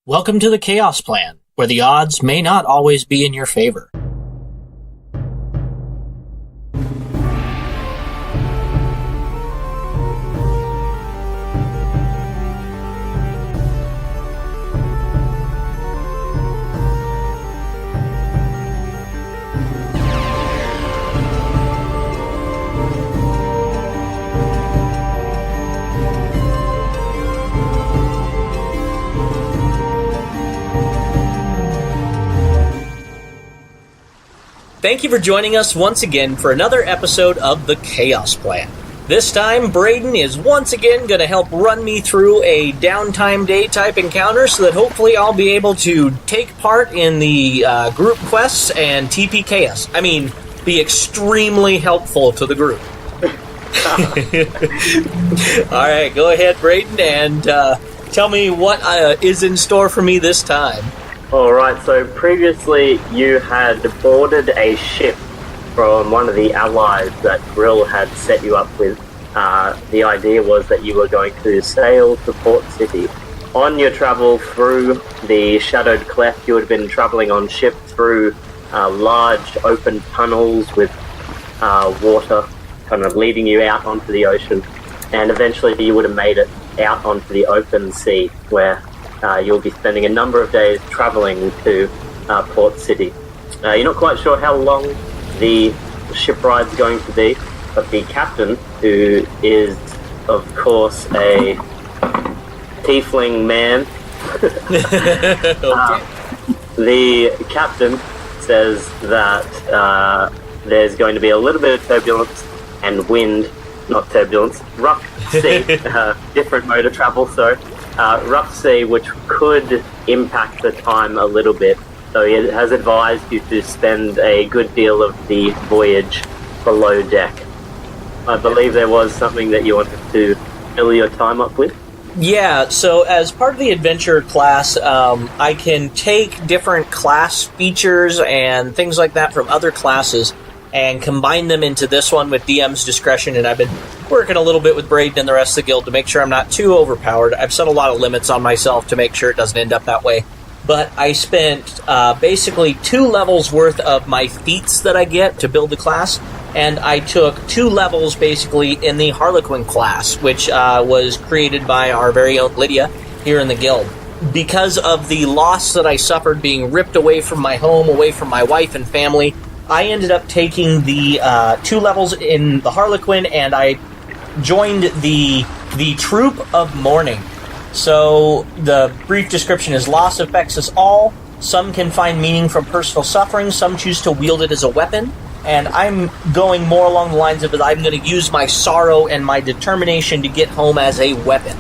Welcome to the Chaos Plan, where the odds may not always be in your favor. Thank you for joining us once again for another episode of The Chaos Plan. This time, Braden is once again going to help run me through a downtime day type encounter so that hopefully I'll be able to take part in the group quests and TP Chaos. I mean, be extremely helpful to the group. Alright, go ahead, Braden, and tell me what is in store for me this time. Alright, so previously you had boarded a ship from one of the allies that Grill had set you up with. The idea was that you were going to sail to Port City. On your travel through the Shadowed Cleft, you had been traveling on ship through large open tunnels with water kind of leading you out onto the ocean. And eventually you would have made it out onto the open sea where you'll be spending a number of days traveling to Port City. You're not quite sure how long the ship ride's going to be, but the captain, who is, of course, a tiefling man, the captain says that there's going to be a little bit of turbulence and wind, not turbulence, rough sea, different mode of travel, so rough sea, which could impact the time a little bit. So he has advised you to spend a good deal of the voyage below deck. I believe there was something that you wanted to fill your time up with? Yeah, so as part of the adventure class, I can take different class features and things like that from other classes and combine them into this one with DM's discretion, and I've been working a little bit with Braden and the rest of the guild to make sure I'm not too overpowered. I've set a lot of limits on myself to make sure it doesn't end up that way. But I spent basically 2 levels worth of my feats that I get to build the class, and I took 2 levels basically in the Harlequin class, which was created by our very own Lydia here in the guild. Because of the loss that I suffered being ripped away from my home, away from my wife and family, I ended up taking the 2 levels in the Harlequin, and I joined the Troop of Mourning. So the brief description is: loss affects us all. Some can find meaning from personal suffering. Some choose to wield it as a weapon. And I'm going more along the lines of I'm going to use my sorrow and my determination to get home as a weapon.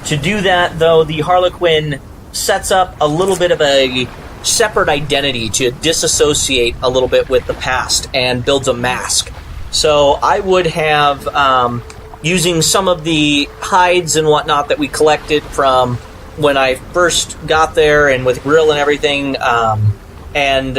To do that, though, the Harlequin sets up a little bit of a separate identity to disassociate a little bit with the past and builds a mask. So I would have, using some of the hides and whatnot that we collected from when I first got there and with Grill and everything, and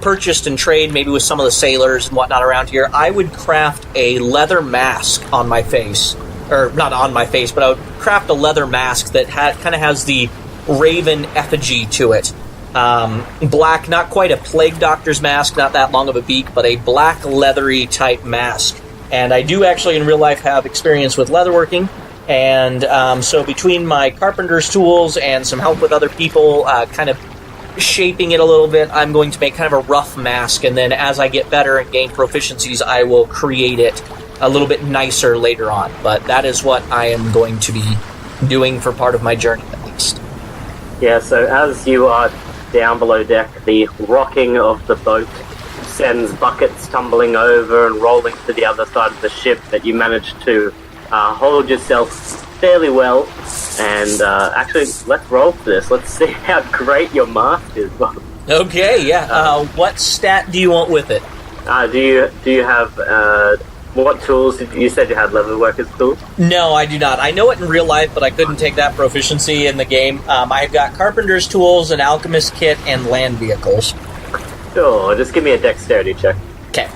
purchased and trade maybe with some of the sailors and whatnot around here, I would craft a leather mask on my face. Or not on my face, but I would craft a leather mask that kind of has the raven effigy to it. Black, not quite a plague doctor's mask, not that long of a beak, but a black leathery type mask. And I do actually in real life have experience with leatherworking, and so between my carpenter's tools and some help with other people, kind of shaping it a little bit, I'm going to make kind of a rough mask, and then as I get better and gain proficiencies, I will create it a little bit nicer later on. But that is what I am going to be doing for part of my journey, at least. Yeah, so as you are down below deck, the rocking of the boat sends buckets tumbling over and rolling to the other side of the ship, that you manage to hold yourself fairly well. And actually, let's roll for this. Let's see how great your mask is, Bob. Okay, yeah. What stat do you want with it? Do you have what tools? You said you had leatherworkers tools? No, I do not. I know it in real life, but I couldn't take that proficiency in the game. I've got carpenter's tools, an alchemist kit, and land vehicles. Sure, just give me a dexterity check. Okay.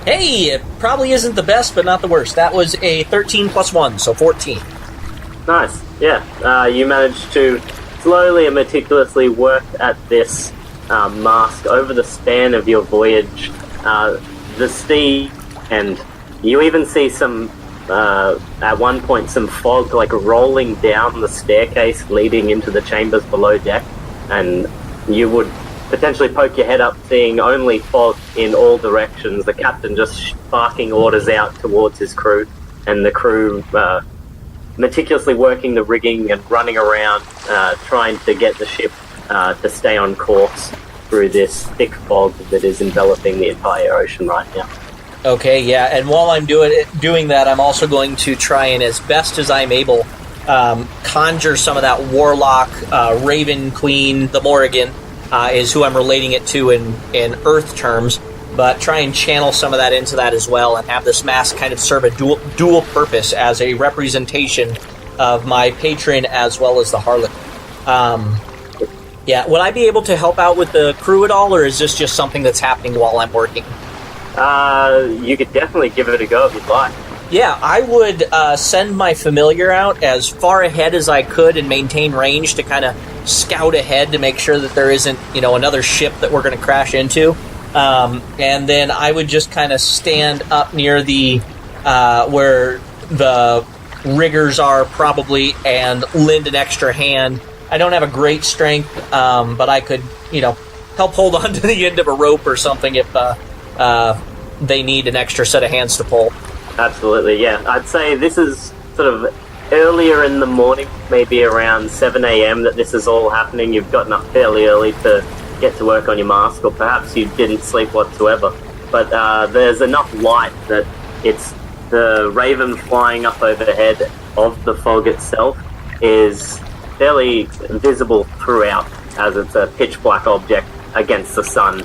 Hey, it probably isn't the best, but not the worst. That was a 13 plus 1, so 14. Nice. Yeah, you managed to slowly and meticulously worked at this mask over the span of your voyage. The sea, and you even see some, at one point, some fog like rolling down the staircase leading into the chambers below deck, and you would potentially poke your head up seeing only fog in all directions. The captain just barking orders out towards his crew, and the crew meticulously working the rigging and running around trying to get the ship to stay on course through this thick fog that is enveloping the entire ocean right now. Okay, yeah, and while I'm doing that, I'm also going to try and, as best as I'm able, conjure some of that warlock, Raven Queen, the Morrigan, is who I'm relating it to in Earth terms, but try and channel some of that into that as well, and have this mask kind of serve a dual purpose as a representation of my patron as well as the Harlequin. Yeah, would I be able to help out with the crew at all, or is this just something that's happening while I'm working? You could definitely give it a go if you'd like. Yeah, I would send my familiar out as far ahead as I could and maintain range to kind of scout ahead to make sure that there isn't, another ship that we're going to crash into. And then I would just kind of stand up near the where the riggers are probably and lend an extra hand. I don't have a great strength, but I could, help hold on to the end of a rope or something if they need an extra set of hands to pull. Absolutely, yeah. I'd say this is sort of earlier in the morning, maybe around 7 a.m. that this is all happening. You've gotten up fairly early to get to work on your mask, or perhaps you didn't sleep whatsoever. But there's enough light that it's the raven flying up overhead of the fog itself is fairly visible throughout, as it's a pitch black object against the sun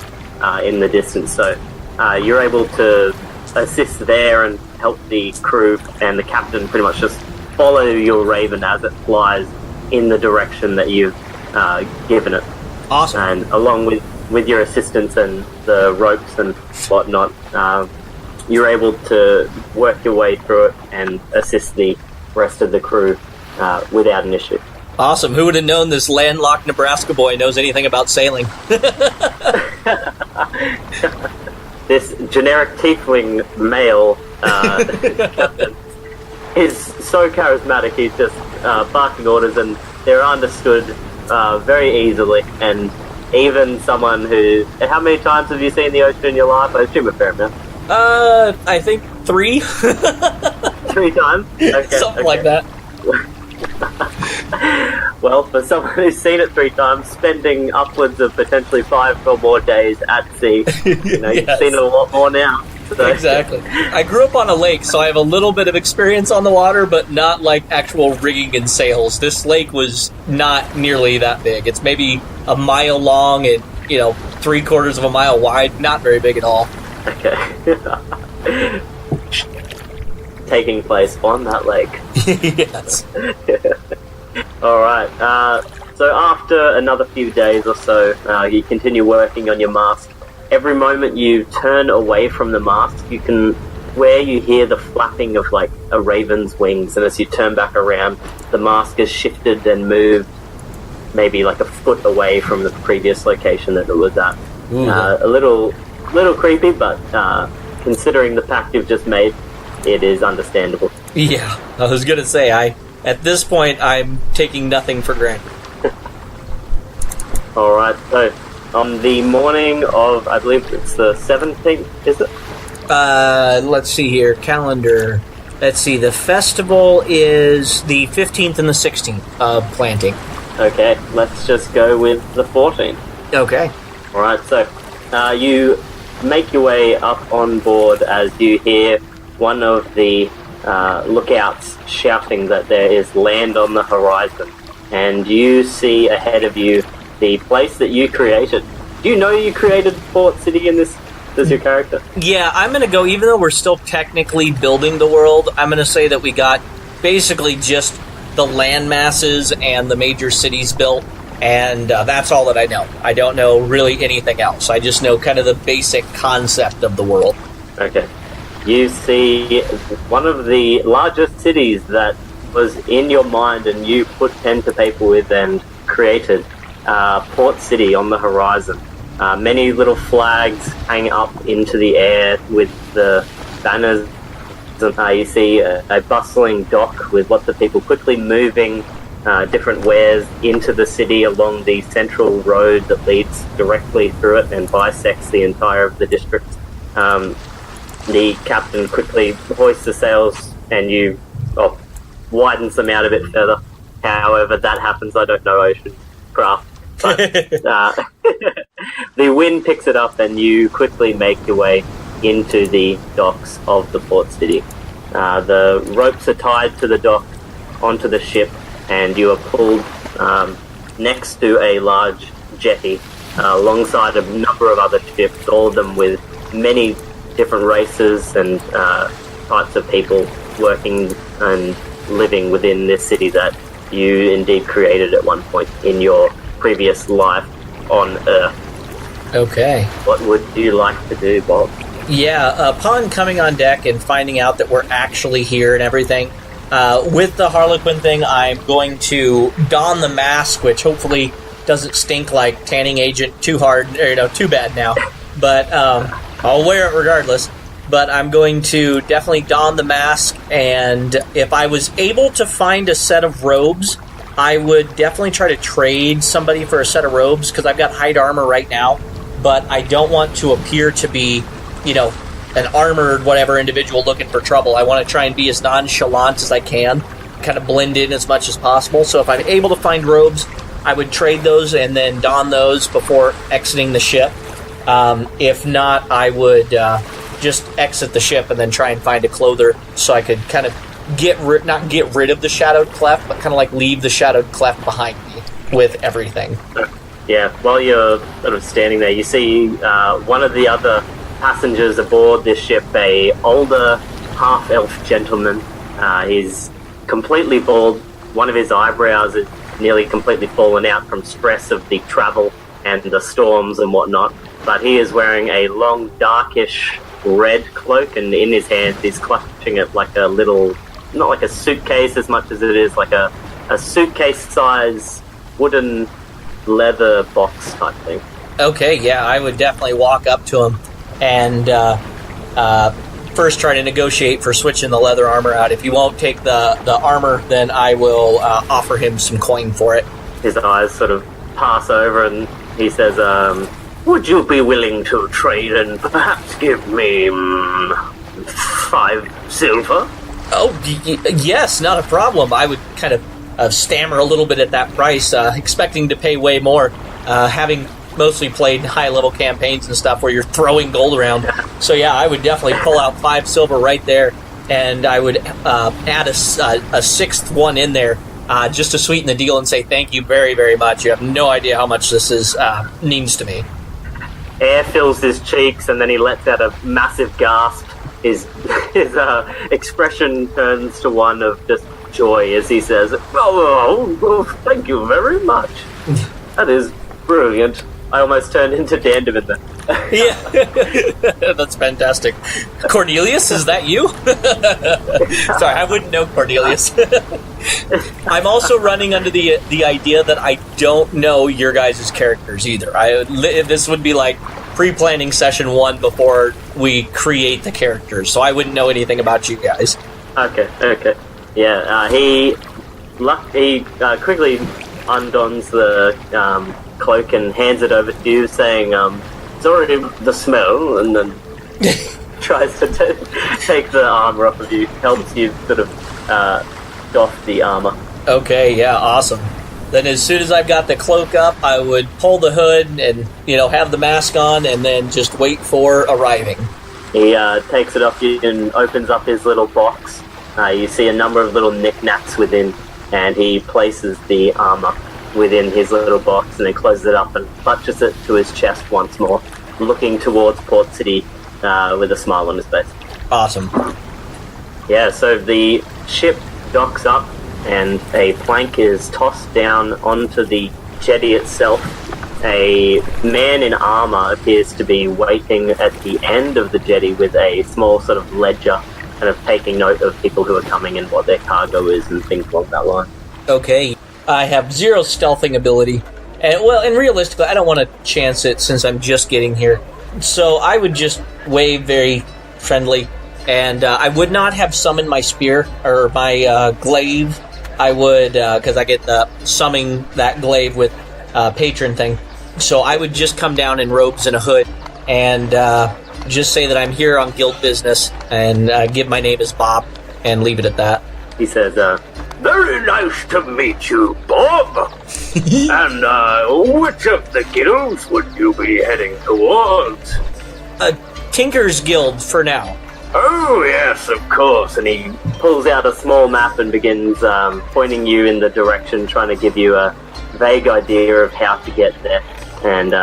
in the distance. So you're able to assist there and help the crew and the captain pretty much just follow your raven as it flies in the direction that you've given it. Awesome. And along with your assistance and the ropes and whatnot, you're able to work your way through it and assist the rest of the crew without an issue. Awesome. Who would have known this landlocked Nebraska boy knows anything about sailing? This generic tiefling male captain is so charismatic. He's just barking orders, and they're understood very easily. And even someone who... How many times have you seen the ocean in your life? I assume a fair amount. I think 3. 3 times? Okay, Something like that. Well, for someone who's seen it 3 times, spending upwards of potentially 5 or more days at sea, Yes. You've seen it a lot more now. So. Exactly. I grew up on a lake, so I have a little bit of experience on the water, but not like actual rigging and sails. This lake was not nearly that big. It's maybe a mile long and, 3/4 of a mile wide. Not very big at all. Okay. Taking place on that lake. Yes. Alright, so after another few days or so, you continue working on your mask. Every moment you turn away from the mask, you hear the flapping of like a raven's wings, and as you turn back around, the mask is shifted and moved maybe like a foot away from the previous location that it was at. A little creepy, but considering the pact you've just made, it is understandable. Yeah, I was gonna say, at this point, I'm taking nothing for granted. Alright, so on the morning of, I believe it's the 17th, is it? Let's see here, calendar. Let's see, the festival is the 15th and the 16th of planting. Okay, let's just go with the 14th. Okay. Alright, so you make your way up on board as you hear one of the lookouts shouting that there is land on the horizon, and you see ahead of you the place that you created. Do you know you created Port City in this? Does your character? Yeah, I'm going to go, even though we're still technically building the world, I'm going to say that we got basically just the land masses and the major cities built, and that's all that I know. I don't know really anything else. I just know kind of the basic concept of the world. Okay. You see one of the largest cities that was in your mind and you put pen to paper with and created Port City on the horizon. Many little flags hang up into the air with the banners. You see a bustling dock with lots of people quickly moving different wares into the city along the central road that leads directly through it and bisects the entire of the district. The captain quickly hoists the sails and widens them out a bit further. However that happens, I don't know ocean craft. But the wind picks it up and you quickly make your way into the docks of the port city. The ropes are tied to the dock onto the ship and you are pulled next to a large jetty alongside a number of other ships, all of them with many different races and types of people working and living within this city that you indeed created at one point in your previous life on Earth. Okay. What would you like to do, Bob? Yeah, upon coming on deck and finding out that we're actually here and everything, with the Harlequin thing, I'm going to don the mask, which hopefully doesn't stink like tanning agent too hard, or, too bad now. But I'll wear it regardless. But I'm going to definitely don the mask, and if I was able to find a set of robes, I would definitely try to trade somebody for a set of robes, because I've got hide armor right now, but I don't want to appear to be, an armored whatever individual looking for trouble. I want to try and be as nonchalant as I can, kind of blend in as much as possible. So if I'm able to find robes, I would trade those and then don those before exiting the ship. If not, I would just exit the ship and then try and find a clother so I could kind of not get rid of the shadowed cleft, but kind of like leave the shadowed cleft behind me with everything. Yeah, while you're sort of standing there, you see one of the other passengers aboard this ship, a older half-elf gentleman. He's completely bald. One of his eyebrows is nearly completely fallen out from stress of the travel and the storms and whatnot. But he is wearing a long, darkish red cloak, and in his hands he's clutching it like a little, not like a suitcase as much as it is like a suitcase-size wooden leather box type thing. Okay, yeah, I would definitely walk up to him and first try to negotiate for switching the leather armor out. If you won't take the armor, then I will offer him some coin for it. His eyes sort of pass over and he says, would you be willing to trade and perhaps give me 5 silver? Oh, yes, not a problem. I would kind of stammer a little bit at that price, expecting to pay way more, having mostly played high-level campaigns and stuff where you're throwing gold around. So yeah, I would definitely pull out 5 silver right there, and I would add a 6th one in there just to sweeten the deal and say thank you very, very much. You have no idea how much this means to me. Air fills his cheeks, and then he lets out a massive gasp. His expression turns to one of just joy as he says, oh, thank you very much. That is brilliant. I almost turned into Dandem in there. Yeah, that's fantastic. Cornelius, is that you? Sorry, I wouldn't know Cornelius. I'm also running under the idea that I don't know your guys' characters either. This would be like pre-planning session 1 before we create the characters, so I wouldn't know anything about you guys. Okay. Yeah, he quickly undons the cloak and hands it over to you, saying, sorry, the smell, and then tries to take the armor off of you, helps you sort of doff the armor. Okay, yeah, awesome. Then as soon as I've got the cloak up, I would pull the hood and, have the mask on and then just wait for arriving. He takes it off you and opens up his little box. You see a number of little knickknacks within, and he places the armor within his little box and then closes it up and clutches it to his chest once more, looking towards Port City with a smile on his face. Awesome. Yeah, so the ship docks up and a plank is tossed down onto the jetty itself. A man in armor appears to be waiting at the end of the jetty with a small sort of ledger, kind of taking note of people who are coming and what their cargo is and things along that line. Okay. I have 0 stealthing ability. And realistically, I don't want to chance it since I'm just getting here. So I would just wave very friendly. And I would not have summoned my spear or my glaive. I would, because I get the summing that glaive with patron thing. So I would just come down in robes and a hood and just say that I'm here on guild business and give my name as Bob and leave it at that. He says, very nice to meet you, Bob. And which of the guilds would you be heading towards? Tinker's Guild for now. Oh, yes, of course. And he pulls out a small map and begins pointing you in the direction, trying to give you a vague idea of how to get there. And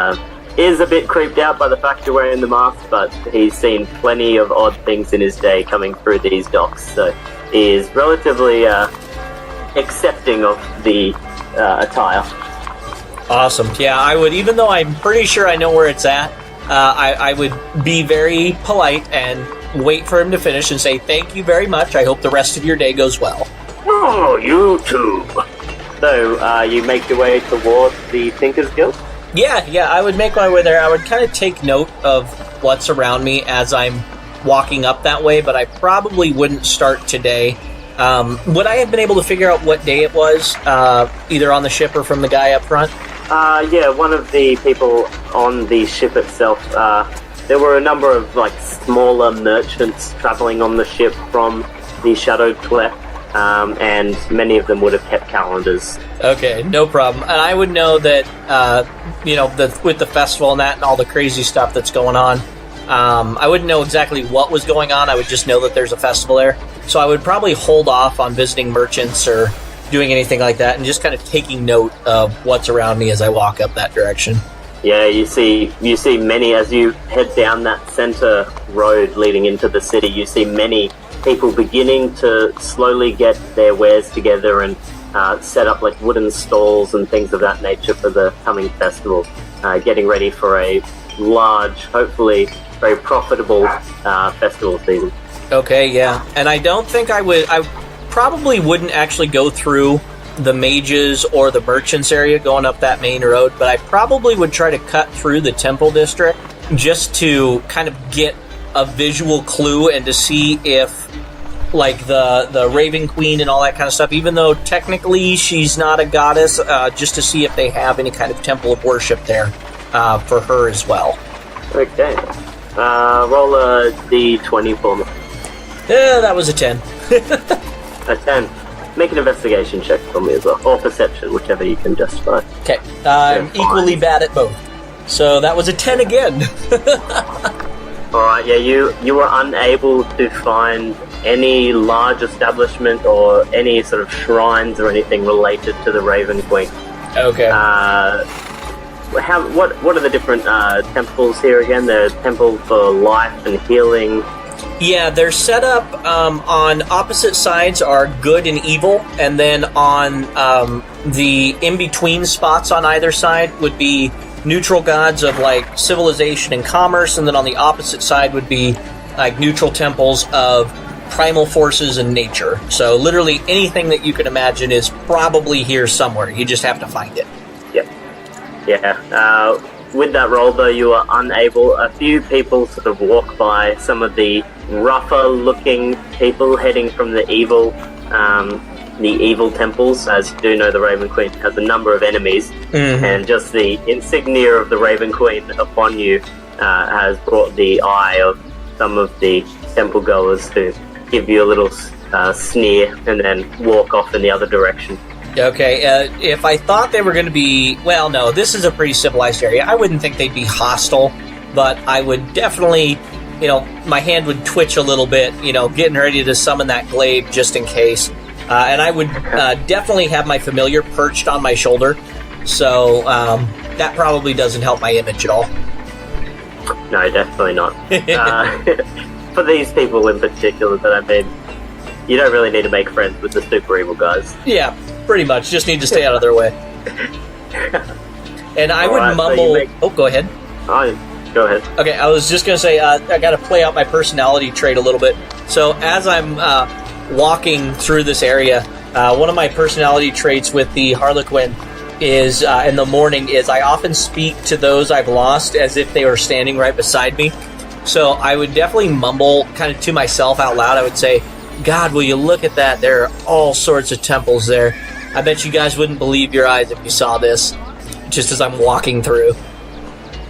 is a bit creeped out by the fact you're wearing the mask, but he's seen plenty of odd things in his day coming through these docks. So he is relatively accepting of the attire. Awesome. Yeah, I would, even though I'm pretty sure I know where it's at, I would be very polite and wait for him to finish and say, thank you very much. I hope the rest of your day goes well. Oh, you too. So, you make your way towards the Tinker's Guild? Yeah, I would make my way there. I would kind of take note of what's around me as I'm walking up that way, but I probably wouldn't start today. Would I have been able to figure out what day it was, either on the ship or from the guy up front? Yeah, one of the people on the ship itself, there were a number of, smaller merchants traveling on the ship from the Shadowed Cleft, and many of them would have kept calendars. Okay, no problem. And I would know that, with the festival and that and all the crazy stuff that's going on, I wouldn't know exactly what was going on. I would just know that there's a festival there. So I would probably hold off on visiting merchants or doing anything like that and just kind of taking note of what's around me as I walk up that direction. Yeah, you see many, as you head down that center road leading into the city, you see many people beginning to slowly get their wares together and set up wooden stalls and things of that nature for the coming festival, getting ready for a large, hopefully very profitable festival season. Okay, yeah. And I don't think I probably wouldn't actually go through the mages or the merchants area going up that main road, but I probably would try to cut through the temple district just to kind of get a visual clue and to see if the Raven Queen and all that kind of stuff, even though technically she's not a goddess, just to see if they have any kind of temple of worship there for her as well. Okay. Roll a d20 for me. Yeah, that was a 10. A 10. Make an investigation check for me as well, or perception, whichever you can justify. Okay, I'm equally bad at both. So that was a 10 again. Alright, yeah, you were unable to find any large establishment or any sort of shrines or anything related to the Raven Queen. Okay. What are the different temples here again? The Temple for Life and Healing. Yeah, they're set up on opposite sides are good and evil, and then on the in-between spots on either side would be neutral gods of civilization and commerce, and then on the opposite side would be neutral temples of primal forces and nature. So literally anything that you can imagine is probably here somewhere. You just have to find it. Yep. Yeah. With that roll, though, you are unable. A few people sort of walk by, some of the rougher-looking people heading from the evil temples. As you do know, the Raven Queen has a number of enemies, and just the insignia of the Raven Queen upon you has brought the eye of some of the temple goers to give you a little sneer and then walk off in the other direction. Okay, if I thought they were going to be... Well, no, this is a pretty civilized area. I wouldn't think they'd be hostile, but I would definitely, my hand would twitch a little bit, getting ready to summon that glaive just in case. And I would definitely have my familiar perched on my shoulder, so that probably doesn't help my image at all. No, definitely not. For these people in particular that I mean, you don't really need to make friends with the super evil guys. Yeah, pretty much. Just need to stay out of their way. And I would mumble... Oh, go ahead. Go ahead. Okay, I was just going to say, I got to play out my personality trait a little bit. So as I'm walking through this area, One of my personality traits with the Harlequin is in the morning is I often speak to those I've lost as if they were standing right beside me. So I would definitely mumble kind of to myself out loud. I would say, God, will you look at that? There are all sorts of temples there. I bet you guys wouldn't believe your eyes if you saw this, just as I'm walking through.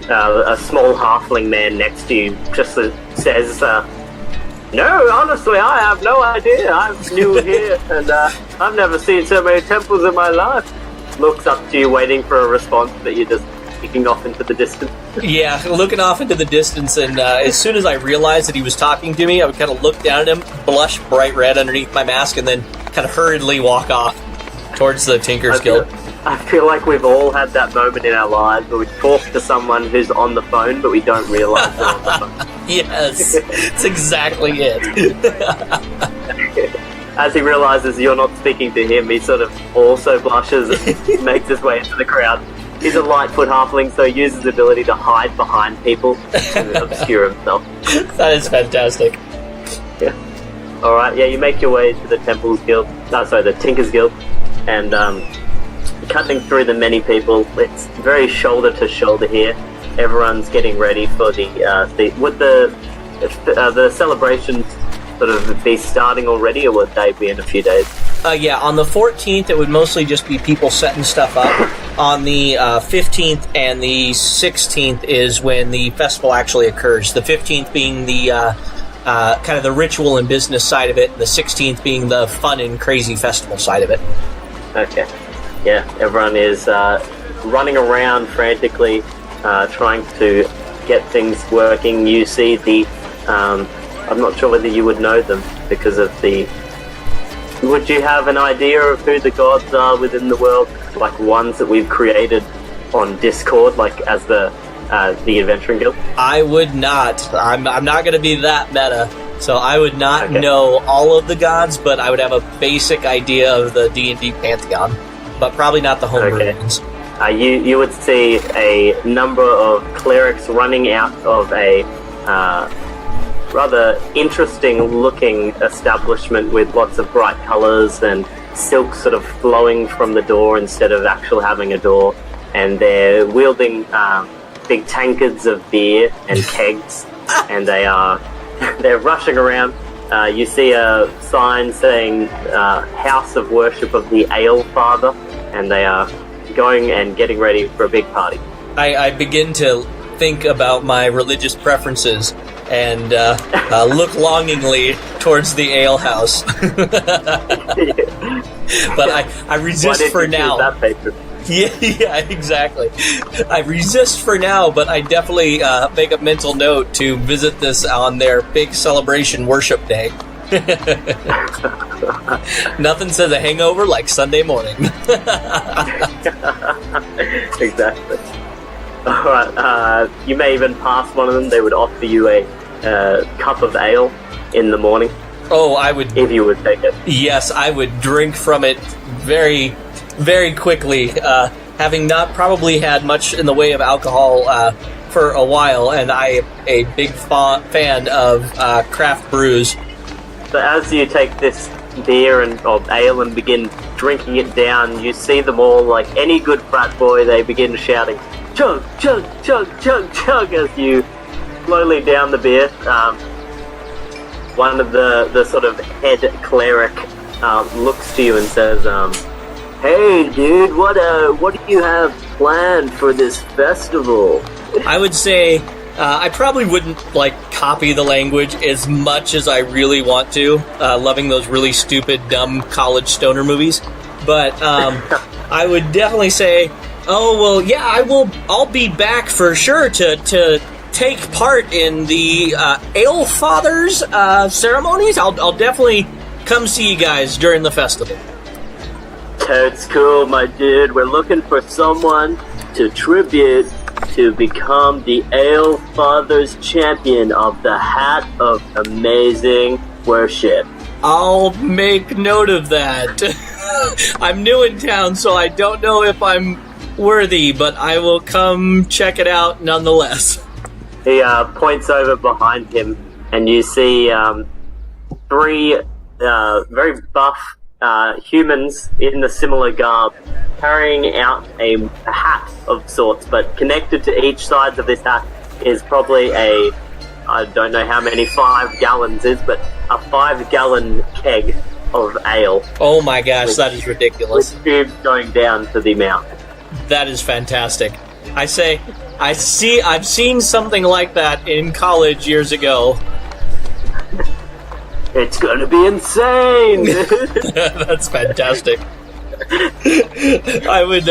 A small halfling man next to you just says, no, honestly, I have no idea. I'm new here, and I've never seen so many temples in my life. Looks up to you, waiting for a response, but you're just kicking off into the distance. Yeah, looking off into the distance, and as soon as I realized that he was talking to me, I would kind of look down at him, blush bright red underneath my mask, and then kind of hurriedly walk off towards the Tinker's Guild. I feel like we've all had that moment in our lives where we talk to someone who's on the phone, but we don't realize they're on the phone. Yes, that's exactly it. As he realizes you're not speaking to him, he sort of also blushes and makes his way into the crowd. He's a Lightfoot halfling, so he uses his ability to hide behind people to obscure himself. That is fantastic. Yeah. Alright, yeah, you make your way to the the Tinker's Guild, and cutting through the many people, it's very shoulder to shoulder here. Everyone's getting ready for the celebrations sort of be starting already, or would they be in a few days? Yeah, on the 14th, it would mostly just be people setting stuff up. On the 15th and the 16th is when the festival actually occurs. The 15th being the kind of the ritual and business side of it, and the 16th being the fun and crazy festival side of it. Okay. Yeah, everyone is running around frantically, trying to get things working. You see the... I'm not sure whether you would know them because of the... Would you have an idea of who the gods are within the world? Like ones that we've created on Discord, like as the Adventuring Guild? I would not. I'm not going to be that meta, so I would not know all of the gods, but I would have a basic idea of the D&D pantheon, but probably not the homebrew ones. You would see a number of clerics running out of a rather interesting looking establishment with lots of bright colours and silk sort of flowing from the door instead of actually having a door, and they're wielding big tankards of beer and kegs, and they're rushing around. You see a sign saying House of Worship of the Ale Father, and they are going and getting ready for a big party. I begin to think about my religious preferences and look longingly towards the ale house. But I resist for now. Yeah, exactly. I resist for now, but I definitely make a mental note to visit this on their big celebration worship day. Nothing says a hangover like Sunday morning. Exactly. Alright, you may even pass one of them. They would offer you a cup of ale in the morning. Oh, I would... If you would take it. Yes, I would drink from it very, very quickly, having not probably had much in the way of alcohol for a while, and I am a big fan of craft brews. So as you take this beer or ale and begin drinking it down, you see them all, like any good frat boy, they begin shouting, chug, chug, chug, chug, chug, as you slowly down the beer. One of the sort of head cleric looks to you and says, "Hey, dude, what do you have planned for this festival?" I would say I probably wouldn't copy the language as much as I really want to. Loving those really stupid, dumb college stoner movies, but I would definitely say, "Oh well, yeah, I'll be back for sure to take part in the Ale Fathers ceremonies. I'll definitely come see you guys during the festival." That's cool, my dude. We're looking for someone to tribute to become the Ale Fathers champion of the Hat of Amazing Worship. I'll make note of that. I'm new in town, so I don't know if I'm worthy, but I will come check it out nonetheless. He points over behind him, and you see three very buff humans in the similar garb carrying out a hat of sorts, but connected to each side of this hat is probably I don't know how many 5 gallons is, but a 5-gallon keg of ale. Oh my gosh, that is ridiculous. With tubes going down to the mouth. That is fantastic. I've seen something like that in college years ago. It's gonna be insane! That's fantastic. I would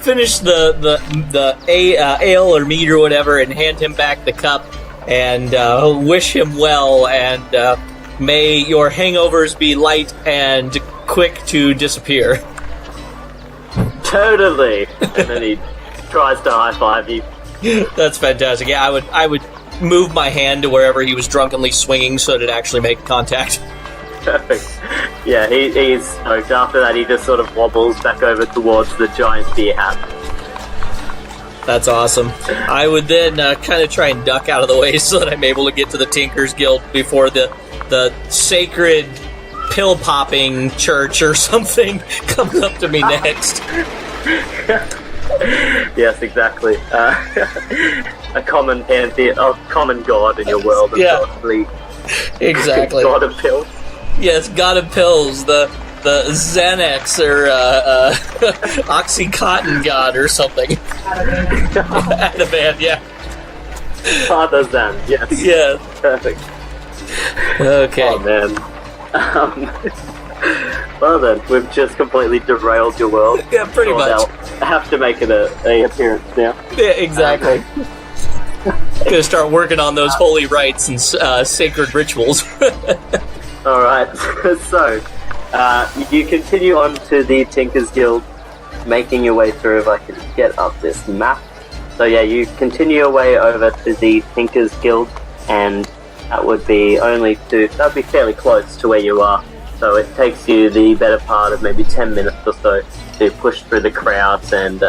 finish the ale or mead or whatever and hand him back the cup and wish him well, and may your hangovers be light and quick to disappear. Totally. And then he tries to high-five you. That's fantastic. Yeah, I would move my hand to wherever he was drunkenly swinging so that it actually make contact. Perfect. Yeah, he's stoked. After that, he just sort of wobbles back over towards the giant beer hat. That's awesome. I would then kind of try and duck out of the way so that I'm able to get to the Tinkers Guild before the sacred pill-popping church or something comes up to me next. Yes, exactly. A common pantheon, a common god in your world. Yeah. Exactly. God of pills. Yes, god of pills. The Xanax or Oxycontin god or something. Ativan, yeah. Father Zan, yes. Yeah. Perfect. Okay. Oh, man. Well then, we've just completely derailed your world. Yeah, pretty much. I'll have to make it a appearance now. Yeah, exactly. Gonna start working on those holy rites and sacred rituals. Alright, so, you continue on to the Tinkers Guild, making your way through, if I can get up this map. So yeah, you continue your way over to the Tinkers Guild, and that would be that'd be fairly close to where you are. So it takes you the better part of maybe 10 minutes or so to push through the crowds and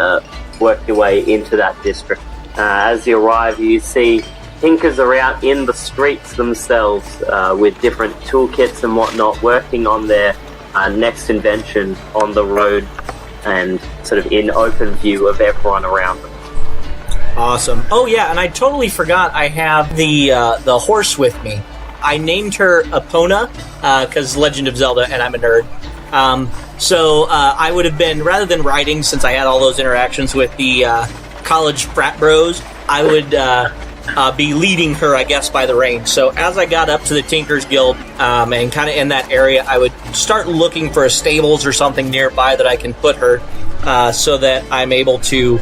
work your way into that district. As you arrive, you see Tinkers are out in the streets themselves with different toolkits and whatnot, working on their next invention on the road and sort of in open view of everyone around them. Awesome. Oh yeah, and I totally forgot I have the horse with me. I named her Epona because Legend of Zelda, and I'm a nerd. So I would have been, rather than riding, since I had all those interactions with the college frat bros, I would be leading her, I guess, by the reins. So as I got up to the Tinkers Guild and kind of in that area, I would start looking for a stables or something nearby that I can put her so that I'm able to,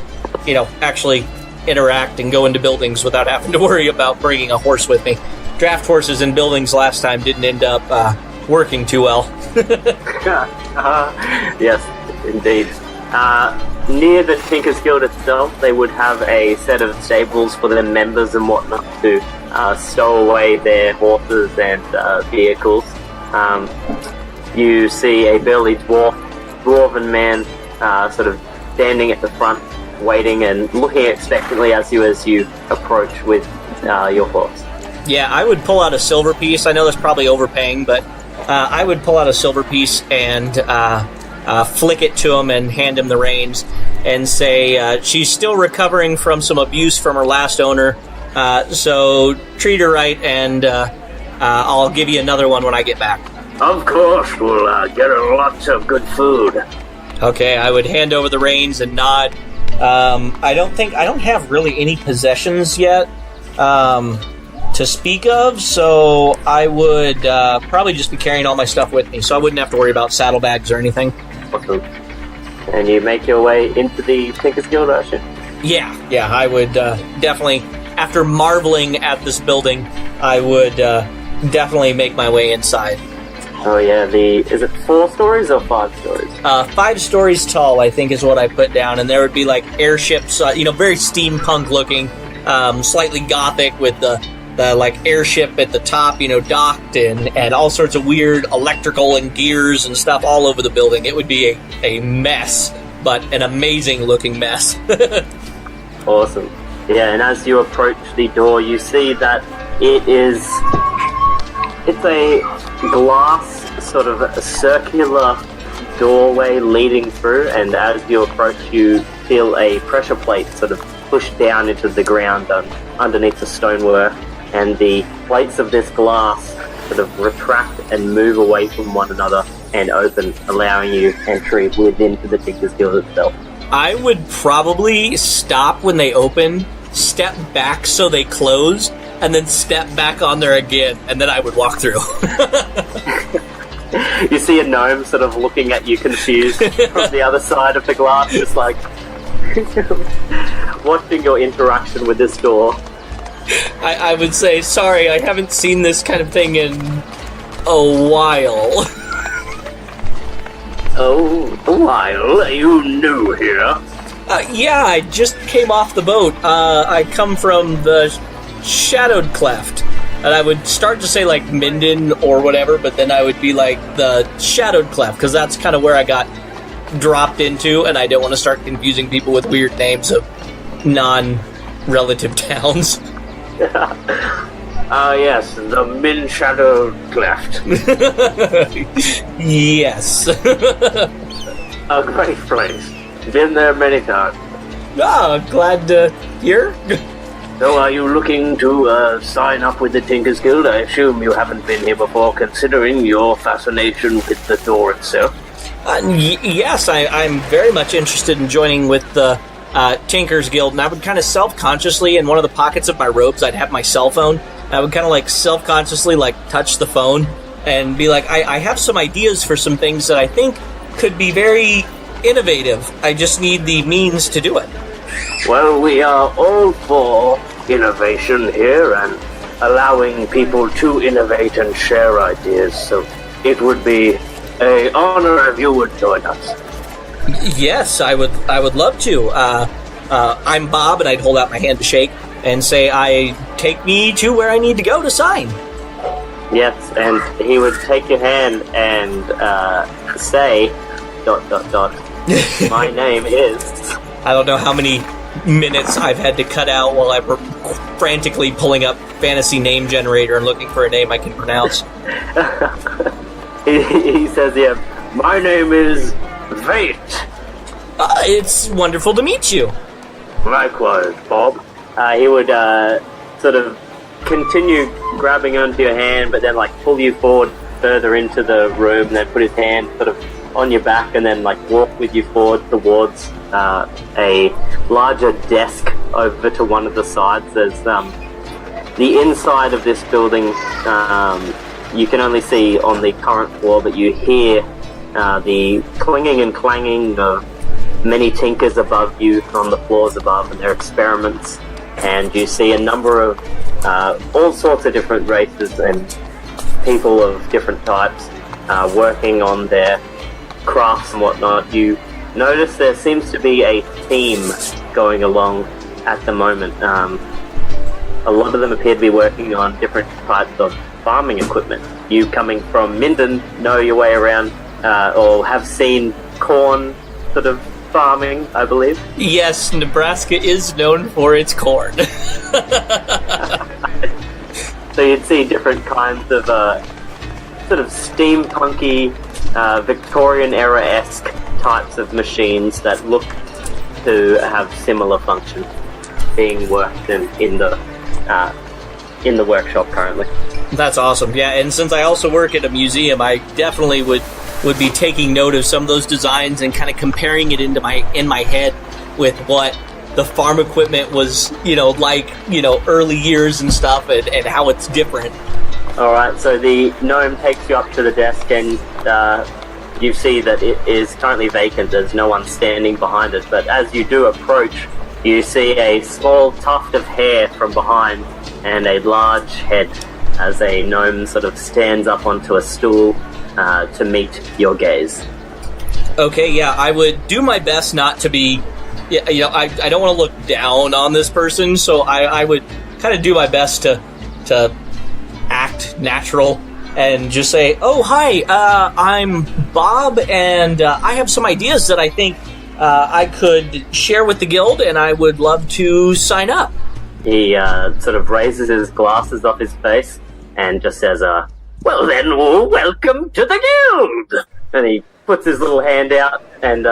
actually interact and go into buildings without having to worry about bringing a horse with me. Draft horses in buildings last time didn't end up working too well. Yes, indeed. Near the Tinkers Guild itself, they would have a set of stables for their members and whatnot to stow away their horses and vehicles. You see a burly dwarven man sort of standing at the front, waiting and looking expectantly as you approach with your horse. Yeah, I would pull out a silver piece. I know that's probably overpaying, but I would pull out a silver piece and flick it to him and hand him the reins and say she's still recovering from some abuse from her last owner, so treat her right, and I'll give you another one when I get back. Of course, we'll get her lots of good food. Okay, I would hand over the reins and nod. I don't have really any possessions yet to speak of, so I would probably just be carrying all my stuff with me, so I wouldn't have to worry about saddlebags or anything. Awesome. And you make your way into the Tinkers Guild, Ocean? Yeah, I would definitely, after marveling at this building, I would definitely make my way inside. Oh yeah, is it 4 stories or 5 stories? 5 stories tall, I think, is what I put down, and there would be like airships, very steampunk looking, slightly gothic with the like airship at the top, docked and all sorts of weird electrical and gears and stuff all over the building. It would be a mess, but an amazing looking mess. Awesome. Yeah, and as you approach the door, you see that it's a glass, sort of a circular doorway leading through, and as you approach, you feel a pressure plate sort of push down into the ground underneath the stonework, and the plates of this glass sort of retract and move away from one another and open, allowing you entry within the Tinker's Guild itself. I would probably stop when they open, step back so they close, and then step back on there again, and then I would walk through. You see a gnome sort of looking at you confused from the other side of the glass, just like watching your interaction with this door. I would say, sorry, I haven't seen this kind of thing in a while. Oh, a while? Are you new here? Yeah, I just came off the boat. I come from the Shadowed Cleft. And I would start to say, like, Minden or whatever, but then I would be like, the Shadowed Cleft, because that's kind of where I got dropped into, and I don't want to start confusing people with weird names of non-relative towns. Yes, the Min Shadowed Cleft. Yes. A great place. Been there many times. Glad to hear. So are you looking to sign up with the Tinker's Guild? I assume you haven't been here before, considering your fascination with the door itself. Yes, I'm very much interested in joining with the Tinker's Guild, and I would kind of self-consciously, in one of the pockets of my robes, I'd have my cell phone. I would kind of like self-consciously like touch the phone and be like, I have some ideas for some things that I think could be very innovative. I just need the means to do it. Well, we are all for innovation here and allowing people to innovate and share ideas, so it would be an honor if you would join us. Yes, I would love to. I'm Bob, and I'd hold out my hand to shake and say, take me to where I need to go to sign. Yes, and he would take your hand and say, ... My name is... I don't know how many minutes I've had to cut out while I'm frantically pulling up Fantasy Name Generator and looking for a name I can pronounce. He says, yeah, my name is Vate. It's wonderful to meet you. Likewise, Bob. He would sort of continue grabbing onto your hand, but then like pull you forward further into the room, and then put his hand sort of on your back, and then like walk with you forward towards a larger desk over to one of the sides. There's the inside of this building. You can only see on the current floor, but you hear the clinging and clanging of many tinkers above you on the floors above and their experiments, and you see a number of all sorts of different races and people of different types working on their crafts and whatnot. You notice there seems to be a theme going along at the moment. A lot of them appear to be working on different types of farming equipment. You, coming from Minden, know your way around or have seen corn sort of farming, I believe. Yes, Nebraska is known for its corn. So you'd see different kinds of sort of steampunky, Victorian-era-esque types of machines that look to have similar functions being worked in the workshop currently. That's awesome. Yeah, and since I also work at a museum, I definitely would be taking note of some of those designs and kind of comparing it in my head with what the farm equipment was, early years and stuff, and how it's different. Alright, so the gnome takes you up to the desk, and you see that it is currently vacant. There's no one standing behind it, but as you do approach, you see a small tuft of hair from behind and a large head as a gnome sort of stands up onto a stool to meet your gaze. Okay, yeah, I would do my best not to be... I don't want to look down on this person, so I would kind of do my best to act natural and just say, oh, hi, I'm Bob, and I have some ideas that I think I could share with the guild, and I would love to sign up. He sort of raises his glasses off his face and just says, well then, welcome to the guild! And he puts his little hand out, and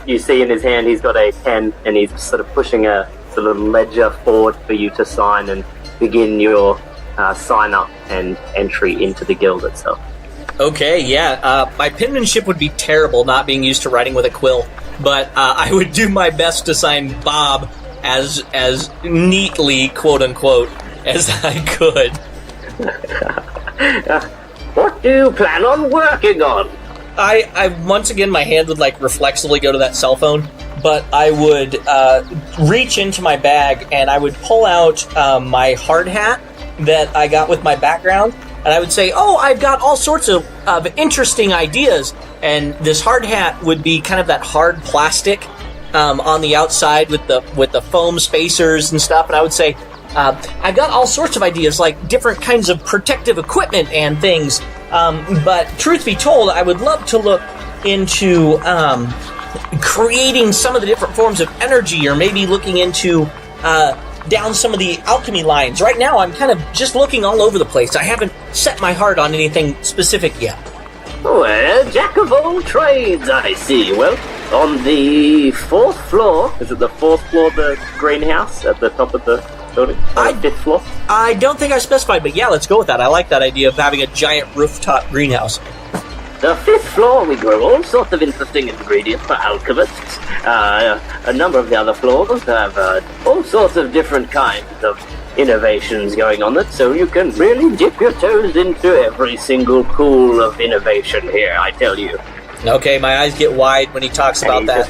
you see in his hand he's got a pen, and he's sort of pushing a sort of ledger forward for you to sign and begin your sign up and entry into the guild itself. Okay, yeah. My penmanship would be terrible, not being used to writing with a quill, but I would do my best to sign Bob as neatly, quote unquote, as I could. What do you plan on working on? I once again, my hand would like reflexively go to that cell phone, but I would reach into my bag and I would pull out my hard hat that I got with my background, and I would say, "Oh, I've got all sorts of interesting ideas." And this hard hat would be kind of that hard plastic on the outside with the foam spacers and stuff. And I would say, "I've got all sorts of ideas, like different kinds of protective equipment and things." But truth be told, I would love to look into creating some of the different forms of energy, or maybe looking into down some of the alchemy lines. Right now, I'm kind of just looking all over the place. I haven't set my heart on anything specific yet. Well, jack of all trades, I see. Well, on the 4th floor, is it the 4th floor of the greenhouse at the top of the building? On the 5th floor? I don't think I specified, but yeah, let's go with that. I like that idea of having a giant rooftop greenhouse. The 5th floor, we grow all sorts of interesting ingredients for alchemists. A number of the other floors have all sorts of different kinds of innovations going on that, so you can really dip your toes into every single pool of innovation here, I tell you. Okay, my eyes get wide when he talks about that.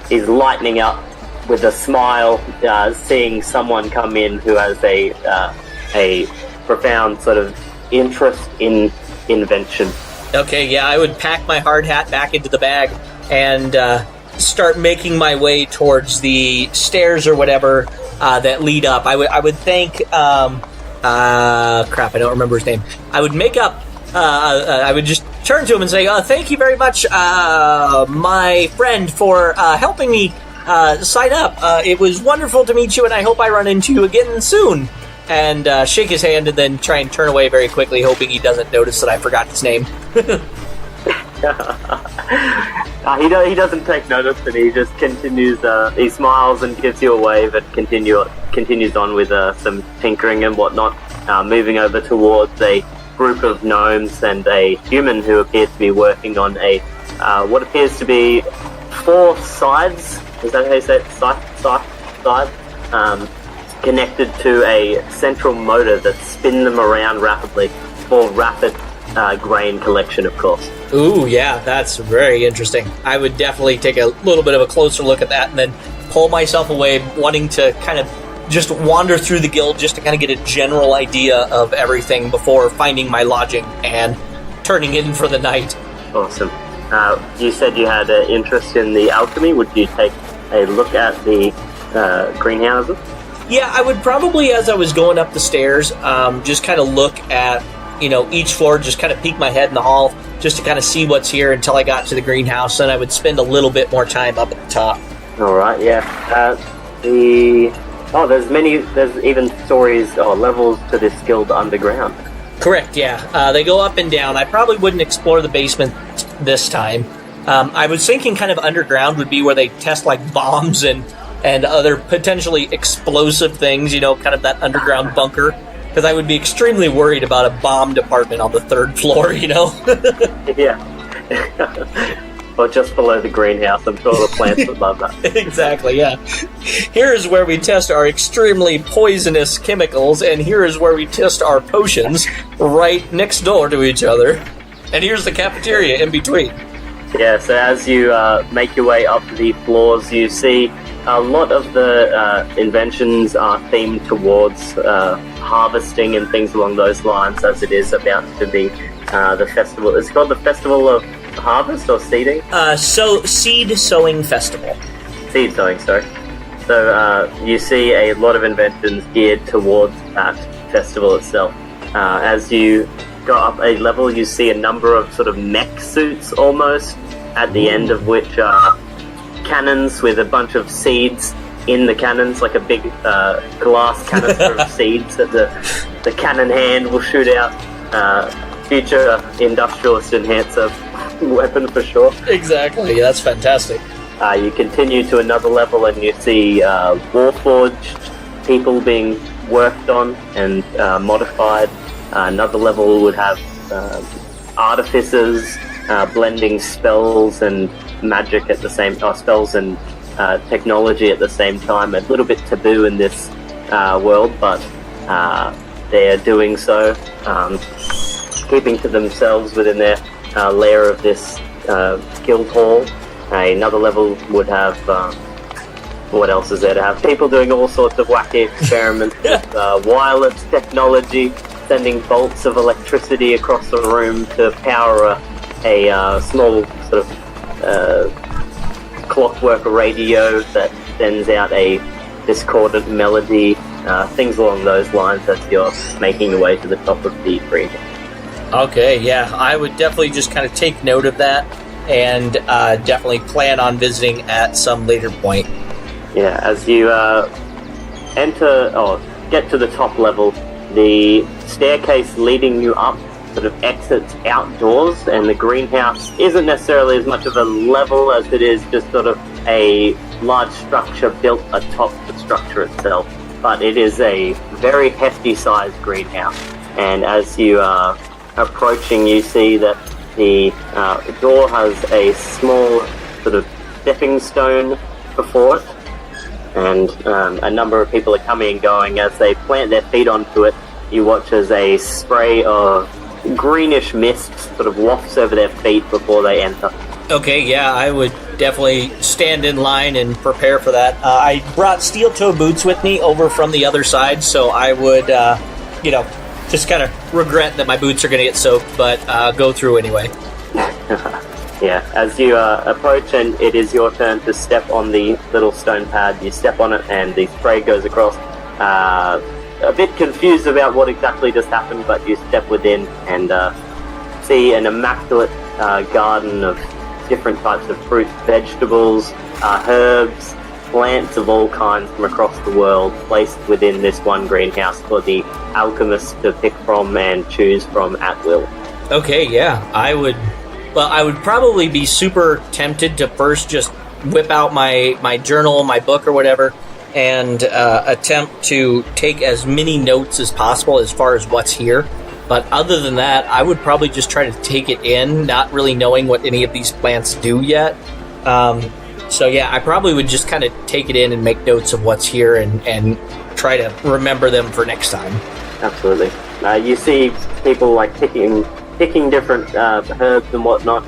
He's lightening up with a smile, seeing someone come in who has a profound sort of interest in invention. Okay, yeah, I would pack my hard hat back into the bag and start making my way towards the stairs or whatever that lead up. I would thank crap, I don't remember his name. I would make up I would just turn to him and say, "Thank you very much, my friend, for helping me sign up. It was wonderful to meet you, and I hope I run into you again soon." And shake his hand and then try and turn away very quickly, hoping he doesn't notice that I forgot his name. He doesn't take notice, and he just continues. He smiles and gives you a wave, and continues on with some tinkering and whatnot, moving over towards a group of gnomes and a human who appears to be working on a what appears to be 4 sides. Is that how you say it? Sides. Connected to a central motor that spin them around rapidly for rapid grain collection, of course. Ooh, yeah, that's very interesting. I would definitely take a little bit of a closer look at that and then pull myself away, wanting to kind of just wander through the guild just to kind of get a general idea of everything before finding my lodging and turning in for the night. Awesome. You said you had an interest in the alchemy. Would you take a look at the greenhouses? Yeah, I would probably, as I was going up the stairs, just kind of look at, each floor, just kind of peek my head in the hall, just to kind of see what's here until I got to the greenhouse, and I would spend a little bit more time up at the top. All right, yeah. There's even stories or levels to this guild underground. Correct, yeah. They go up and down. I probably wouldn't explore the basement this time. I was thinking kind of underground would be where they test, like, bombs and other potentially explosive things, kind of that underground bunker. Because I would be extremely worried about a bomb department on the 3rd floor, Yeah. Or just below the greenhouse. I'm sure the plants would love that. Exactly, yeah. Here's where we test our extremely poisonous chemicals, and here is where we test our potions, right next door to each other. And here's the cafeteria in between. Yeah, so as you make your way up the floors, you see a lot of the inventions are themed towards harvesting and things along those lines, as it is about to be the festival. It's called the Festival of Harvest or Seeding? Seed Sowing Festival. Seed Sowing, sorry. So you see a lot of inventions geared towards that festival itself. As you go up a level, you see a number of sort of mech suits almost, at the end of which are cannons with a bunch of seeds in the cannons, like a big glass canister of seeds that the cannon hand will shoot out. Future industrialist enhancer weapon for sure. Exactly. That's fantastic. You continue to another level and you see Warforged people being worked on and modified. Another level would have artificers blending spells and magic at the same spells and technology at the same time. A little bit taboo in this world, but they are doing so, keeping to themselves within their layer of this guild hall. Another level would have what else is there to have? People doing all sorts of wacky experiments with wireless technology, sending bolts of electricity across the room to power a small sort of clockwork radio that sends out a discordant melody, things along those lines as you're making your way to the top of the green. Okay, yeah, I would definitely just kind of take note of that and definitely plan on visiting at some later point. Yeah, as you get to the top level, the staircase leading you up sort of exits outdoors, and the greenhouse isn't necessarily as much of a level as it is just sort of a large structure built atop the structure itself. But it is a very hefty sized greenhouse, and as you are approaching, you see that the door has a small sort of stepping stone before it, and a number of people are coming and going. As they plant their feet onto it, you watch as a spray of greenish mist sort of wafts over their feet before they enter. Okay, yeah, I would definitely stand in line and prepare for that. I brought steel-toe boots with me over from the other side, so I would, just kind of regret that my boots are going to get soaked, but go through anyway. Yeah, as you approach and it is your turn to step on the little stone pad, you step on it and the spray goes across. A bit confused about what exactly just happened, but you step within and see an immaculate garden of different types of fruits, vegetables, herbs, plants of all kinds from across the world placed within this one greenhouse for the alchemist to pick from and choose from at will. Okay, yeah, I would probably be super tempted to first just whip out my journal, my book or whatever, and attempt to take as many notes as possible as far as what's here. But other than that, I would probably just try to take it in, not really knowing what any of these plants do yet. So yeah, I probably would just kind of take it in and make notes of what's here and try to remember them for next time. Absolutely. You see people like picking different herbs and whatnot.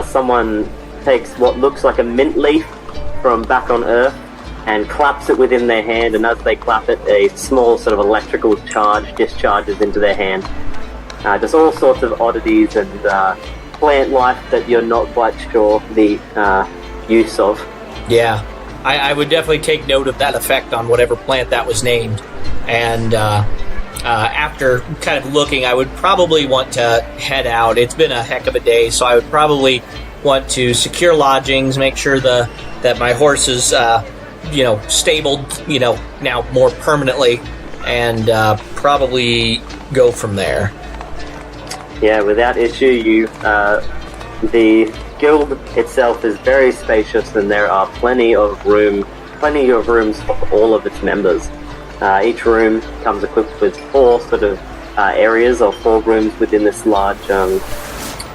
Someone takes what looks like a mint leaf from back on Earth and claps it within their hand, and as they clap it, a small sort of electrical charge discharges into their hand. Just all sorts of oddities and plant life that you're not quite sure the use of. Yeah, I would definitely take note of that effect on whatever plant that was named, and after kind of looking, I would probably want to head out. It's been a heck of a day, so I would probably want to secure lodgings, make sure that my horse is stabled, now more permanently, and probably go from there. Yeah, without issue, the guild itself is very spacious, and there are plenty of rooms for all of its members. Each room comes equipped with 4 sort of areas, or 4 rooms within this large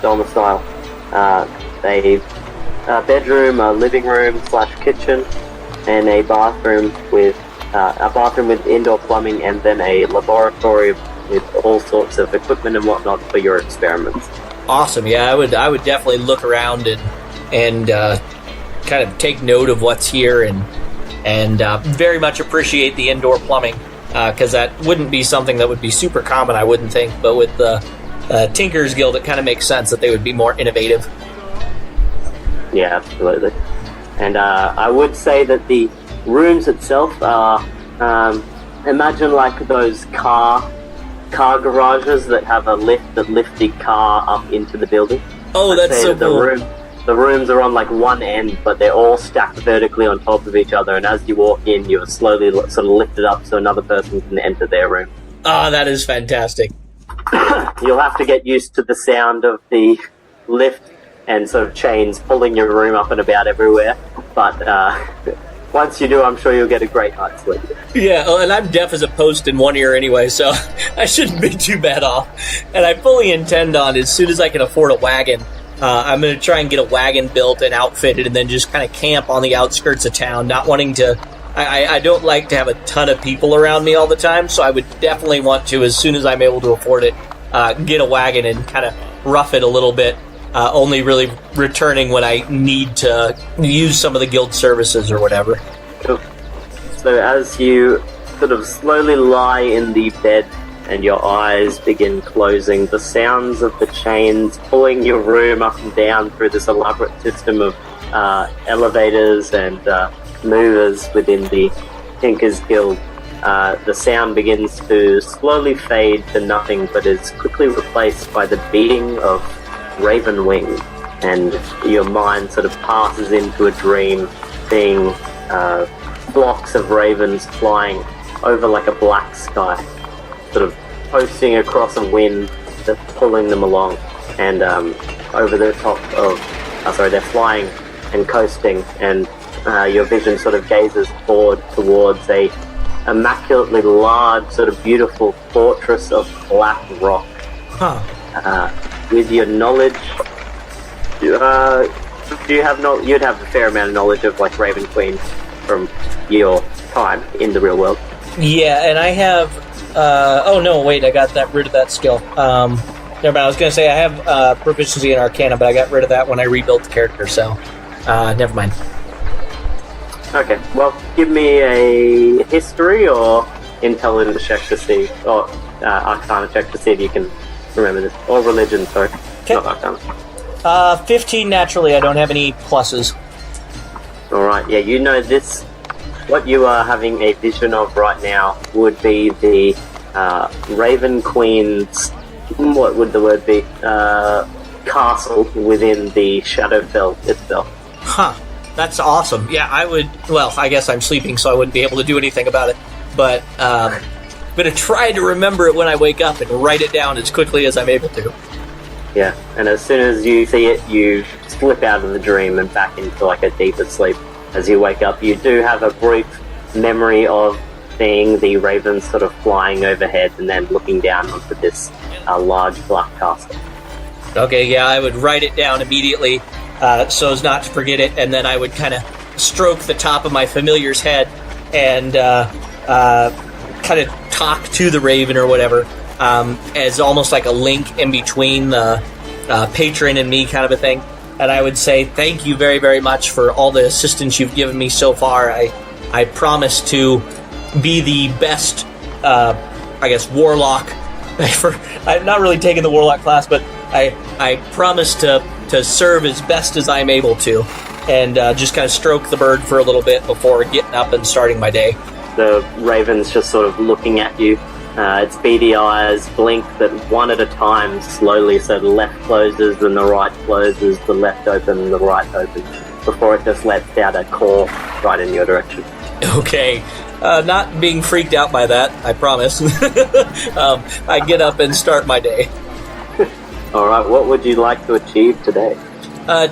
domicile. A bedroom, a living room / kitchen, and a bathroom with indoor plumbing, and then a laboratory with all sorts of equipment and whatnot for your experiments. Awesome. Yeah, I would definitely look around and kind of take note of what's here and very much appreciate the indoor plumbing, because that wouldn't be something that would be super common, I wouldn't think, but with the Tinkers Guild, it kind of makes sense that they would be more innovative. Yeah, absolutely. And I would say that the rooms itself are, imagine like those car garages that have a lift that lift the car up into the building. Oh, that's so cool. The rooms are on like one end, but they're all stacked vertically on top of each other, and as you walk in, you're slowly sort of lifted up so another person can enter their room. Oh, that is fantastic. You'll have to get used to the sound of the lift and sort of chains pulling your room up and about everywhere. But once you do, I'm sure you'll get a great night's sleep. Yeah, and I'm deaf as a post in one ear anyway, so I shouldn't be too bad off. And I fully intend on, as soon as I can afford a wagon, I'm going to try and get a wagon built and outfitted and then just kind of camp on the outskirts of town, not wanting to... I don't like to have a ton of people around me all the time, so I would definitely want to, as soon as I'm able to afford it, get a wagon and kind of rough it a little bit, only really returning when I need to use some of the guild services or whatever. Cool. So as you sort of slowly lie in the bed and your eyes begin closing, the sounds of the chains pulling your room up and down through this elaborate system of elevators and movers within the Tinkers Guild, the sound begins to slowly fade to nothing, but is quickly replaced by the beating of raven wings, and your mind sort of passes into a dream, seeing flocks of ravens flying over like a black sky, sort of coasting across a wind that's pulling them along, and over the top of... they're flying and coasting, and your vision sort of gazes forward towards a immaculately large, sort of beautiful fortress of black rock. With your knowledge, you'd have a fair amount of knowledge of like Raven Queen from your time in the real world. Yeah, and I have. Oh no, wait! I got rid of that skill. Never mind. I was going to say I have proficiency in Arcana, but I got rid of that when I rebuilt the character. So, never mind. Okay, well, give me a history or intelligence check to see, or Arcana check to see if you can remember this, or religion. Sorry, okay. Not Arcana. 15 naturally. I don't have any pluses. All right. Yeah, you know this. What you are having a vision of right now would be the Raven Queen's. What would the word be? Castle within the Shadowfell itself. Huh. That's awesome. Yeah, I would... Well, I guess I'm sleeping, so I wouldn't be able to do anything about it. But I'm going to try to remember it when I wake up and write it down as quickly as I'm able to. Yeah, and as soon as you see it, you slip out of the dream and back into like a deeper sleep. As you wake up, you do have a brief memory of seeing the ravens sort of flying overhead and then looking down onto this large black castle. Okay, yeah, I would write it down immediately so as not to forget it, and then I would kind of stroke the top of my familiar's head and kind of talk to the raven or whatever as almost like a link in between the patron and me kind of a thing. And I would say, thank you very, very much for all the assistance you've given me so far. I promise to be the best, warlock. I'm not really taking the warlock class, but I promise to serve as best as I'm able to, and just kind of stroke the bird for a little bit before getting up and starting my day. The raven's just sort of looking at you. Its beady eyes blink, but one at a time, slowly. So the left closes, then the right closes, the left open, and the right opens, before it just lets out a caw right in your direction. Okay. Not being freaked out by that, I promise. I get up and start my day. Alright, what would you like to achieve today?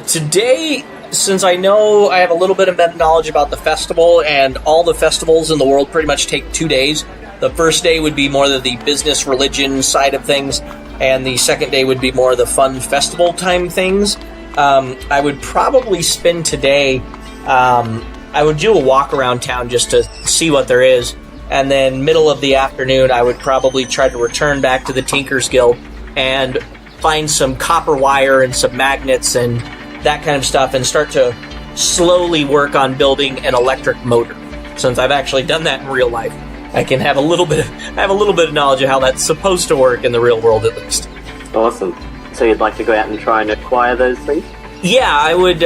Today, since I know I have a little bit of meta-knowledge about the festival, and all the festivals in the world pretty much take 2 days. The first day would be more of the business religion side of things, and the second day would be more of the fun festival time things. I would probably spend today... I would do a walk around town just to see what there is, and then middle of the afternoon I would probably try to return back to the Tinkers Guild and find some copper wire and some magnets and that kind of stuff, and start to slowly work on building an electric motor. Since I've actually done that in real life, I can have a little bit of knowledge of how that's supposed to work in the real world, at least. Awesome. So you'd like to go out and try and acquire those things? Yeah, I would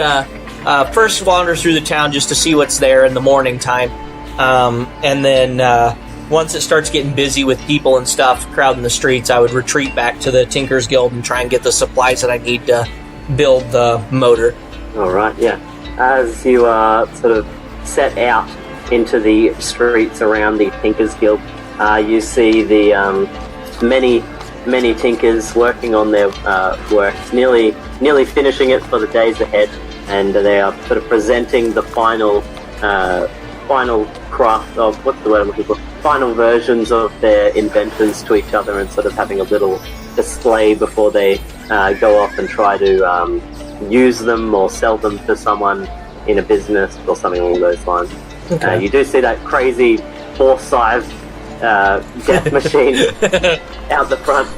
first wander through the town just to see what's there in the morning time, and then once it starts getting busy with people and stuff crowding the streets, I would retreat back to the Tinkers Guild and try and get the supplies that I need to build the motor. Alright, yeah. As you sort of set out into the streets around the Tinkers Guild, you see the many tinkers working on their work. It's nearly nearly finishing it for the days ahead, and they are sort of presenting the final craft of, what's the word I'm looking for? Final versions of their inventions to each other, and sort of having a little display before they go off and try to use them or sell them to someone in a business or something along those lines. Okay. You do see that crazy horse-sized death machine out the front.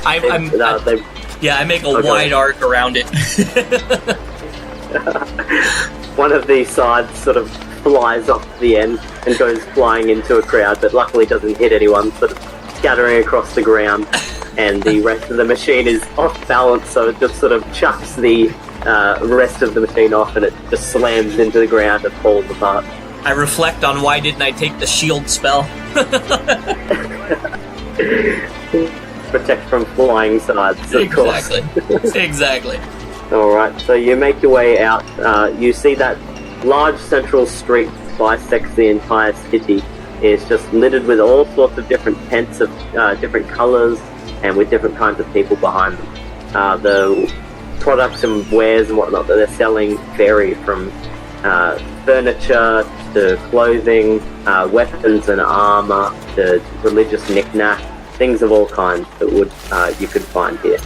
I make a wide arc around it. One of the sides sort of flies off the end and goes flying into a crowd, but luckily doesn't hit anyone, sort of scattering across the ground, and the rest of the machine is off balance, so it just sort of chucks the rest of the machine off, and it just slams into the ground and falls apart. I reflect on why didn't I take the shield spell. Protect from flying sides, of course. Exactly. Alright, so you make your way out. You see that large central street bisects the entire city. It's just littered with all sorts of different tents of different colours and with different kinds of people behind them. The products and wares and whatnot that they're selling vary from furniture to clothing, weapons and armour to religious knick-knack, things of all kinds that you could find here.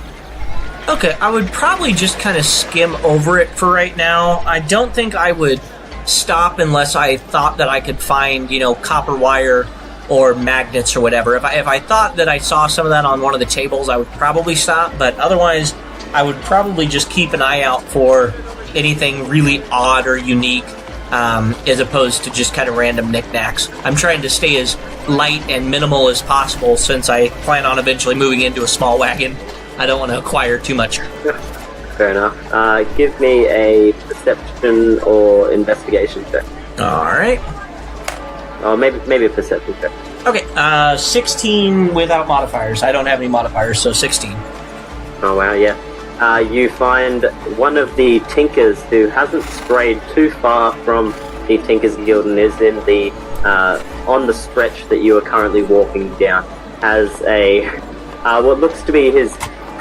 Okay, I would probably just kind of skim over it for right now. I don't think I would stop unless I thought that I could find, copper wire or magnets or whatever. If I thought that I saw some of that on one of the tables, I would probably stop, but otherwise I would probably just keep an eye out for anything really odd or unique, as opposed to just kind of random knickknacks. I'm trying to stay as light and minimal as possible since I plan on eventually moving into a small wagon. I don't want to acquire too much. Fair enough. Give me a perception or investigation check. Alright. Oh, maybe a perception check. Okay, 16 without modifiers. I don't have any modifiers, so 16. Oh, wow, yeah. You find one of the Tinkers who hasn't strayed too far from the Tinkers Guild and is in the on the stretch that you are currently walking down, has a what looks to be his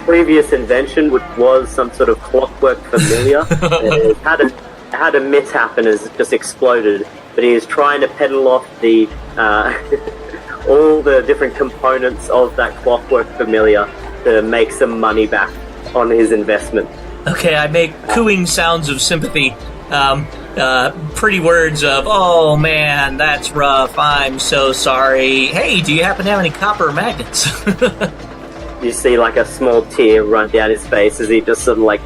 previous invention, which was some sort of clockwork familiar. It had a mishap and has just exploded, but he is trying to pedal off the all the different components of that clockwork familiar to make some money back on his investment. Okay, I make cooing sounds of sympathy. Pretty words of, oh man, that's rough, I'm so sorry. Hey, do you happen to have any copper magnets? You see like a small tear run down his face as he just sort of like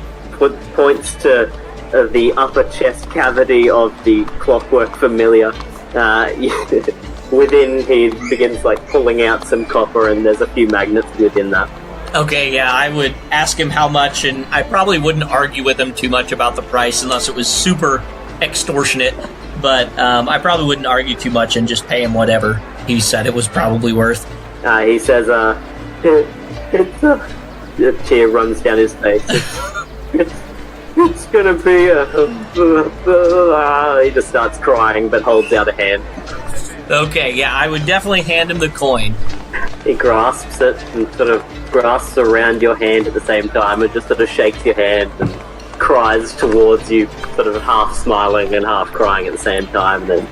points to the upper chest cavity of the clockwork familiar. Within, he begins like pulling out some copper, and there's a few magnets within that. Okay, yeah, I would ask him how much, and I probably wouldn't argue with him too much about the price unless it was super extortionate, but I probably wouldn't argue too much and just pay him whatever he said it was probably worth. He says, the tear runs down his face. It's gonna be he just starts crying but holds out a hand. Okay, yeah, I would definitely hand him the coin. He grasps it and sort of grasps around your hand at the same time and just sort of shakes your hand and cries towards you, sort of half smiling and half crying at the same time, then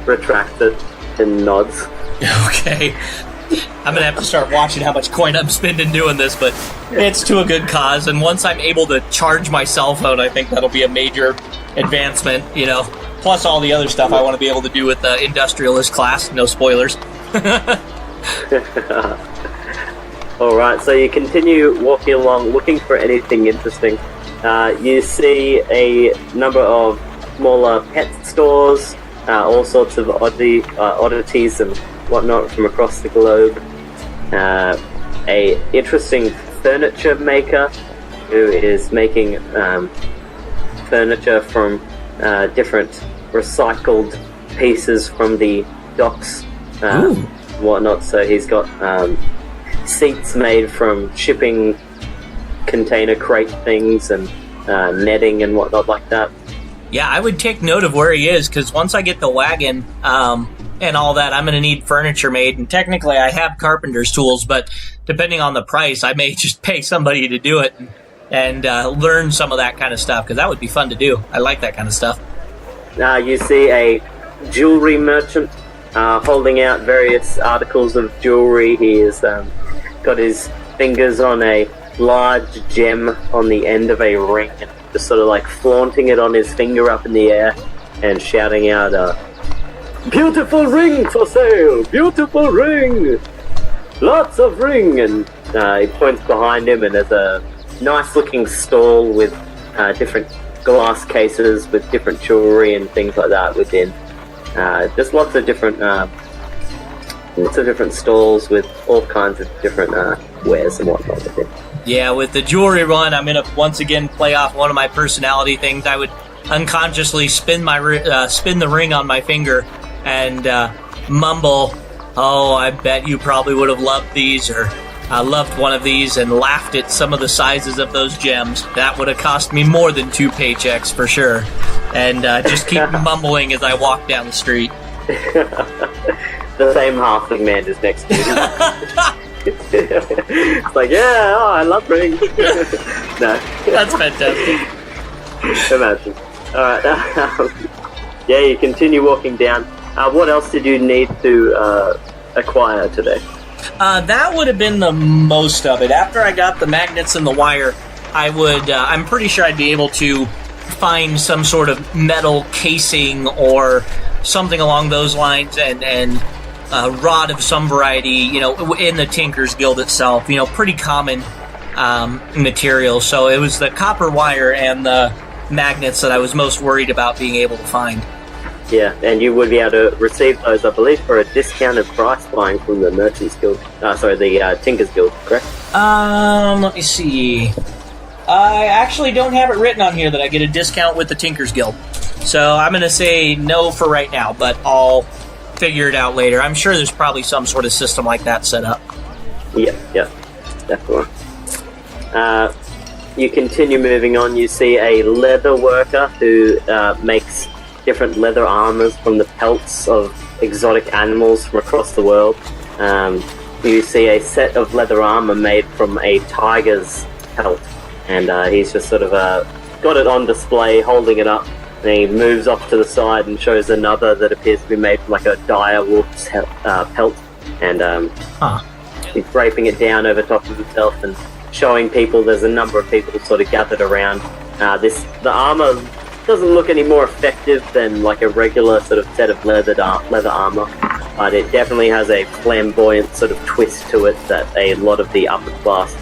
retracts it and nods. Okay. I'm going to have to start watching how much coin I'm spending doing this, but it's to a good cause, and once I'm able to charge my cell phone, I think that'll be a major advancement, plus all the other stuff I want to be able to do with the industrialist class. No spoilers. Alright, so you continue walking along looking for anything interesting. You see a number of smaller pet stores, all sorts of oddities and whatnot from across the globe. A interesting furniture maker who is making furniture from different recycled pieces from the docks, whatnot. So he's got seats made from shipping container crate things and netting and whatnot like that. Yeah, I would take note of where he is, because once I get the wagon and all that, I'm going to need furniture made. And technically, I have carpenter's tools, but depending on the price, I may just pay somebody to do it. and learn some of that kind of stuff, because that would be fun to do. I like that kind of stuff. You see a jewelry merchant holding out various articles of jewelry. He has got his fingers on a large gem on the end of a ring, and just sort of like flaunting it on his finger up in the air and shouting out, "Beautiful ring for sale! Beautiful ring! Lots of ring!" And he points behind him, and there's a nice looking stall with different glass cases with different jewelry and things like that within. Just lots of different stalls with all kinds of different wares and whatnot with it. Yeah, with the jewelry one, I'm going to once again play off one of my personality things. I would unconsciously spin the ring on my finger and mumble, "Oh, I bet you probably would have loved these," or "I loved one of these," and laughed at some of the sizes of those gems. That would have cost me more than 2 paychecks for sure. And just keep mumbling as I walk down the street. The same halfling man is next to you. It's like, yeah, oh, I love rings. No. That's fantastic. Imagine. Alright, yeah, you continue walking down. What else did you need to acquire today? That would have been the most of it. After I got the magnets and the wire, I'm pretty sure I'd be able to find some sort of metal casing or something along those lines, and a rod of some variety, in the Tinker's Guild itself, pretty common material. So it was the copper wire and the magnets that I was most worried about being able to find. Yeah, and you would be able to receive those, I believe, for a discounted price buying from the Merchants Guild. The Tinker's Guild, correct? Let me see. I actually don't have it written on here that I get a discount with the Tinker's Guild. So I'm going to say no for right now, but I'll figure it out later. I'm sure there's probably some sort of system like that set up. Yeah, definitely. You continue moving on. You see a leather worker who makes different leather armors from the pelts of exotic animals from across the world. You see a set of leather armor made from a tiger's pelt, and he's just sort of got it on display, holding it up, and he moves off to the side and shows another that appears to be made from like a dire wolf's pelt, and he's draping it down over top of himself and showing people. There's a number of people sort of gathered around. The armor doesn't look any more effective than like a regular sort of set of leather armor, but it definitely has a flamboyant sort of twist to it that a lot of the upper class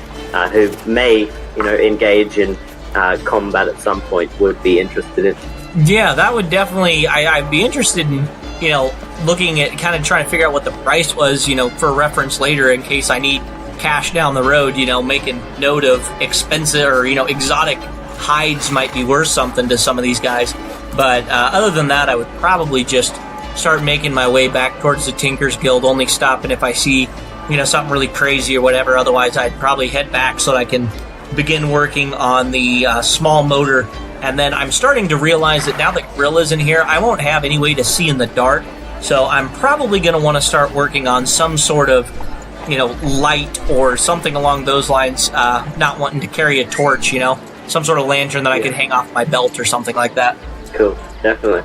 who may engage in combat at some point would be interested in. Yeah, that would definitely. I'd be interested in looking at, kind of trying to figure out what the price was, for reference later in case I need cash down the road. Making note of expensive or exotic hides might be worth something to some of these guys. But other than that, I would probably just start making my way back towards the Tinker's Guild, only stopping if I see something really crazy or whatever. Otherwise, I'd probably head back so that I can begin working on the small motor. And then I'm starting to realize that now that Grill isn't here, I won't have any way to see in the dark. So I'm probably going to want to start working on some sort of light or something along those lines, not wanting to carry a torch, some sort of lantern that I could hang off my belt or something like that. Cool, definitely.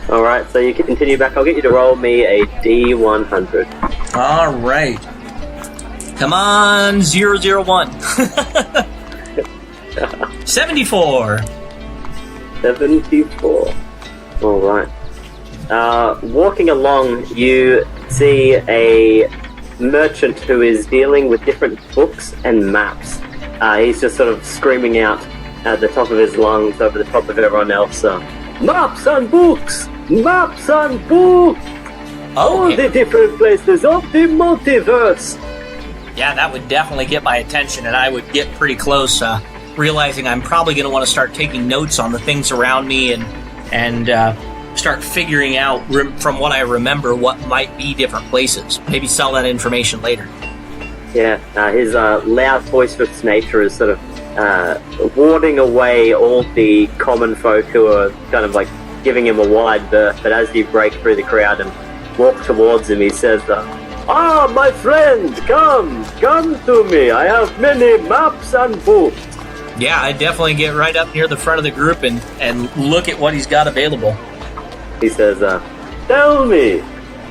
Alright, so you can continue back. I'll get you to roll me a D100. Alright. Come on, 001. 74. 74. Alright. Walking along, you see a merchant who is dealing with different books and maps. He's just sort of screaming out at the top of his lungs over the top of everyone else. Maps and books! Maps and books! All the different places of the multiverse! Yeah, that would definitely get my attention, and I would get pretty close, realizing I'm probably going to want to start taking notes on the things around me and start figuring out, from what I remember, what might be different places. Maybe sell that information later. Yeah, his loud, boisterous nature is sort of warding away all the common folk who are kind of like giving him a wide berth. But as you break through the crowd and walk towards him, he says, my friend, come to me. I have many maps and books. Yeah, I definitely get right up near the front of the group and look at what he's got available. He says, tell me,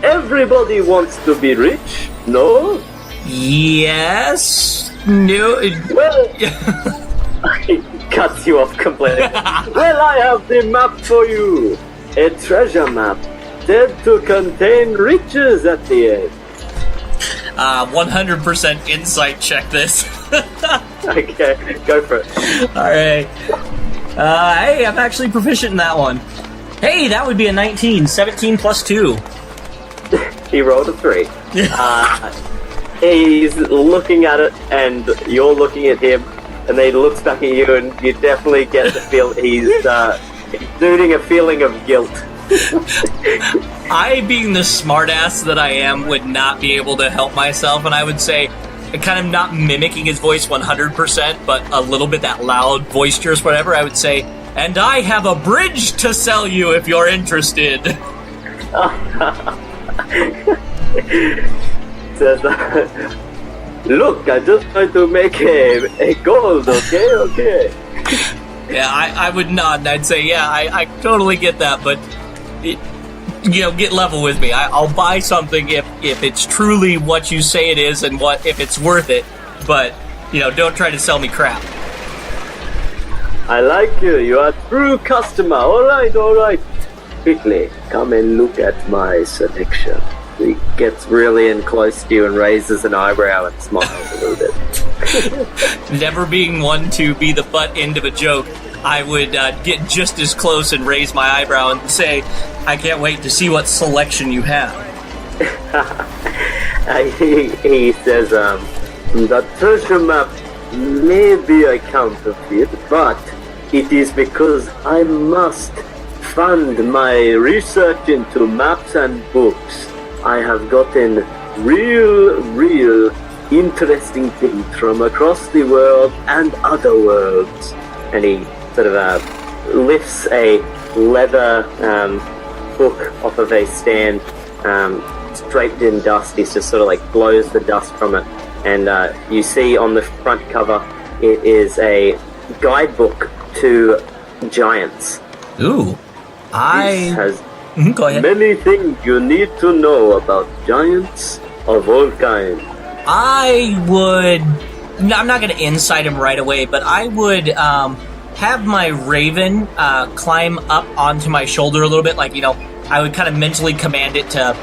everybody wants to be rich, no? Yes. No. Well, he cuts you off completely. Well, I have the map for you. A treasure map said to contain riches at the end. 100% insight check this. Okay, go for it. Alright. Hey, I'm actually proficient in that one. Hey, that would be a 19. 17 plus 2. He rolled a 3. He's looking at it, and you're looking at him, and then he looks back at you, and you definitely get the feel he's exuding a feeling of guilt. I, being the smartass that I am, would not be able to help myself, and I would say, kind of not mimicking his voice 100%, but a little bit that loud, boisterous, whatever, I would say, and I have a bridge to sell you if you're interested. Says, look, I just tried to make a gold, okay? Yeah, I would nod, and I'd say, yeah, I totally get that, but, get level with me. I'll buy something if it's truly what you say it is and if it's worth it, but, don't try to sell me crap. I like you. You are a true customer. All right. Quickly, come and look at my selection. He gets really in close to you and raises an eyebrow and smiles a little bit. Never being one to be the butt end of a joke, I would get just as close and raise my eyebrow and say, I can't wait to see what selection you have. He says, the treasure map may be a counterfeit, but it is because I must fund my research into maps and books. I have gotten real interesting things from across the world and other worlds. And he sort of lifts a leather book off of a stand, draped in dust. He just sort of like blows the dust from it. And you see on the front cover, it is a guidebook to giants. Ooh. This has Go ahead. many things you need to know about giants of all kinds. I'm not going to insight him right away, but I would have my raven climb up onto my shoulder a little bit. Like, I would kind of mentally command it to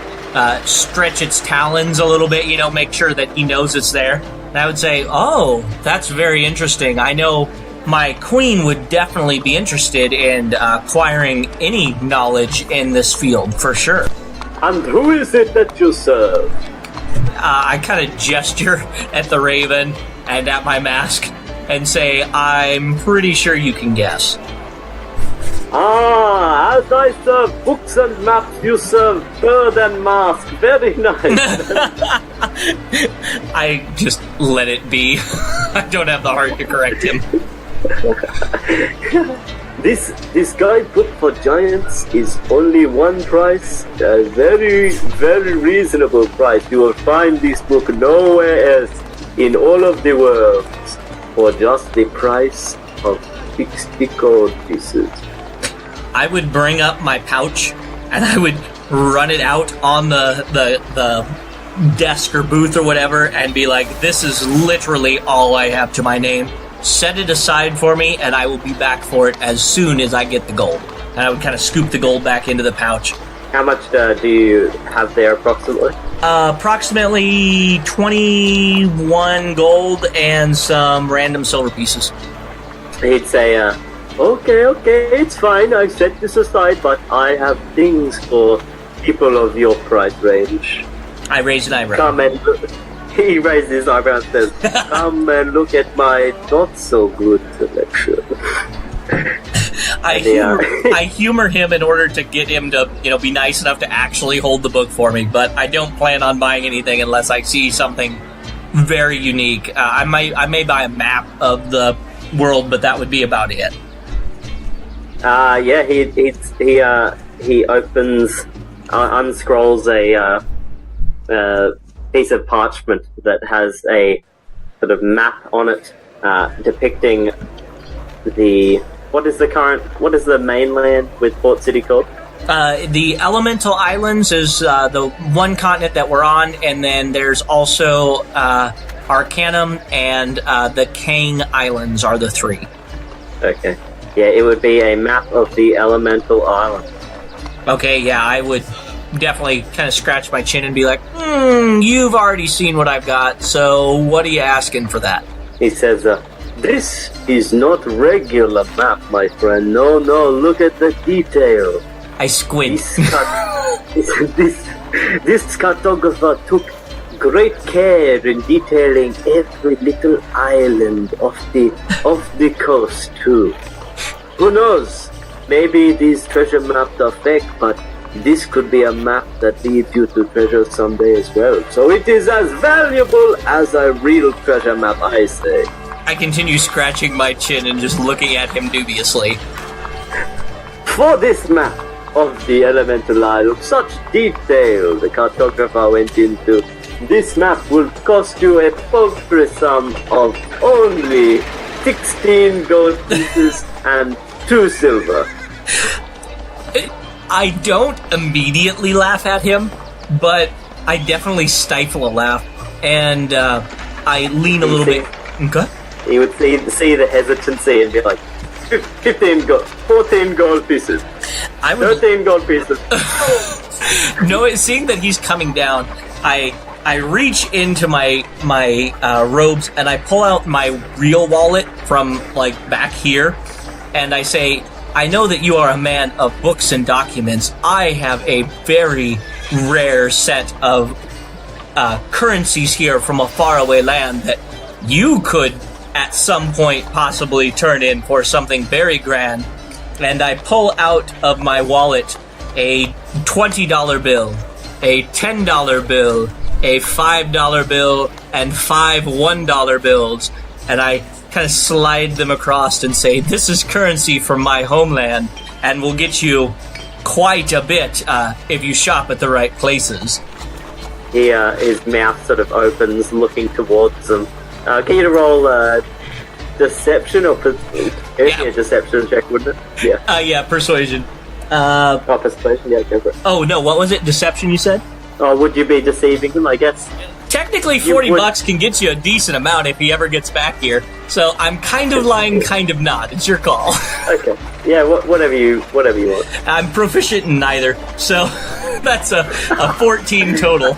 stretch its talons a little bit, make sure that he knows it's there. And I would say, oh, that's very interesting. I know my queen would definitely be interested in acquiring any knowledge in this field, for sure. And who is it that you serve? I kind of gesture at the raven and at my mask and say, I'm pretty sure you can guess. As I serve books and maps, you serve bird and mask. Very nice. I just let it be. I don't have the heart to correct him. This guidebook for giants is only one price, a very reasonable price. You will find this book nowhere else in all of the world for just the price of 60 gold pieces. I would bring up my pouch and I would run it out on the desk or booth or whatever and be like, this is literally all I have to my name. Set it aside for me, and I will be back for it as soon as I get the gold. And I would kind of scoop the gold back into the pouch. How much do you have there approximately? Approximately 21 gold and some random silver pieces. He'd say, okay, it's fine, I set this aside, but I have things for people of your price range. I raise an eyebrow. Come and look. He raises his eyebrow and says, come and look at my not-so-good selection. I humor him in order to get him to, be nice enough to actually hold the book for me, but I don't plan on buying anything unless I see something very unique. I may buy a map of the world, but that would be about it. Yeah, he opens, unscrolls a piece of parchment that has a sort of map on it depicting what is the mainland with Port City called? The Elemental Islands is the one continent that we're on, and then there's also Arcanum and the Kang Islands are the three. Okay. Yeah, it would be a map of the Elemental Islands. Okay, yeah, I would definitely kind of scratch my chin and be like, you've already seen what I've got, so what are you asking for that? He says, this is not regular map, my friend. No, look at the detail. I squint. This cartographer took great care in detailing every little island off the coast too. Who knows? Maybe these treasure maps are fake, but this could be a map that leads you to treasure someday as well. So it is as valuable as a real treasure map, I say. I continue scratching my chin and just looking at him dubiously. For this map of the Elemental Isle, such detail the cartographer went into, this map will cost you a paltry sum of only 16 gold pieces and 2 silver. I don't immediately laugh at him, but I definitely stifle a laugh, and I lean a little bit. Okay. He would see the hesitancy and be like, 14 gold pieces. 13 gold pieces. No, seeing that he's coming down, I reach into my robes and I pull out my real wallet from like back here, and I say, I know that you are a man of books and documents. I have a very rare set of currencies here from a faraway land that you could at some point possibly turn in for something very grand. And I pull out of my wallet a $20 bill, a $10 bill, a $5 bill, and 5 $1 bills, and I kind of slide them across and say, this is currency from my homeland, and will get you quite a bit if you shop at the right places. His mouth sort of opens, looking towards them. Can you roll deception or deception check, wouldn't it? Yeah, persuasion. Persuasion, yeah, go for it. Oh, no, what was it? Deception, you said? Oh, would you be deceiving him, I guess? Technically, $40 can get you a decent amount if he ever gets back here. So I'm kind of lying, kind of not. It's your call. Okay. Yeah, whatever you want. I'm proficient in neither, so that's a 14 total.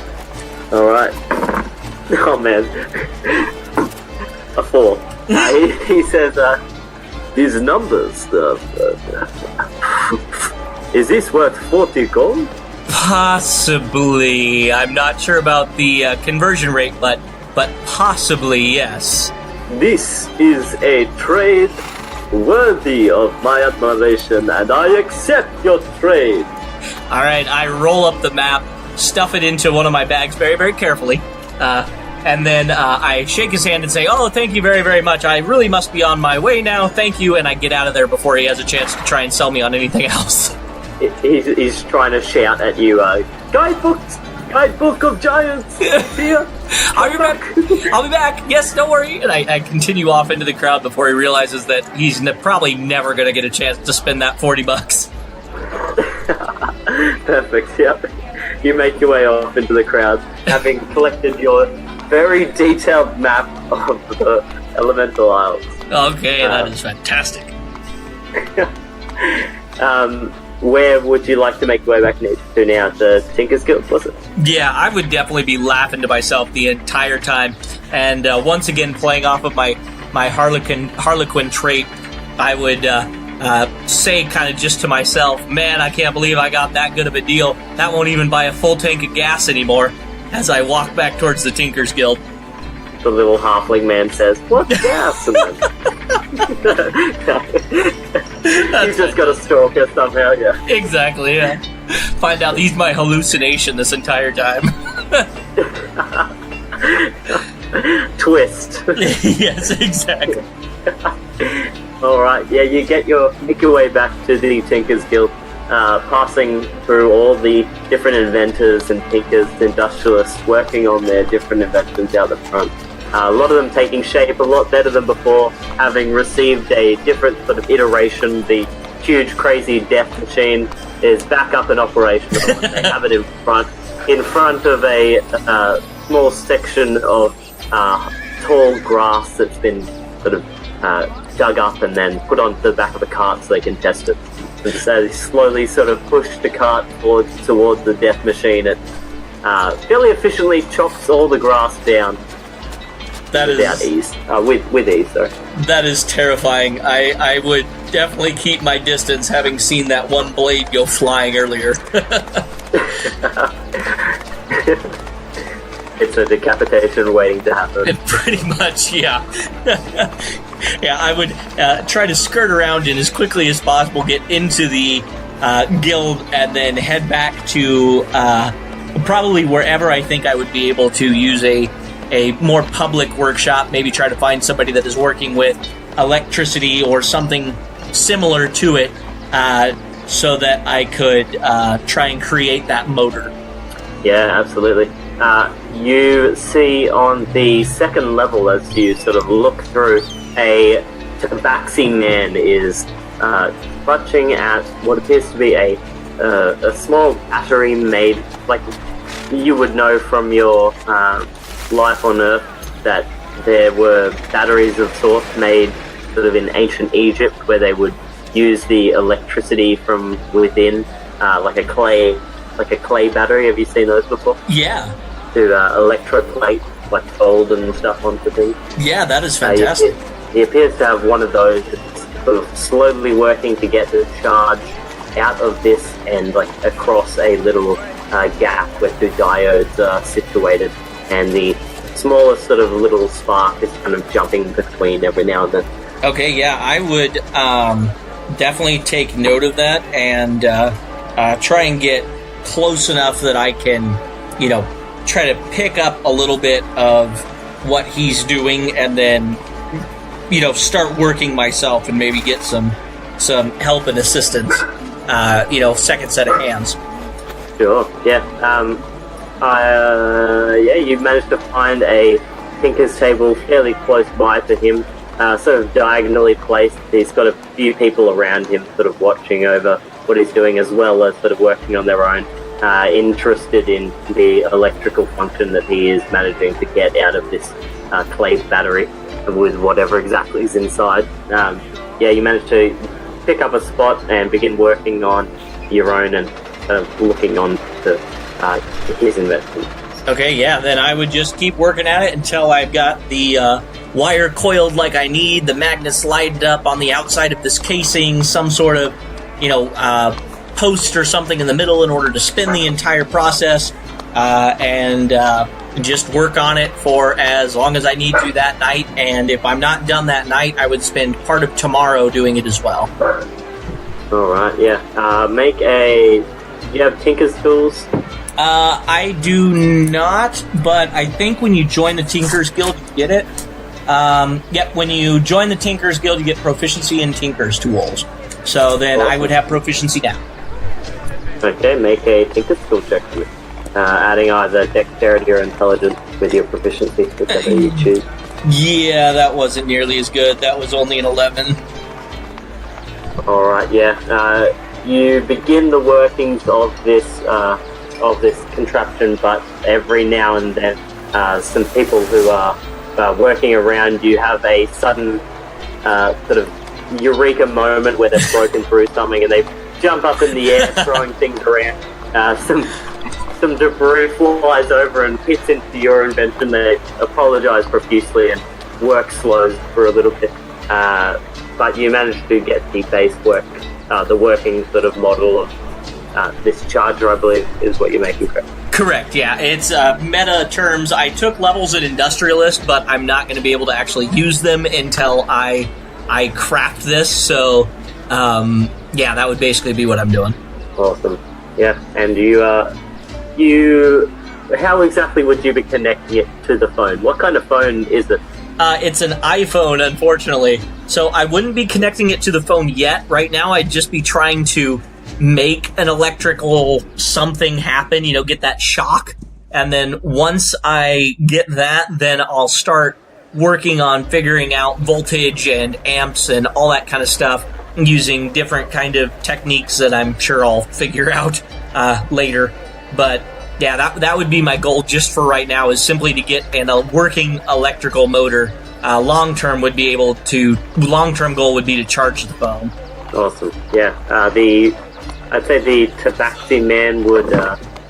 All right. Oh man, a 4. He says, these numbers. Is this worth 40 gold? Possibly. I'm not sure about the conversion rate, but possibly, yes. This is a trade worthy of my admiration, and I accept your trade. Alright, I roll up the map, stuff it into one of my bags very, very carefully, and then I shake his hand and say, oh, thank you very, very much. I really must be on my way now. Thank you, and I get out of there before he has a chance to try and sell me on anything else. He's trying to shout at you, Guidebook of Giants! Here! I'll be back! Yes, don't worry! And I continue off into the crowd before he realizes that he's probably never going to get a chance to spend that $40. Perfect, yep. You make your way off into the crowd, having collected your very detailed map of the Elemental Isles. Okay, that is fantastic. Where would you like to make your way back to now? To Tinker's Guild, was it? Yeah, I would definitely be laughing to myself the entire time. And once again, playing off of my Harlequin trait, I would say kind of just to myself, man, I can't believe I got that good of a deal. That won't even buy a full tank of gas anymore, as I walk back towards the Tinker's Guild. The little halfling man says, what's gas? He's just got to stalk us somehow, yeah. Exactly, yeah. Find out he's my hallucination this entire time. Twist. Yes, exactly. Alright, yeah, you make your way back to the Tinker's Guild, passing through all the different inventors and tinkers, industrialists working on their different inventions out the front. A lot of them taking shape a lot better than before, having received a different sort of iteration. The huge, crazy death machine is back up and operational. They have it in front of a small section of tall grass that's been sort of dug up and then put onto the back of a cart so they can test it. And so they slowly sort of push the cart towards the death machine. It fairly efficiently chops all the grass down. That without ease. With ease, sorry. That is terrifying. I would definitely keep my distance, having seen that one blade go flying earlier. It's a decapitation waiting to happen. Pretty much, yeah. Yeah, I would try to skirt around and as quickly as possible get into the guild and then head back to probably wherever I think I would be able to use a more public workshop, maybe try to find somebody that is working with electricity or something similar to it so that I could try and create that motor. Yeah, absolutely. You see on the second level, as you sort of look through, a tabaxi man is clutching at what appears to be a small battery made, like you would know from your life on Earth, that there were batteries of sorts made sort of in ancient Egypt where they would use the electricity from within, like a clay battery. Have you seen those before? Yeah. To electroplate like gold and stuff onto things. Yeah, that is fantastic. He appears to have one of those that's sort of slowly working to get the charge out of this and like across a little gap where two diodes are situated, and the smallest sort of little spark is kind of jumping between every now and then. Okay, yeah, I would definitely take note of that and try and get close enough that I can, try to pick up a little bit of what he's doing and then, start working myself and maybe get some help and assistance, second set of hands. Sure, yeah. You managed to find a tinker's table fairly close by to him, sort of diagonally placed. He's got a few people around him sort of watching over what he's doing, as well as sort of working on their own, interested in the electrical function that he is managing to get out of this clay battery with whatever exactly is inside. You managed to pick up a spot and begin working on your own and looking on to his investment. Okay, yeah, then I would just keep working at it until I've got the wire coiled like I need, the magnets lined up on the outside of this casing, some sort of, post or something in the middle in order to spin the entire process, and just work on it for as long as I need to that night. And if I'm not done that night, I would spend part of tomorrow doing it as well. Alright, yeah. Do you have Tinker's tools? I do not, but I think when you join the Tinker's Guild, you get it. When you join the Tinker's Guild, you get proficiency in Tinker's tools. So then awesome. I would have proficiency now. Okay, make a Tinker's tool check for me. Adding either dexterity or intelligence with your proficiency, whichever you choose. Yeah, that wasn't nearly as good. That was only an 11. Alright, yeah. You begin the workings of this contraption, but every now and then some people who are working around you have a sudden sort of eureka moment where they've broken through something and they jump up in the air throwing things around. Some debris flies over and hits into your invention. They apologize profusely and work slows for a little bit, but you manage to get the base work, the working sort of model of this charger, I believe, is what you're making, correct? Correct, yeah. It's meta terms. I took levels at Industrialist, but I'm not going to be able to actually use them until I craft this, so that would basically be what I'm doing. Awesome. Yeah, and how exactly would you be connecting it to the phone? What kind of phone is it? It's an iPhone, unfortunately. So I wouldn't be connecting it to the phone yet. Right now, I'd just be trying to make an electrical something happen, get that shock. And then once I get that, then I'll start working on figuring out voltage and amps and all that kind of stuff using different kind of techniques that I'm sure I'll figure out later. But yeah, that would be my goal just for right now, is simply to get a working electrical motor. Long-term goal would be to charge the phone. Awesome. Yeah. I'd say the Tabaxi man would,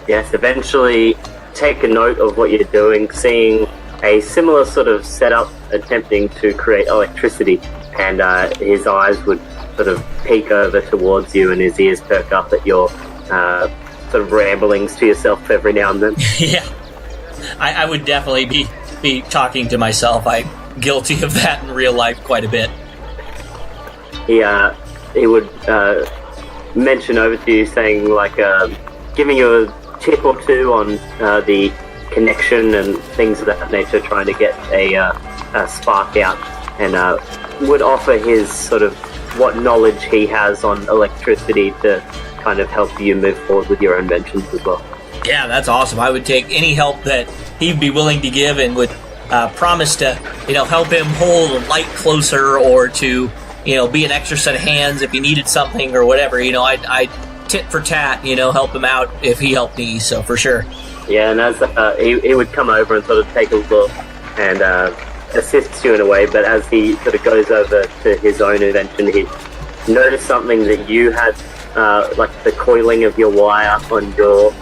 yes, eventually take a note of what you're doing, seeing a similar sort of setup, attempting to create electricity, and his eyes would sort of peek over towards you, and his ears perk up at your sort of ramblings to yourself every now and then. Yeah, I would definitely be talking to myself. I'm guilty of that in real life quite a bit. He would mention over to you, saying like, giving you a tip or two on the connection and things of that nature, trying to get a spark out, and would offer his sort of what knowledge he has on electricity to kind of help you move forward with your inventions as well. Yeah, that's awesome. I would take any help that he'd be willing to give, and would promise to, help him hold a light closer, or to, be an extra set of hands if he needed something or whatever. I'd tit for tat, help him out if he helped me. So for sure. Yeah, and as he would come over and sort of take a look and assists you in a way, but as he sort of goes over to his own invention, he noticed something that you had, like the coiling of your wire on your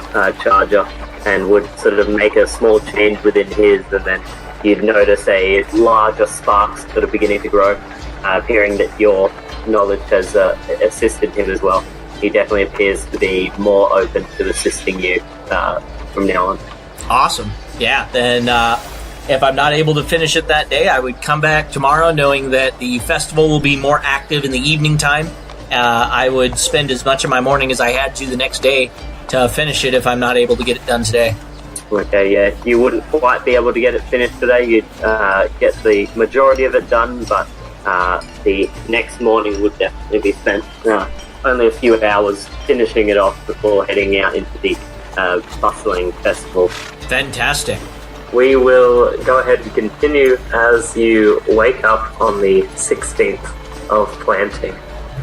charger, and would sort of make a small change within his, and then you'd notice a larger spark sort of beginning to grow, appearing that your knowledge has assisted him as well. He definitely appears to be more open to assisting you from now on. Awesome. Yeah, then if I'm not able to finish it that day, I would come back tomorrow knowing that the festival will be more active in the evening time. I would spend as much of my morning as I had to the next day to finish it if I'm not able to get it done today. Okay, yeah. You wouldn't quite be able to get it finished today. You'd get the majority of it done, but the next morning would definitely be spent only a few hours finishing it off before heading out into the bustling festival. Fantastic. We will go ahead and continue as you wake up on the 16th of planting,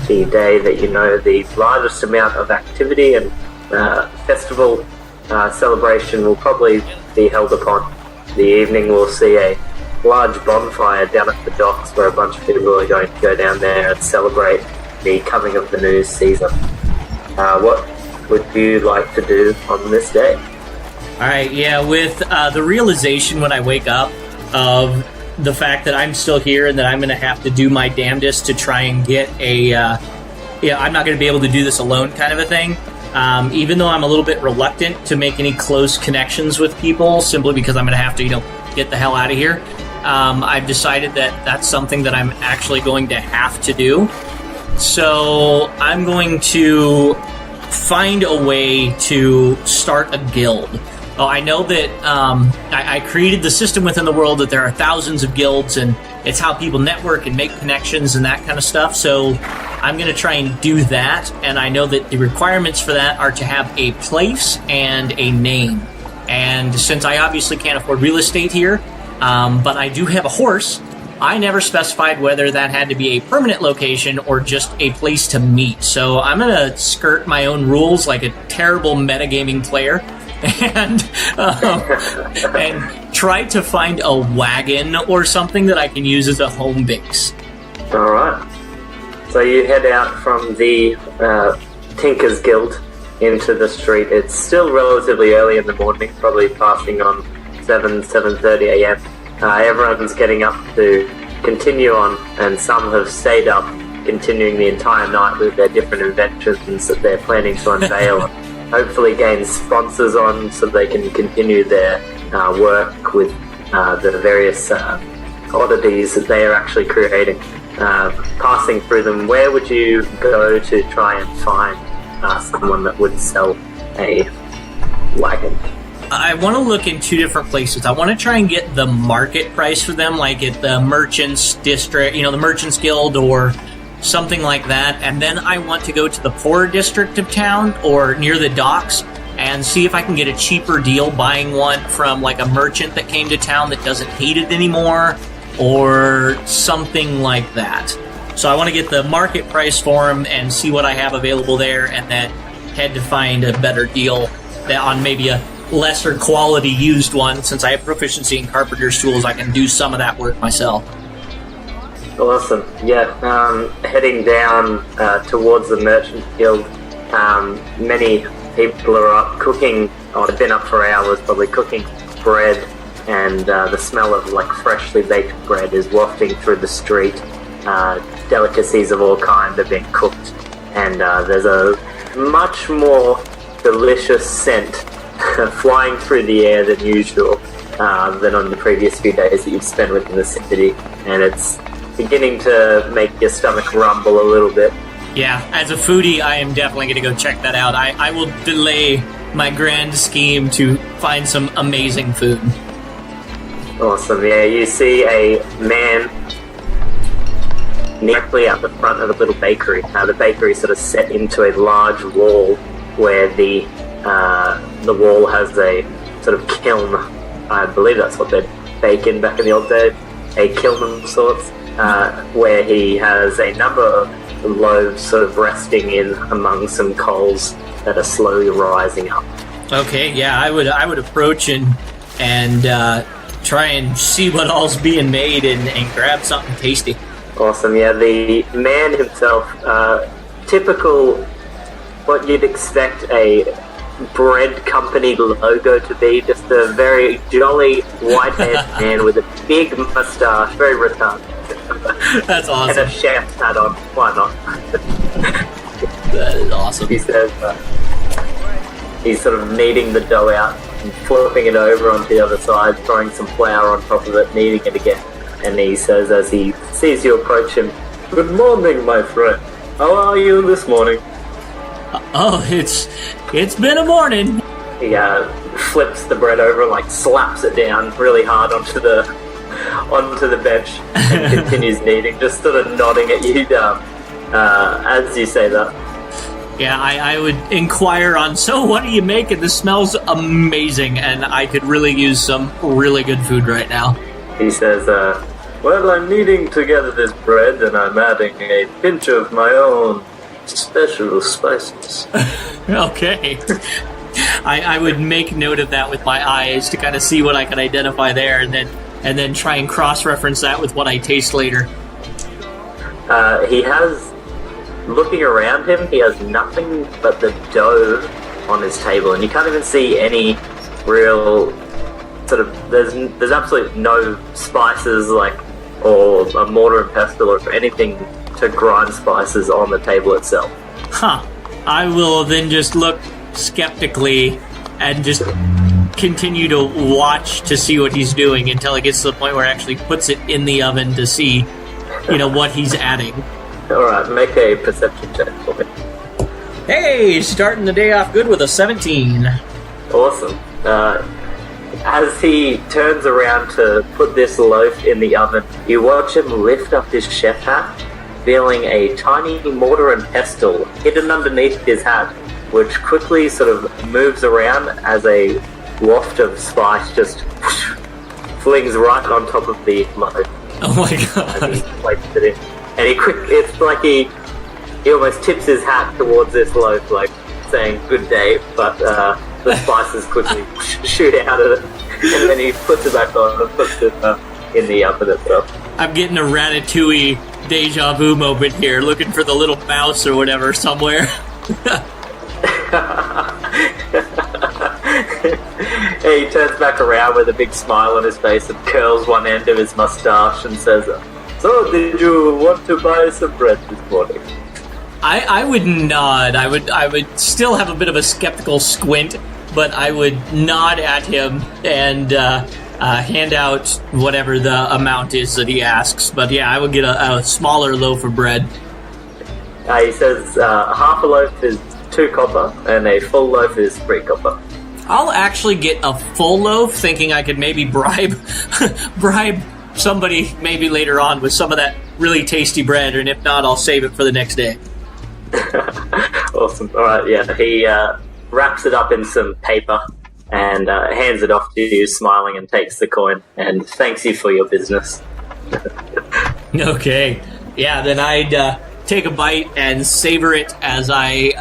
the day that the largest amount of activity and festival celebration will probably be held upon. The evening will see a large bonfire down at the docks, where a bunch of people are going to go down there and celebrate the coming of the new season. What would you like to do on this day? All right, yeah, with the realization when I wake up of the fact that I'm still here and that I'm going to have to do my damnedest to try and get I'm not going to be able to do this alone kind of a thing. Even though I'm a little bit reluctant to make any close connections with people, simply because I'm going to have to, get the hell out of here. I've decided that that's something that I'm actually going to have to do. So I'm going to find a way to start a guild. I know that I created the system within the world that there are thousands of guilds, and it's how people network and make connections and that kind of stuff. So I'm going to try and do that, and I know that the requirements for that are to have a place and a name. And since I obviously can't afford real estate here, but I do have a horse, I never specified whether that had to be a permanent location or just a place to meet. So I'm going to skirt my own rules like a terrible metagaming player and try to find a wagon or something that I can use as a home base. All right. So you head out from the Tinkers Guild into the street. It's still relatively early in the morning, probably passing on 7:30 a.m. Everyone's getting up to continue on, and some have stayed up, continuing the entire night with their different inventions that they're planning to unveil and hopefully gain sponsors on so they can continue their work with the various oddities that they are actually creating. Passing through them, where would you go to try and find someone that would sell a wagon? I want to look in two different places. I want to try and get the market price for them, like at the Merchants District, the Merchants Guild or something like that. And then I want to go to the poorer district of town or near the docks and see if I can get a cheaper deal buying one from like a merchant that came to town that doesn't hate it anymore. or something like that. So I want to get the market price for them and see what I have available there, and then head to find a better deal on maybe a lesser quality used one. Since I have proficiency in carpenter's tools, I can do some of that work myself. Awesome. Yeah, heading down towards the Merchant Guild, many people are up cooking, or they've been up for hours, probably cooking bread, and the smell of like freshly baked bread is wafting through the street. Delicacies of all kinds are being cooked, and there's a much more delicious scent flying through the air than usual than on the previous few days that you've spent within the city, and it's beginning to make your stomach rumble a little bit. Yeah, as a foodie, I am definitely going to go check that out. I will delay my grand scheme to find some amazing food. Awesome. Yeah, you see a man directly at the front of the little bakery. The bakery is sort of set into a large wall where the wall has a sort of kiln. I believe that's what they'd bake in back in the old days. A kiln of sorts, where he has a number of loaves sort of resting in among some coals that are slowly rising up. Okay, yeah, I would approach and try and see what all's being made and grab something tasty. Awesome, yeah, the man himself, typical, what you'd expect a bread company logo to be, just a very jolly white-haired man with a big moustache, very retarded. That's awesome. And a chef's hat on, why not? That is awesome. He says he's sort of kneading the dough out and flipping it over onto the other side, throwing some flour on top of it, kneading it again. And he says as he sees you approach him, "Good morning, my friend. How are you this morning?" Oh, it's been a morning. He flips the bread over and like slaps it down really hard onto the bench and continues kneading, just sort of nodding at you as you say that. Yeah, I would inquire on, so what are you making? This smells amazing, and I could really use some really good food right now. He says, well, I'm kneading together this bread and I'm adding a pinch of my own special spices. Okay. I would make note of that with my eyes to kind of see what I can identify there, and then try and cross-reference that with what I taste later. He has, looking around him, he has nothing but the dough on his table, and you can't even see any real sort of, there's absolutely no spices or a mortar and pestle or anything to grind spices on the table itself. Huh. I will then just look skeptically and just continue to watch to see what he's doing until it gets to the point where he actually puts it in the oven to see, what he's adding. Alright, make a perception check for me. Hey, starting the day off good with a 17. Awesome. As he turns around to put this loaf in the oven, you watch him lift up his chef hat, revealing a tiny mortar and pestle hidden underneath his hat, which quickly sort of moves around as a waft of spice just flings right on top of the loaf. Oh my god. As he places it in. And it's like he almost tips his hat towards this loaf, like saying good day, but the spices quickly shoot out of it, and then he puts it back on and puts it in the oven itself. I'm getting a Ratatouille deja vu moment here, looking for the little mouse or whatever somewhere. He turns back around with a big smile on his face and curls one end of his mustache and says, "So, did you want to buy some bread this morning?" I would nod. I would still have a bit of a skeptical squint, but I would nod at him and hand out whatever the amount is that he asks. But yeah, I would get a smaller loaf of bread. He says half a loaf is 2 copper and a full loaf is 3 copper. I'll actually get a full loaf, thinking I could maybe bribe somebody maybe later on with some of that really tasty bread, and if not, I'll save it for the next day. Awesome. Alright, yeah. He wraps it up in some paper and hands it off to you, smiling, and takes the coin and thanks you for your business. Okay. Yeah, then I'd take a bite and savor it as I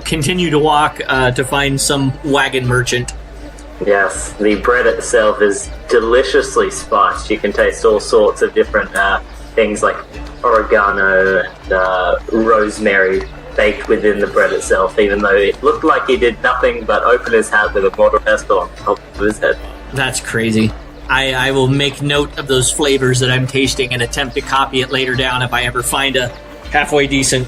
continue to walk to find some wagon merchant. Yes, the bread itself is deliciously spiced. You can taste all sorts of different things like oregano and rosemary baked within the bread itself, even though it looked like he did nothing but open his hat with a mortar pestle on top of his head. That's crazy. I will make note of those flavors that I'm tasting and attempt to copy it later down if I ever find a halfway decent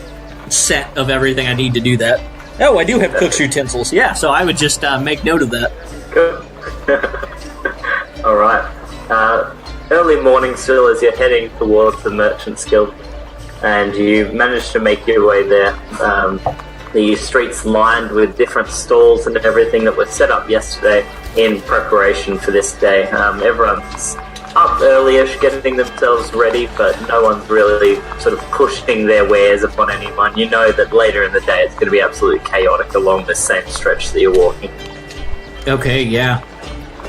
set of everything I need to do that. Oh, I do have cook's utensils. Yeah, so I would just make note of that. Good. All right. Early morning still as you're heading towards the Merchant's Guild, and you manage to make your way there. The streets lined with different stalls and everything that was set up yesterday in preparation for this day. Everyone's up early-ish getting themselves ready, but no one's really sort of pushing their wares upon anyone. You know that later in the day it's going to be absolutely chaotic along the same stretch that you're walking. Okay, yeah.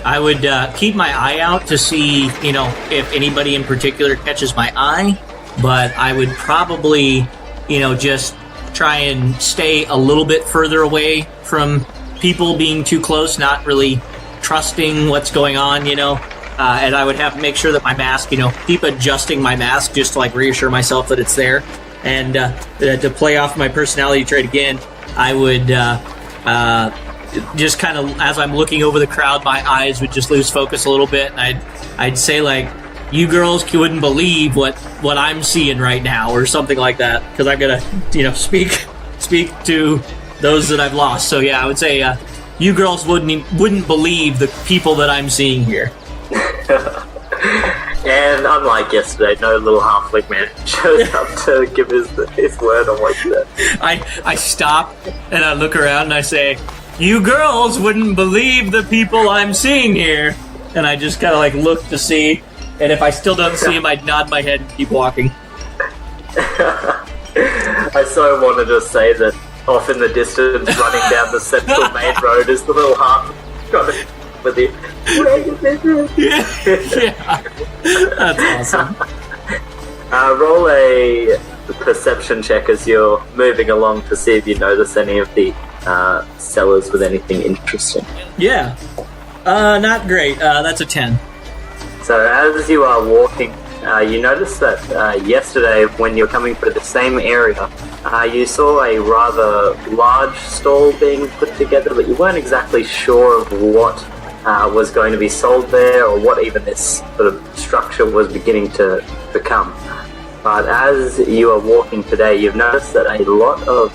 I would keep my eye out to see, if anybody in particular catches my eye, but I would probably, just try and stay a little bit further away from people being too close, not really trusting what's going on, and I would have to make sure that my mask, keep adjusting my mask just to reassure myself that it's there. And to play off my personality trait again, I would just kind of, as I'm looking over the crowd, my eyes would just lose focus a little bit, and I'd say you girls wouldn't believe what I'm seeing right now, or something like that, because I'm gonna speak to those that I've lost. So yeah, I would say you girls wouldn't believe the people that I'm seeing here. And unlike yesterday, no little halfling man shows up to give his word on what he said. I stop and I look around and I say, "You girls wouldn't believe the people I'm seeing here," and I just kind of look to see. And if I still don't see him, I'd nod my head and keep walking. I so want to just say that off in the distance, running down the central main road, is the little half with you. Yeah, that's awesome. Roll a perception check as you're moving along to see if you notice any of the sellers with anything interesting. Yeah, not great. That's a 10. So as you are walking, you notice that yesterday when you were coming through the same area, you saw a rather large stall being put together, but you weren't exactly sure of what was going to be sold there, or what even this sort of structure was beginning to become. But as you are walking today, you've noticed that a lot of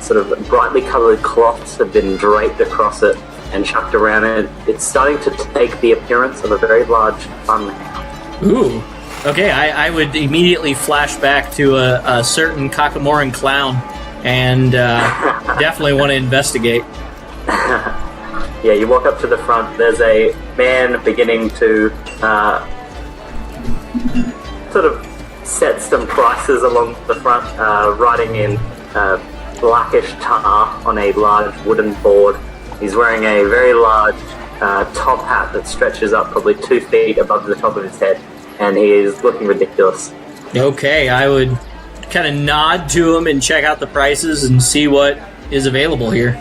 sort of brightly coloured cloths have been draped across it and chucked around it. It's starting to take the appearance of a very large fun house. Ooh. Okay, I would immediately flash back to a certain Kakamoran clown and definitely want to investigate. Yeah, you walk up to the front. There's a man beginning to sort of set some prices along the front, writing in blackish tar on a large wooden board. He's wearing a very large top hat that stretches up probably 2 feet above the top of his head, and he is looking ridiculous. Okay, I would kind of nod to him and check out the prices and see what is available here.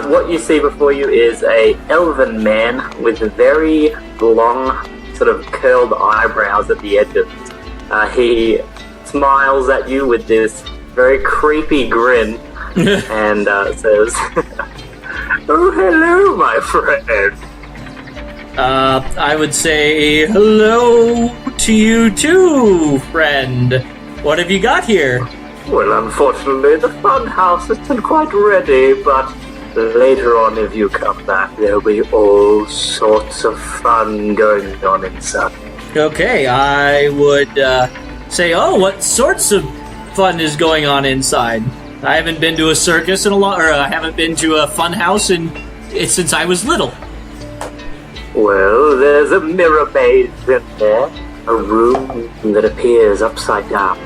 What you see before you is a elven man with very long, sort of curled eyebrows at the edges. He smiles at you with this very creepy grin and says, "Oh, hello, my friend." I would say hello to you too, friend. What have you got here? Well, unfortunately, the fun house isn't quite ready, but later on, if you come back, there'll be all sorts of fun going on inside. Okay, I would say, what sorts of fun is going on inside? I haven't been to a circus in a long, or I haven't been to a fun house since I was little. Well, there's a mirror maze in there, a room that appears upside down.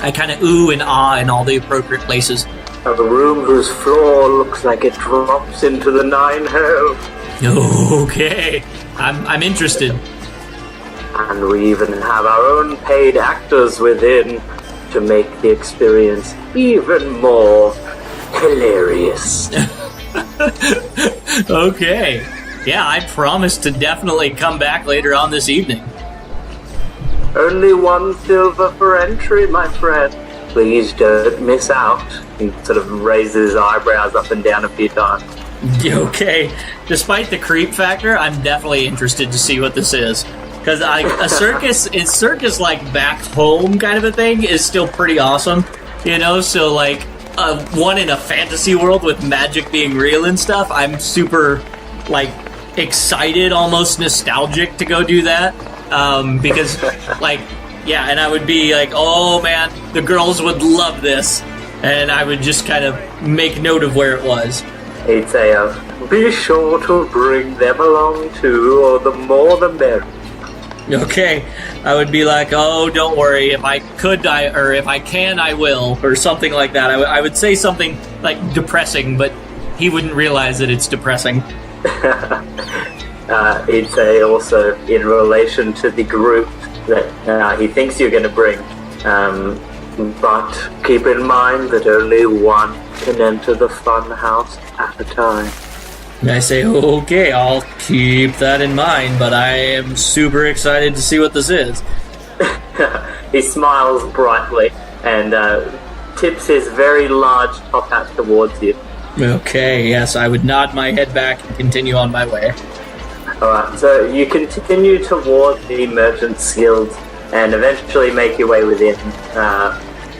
I kind of ooh and ah in all the appropriate places. A room whose floor looks like it drops into the 9 hells. Okay, I'm interested. And we even have our own paid actors within to make the experience even more hilarious. Okay. Yeah, I promise to definitely come back later on this evening. Only 1 silver for entry, my friend. Please don't miss out. He sort of raises his eyebrows up and down a few times. Okay. Despite the creep factor, I'm definitely interested to see what this is. Because a circus like back home kind of a thing is still pretty awesome. You know, so like one in a fantasy world with magic being real and stuff, I'm super like excited, almost nostalgic to go do that. Because like, yeah, and I would be like, oh man, the girls would love this. And I would just kind of make note of where it was. He'd say, be sure to bring them along too, or the more the merrier. Okay, I would be like, oh, don't worry, if I could, or if I can, I will, or something like that. I would say something, like, depressing, but he wouldn't realize that it's depressing. He'd say also, in relation to the group that he thinks you're going to bring, but keep in mind that only one can enter the fun house at a time. And I say, okay, I'll keep that in mind, but I am super excited to see what this is. He smiles brightly and tips his very large top hat towards you. Okay, yes, I would nod my head back and continue on my way. Alright, so you continue toward the Merchant's Guild and eventually make your way within,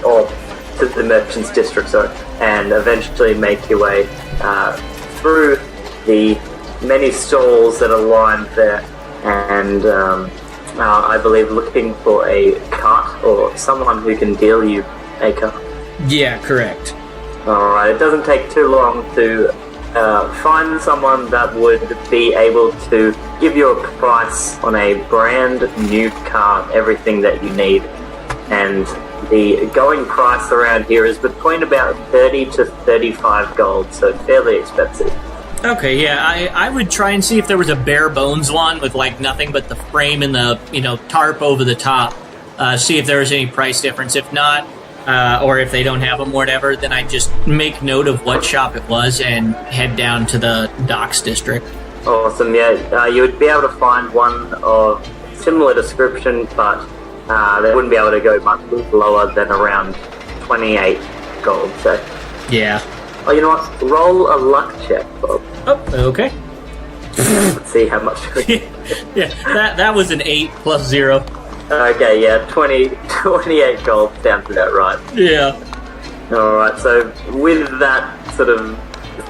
or to the Merchant's District, sorry, and eventually make your way through the many stalls that are lined there, and I believe looking for a cart or someone who can deal you a cart. Yeah, correct. Alright, it doesn't take too long to find someone that would be able to give you a price on a brand new cart, everything that you need. And the going price around here is between about 30 to 35 gold, so fairly expensive. Okay, yeah, I would try and see if there was a bare bones one with like nothing but the frame and the, tarp over the top. See if there was any price difference. If not, or if they don't have them or whatever, then I just make note of what shop it was and head down to the docks district. Awesome, yeah. You would be able to find one of similar description, but they wouldn't be able to go much lower than around 28 gold, so... Yeah. Oh, you know what? Roll a luck check, Bob. Oh, okay. Let's see how much... Yeah, that was an 8 plus 0. Okay, yeah, 28 gold sounds about right. Yeah. Alright, so with that sort of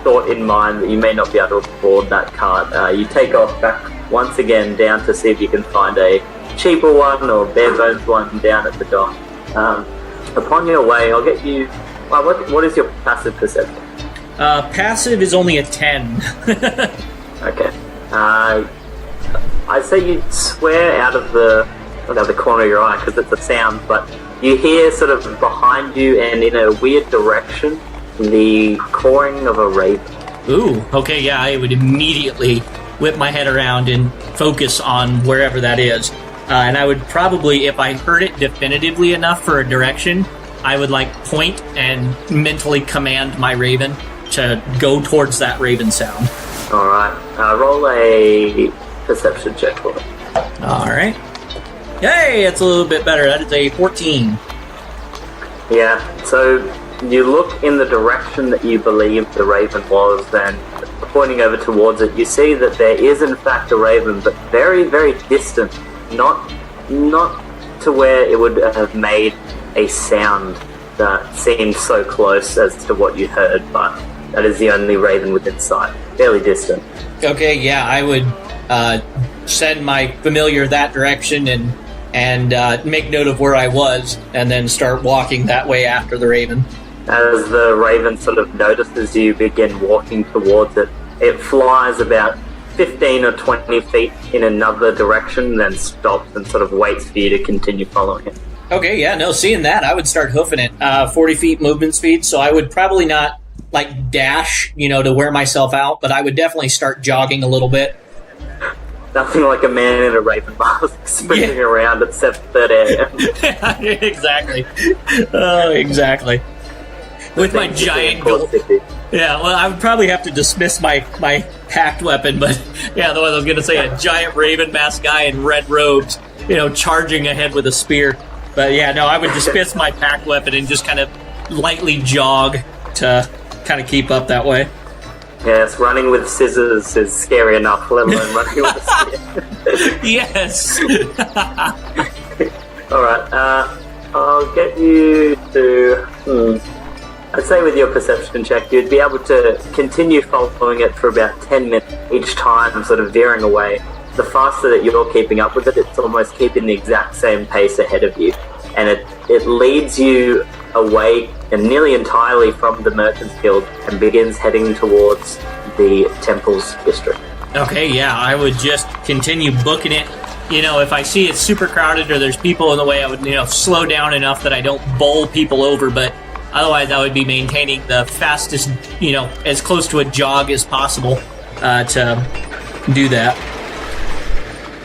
thought in mind that you may not be able to afford that cart, you take off back once again down to see if you can find a cheaper one or bare bones one down at the dock. Upon your way, I'll get you... what is your passive perception? Passive is only a 10. Okay. I say you swear out of the corner of your eye because it's a sound, but you hear sort of behind you and in a weird direction the cawing of a raven. Ooh, okay, yeah, I would immediately whip my head around and focus on wherever that is. And I would probably, if I heard it definitively enough for a direction, I would like point and mentally command my raven to go towards that raven sound. Alright, roll a perception check for it. Alright. Hey, it's a little bit better. That is a 14. Yeah, so you look in the direction that you believe the raven was, and pointing over towards it, you see that there is in fact a raven, but very, very distant. Not to where it would have made a sound that seemed so close as to what you heard, but that is the only raven within sight. Fairly distant. Okay, yeah, I would send my familiar that direction and make note of where I was, and then start walking that way after the raven. As the raven sort of notices you begin walking towards it, it flies about 15 or 20 feet in another direction, then stops and sort of waits for you to continue following it. Okay, yeah, no, seeing that, I would start hoofing it. 40 feet movement speed, so I would probably not like dash, to wear myself out, but I would definitely start jogging a little bit. Nothing like a man in a raven mask sprinting around at 7:30 a.m. Exactly. Oh, exactly. With my giant gold. Yeah, well, I would probably have to dismiss my hacked weapon, but yeah, the one I was going to say, a giant raven mask guy in red robes, charging ahead with a spear. But yeah, no, I would dismiss my packed weapon and just kind of lightly jog to kind of keep up that way. Yes, running with scissors is scary enough, let alone running with a spear. Yes. Alright, I'll get you to... I'd say with your perception check, you'd be able to continue following it for about 10 minutes each time, sort of veering away. The faster that you're keeping up with it, it's almost keeping the exact same pace ahead of you. And it leads you away and nearly entirely from the Merchants Guild and begins heading towards the Temples District. Okay, yeah, I would just continue booking it. If I see it's super crowded or there's people in the way, I would, slow down enough that I don't bowl people over, but otherwise I would be maintaining the fastest, as close to a jog as possible to do that.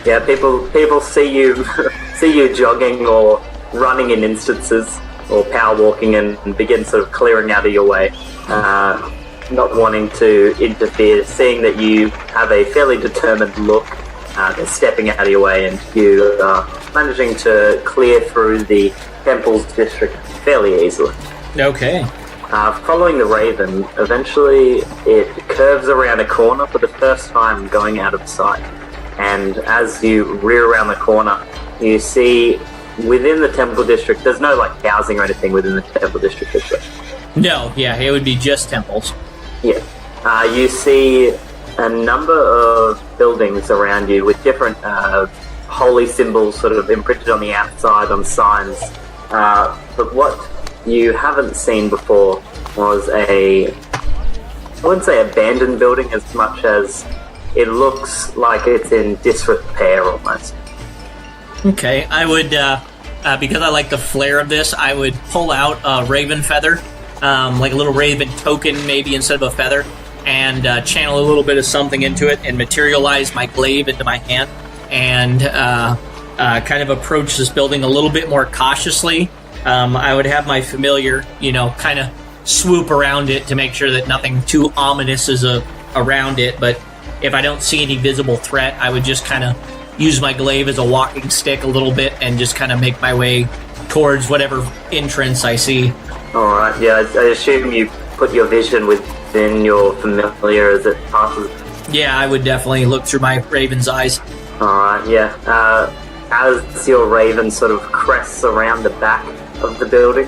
Yeah, people see you jogging or running in instances, or power walking, and begin sort of clearing out of your way, not wanting to interfere, seeing that you have a fairly determined look. They're stepping out of your way, and you are managing to clear through the Temples District fairly easily. Okay. Following the Raven, eventually it curves around a corner for the first time, going out of sight. And as you rear around the corner, you see within the Temple District, there's no housing or anything within the Temple District, is there? No, yeah, it would be just temples. Yeah. You see a number of buildings around you with different holy symbols sort of imprinted on the outside on signs. But what you haven't seen before was I wouldn't say abandoned building as much as it looks like it's in disrepair almost. Okay, I would, because I like the flair of this, I would pull out a raven feather, like a little raven token maybe instead of a feather, and channel a little bit of something into it and materialize my glaive into my hand and kind of approach this building a little bit more cautiously. I would have my familiar, kind of swoop around it to make sure that nothing too ominous is around it, but if I don't see any visible threat, I would just kind of use my glaive as a walking stick a little bit and just kind of make my way towards whatever entrance I see. Alright, yeah, I assume you put your vision within your familiar as it passes. Yeah, I would definitely look through my raven's eyes. Alright, yeah. As your raven sort of crests around the back of the building,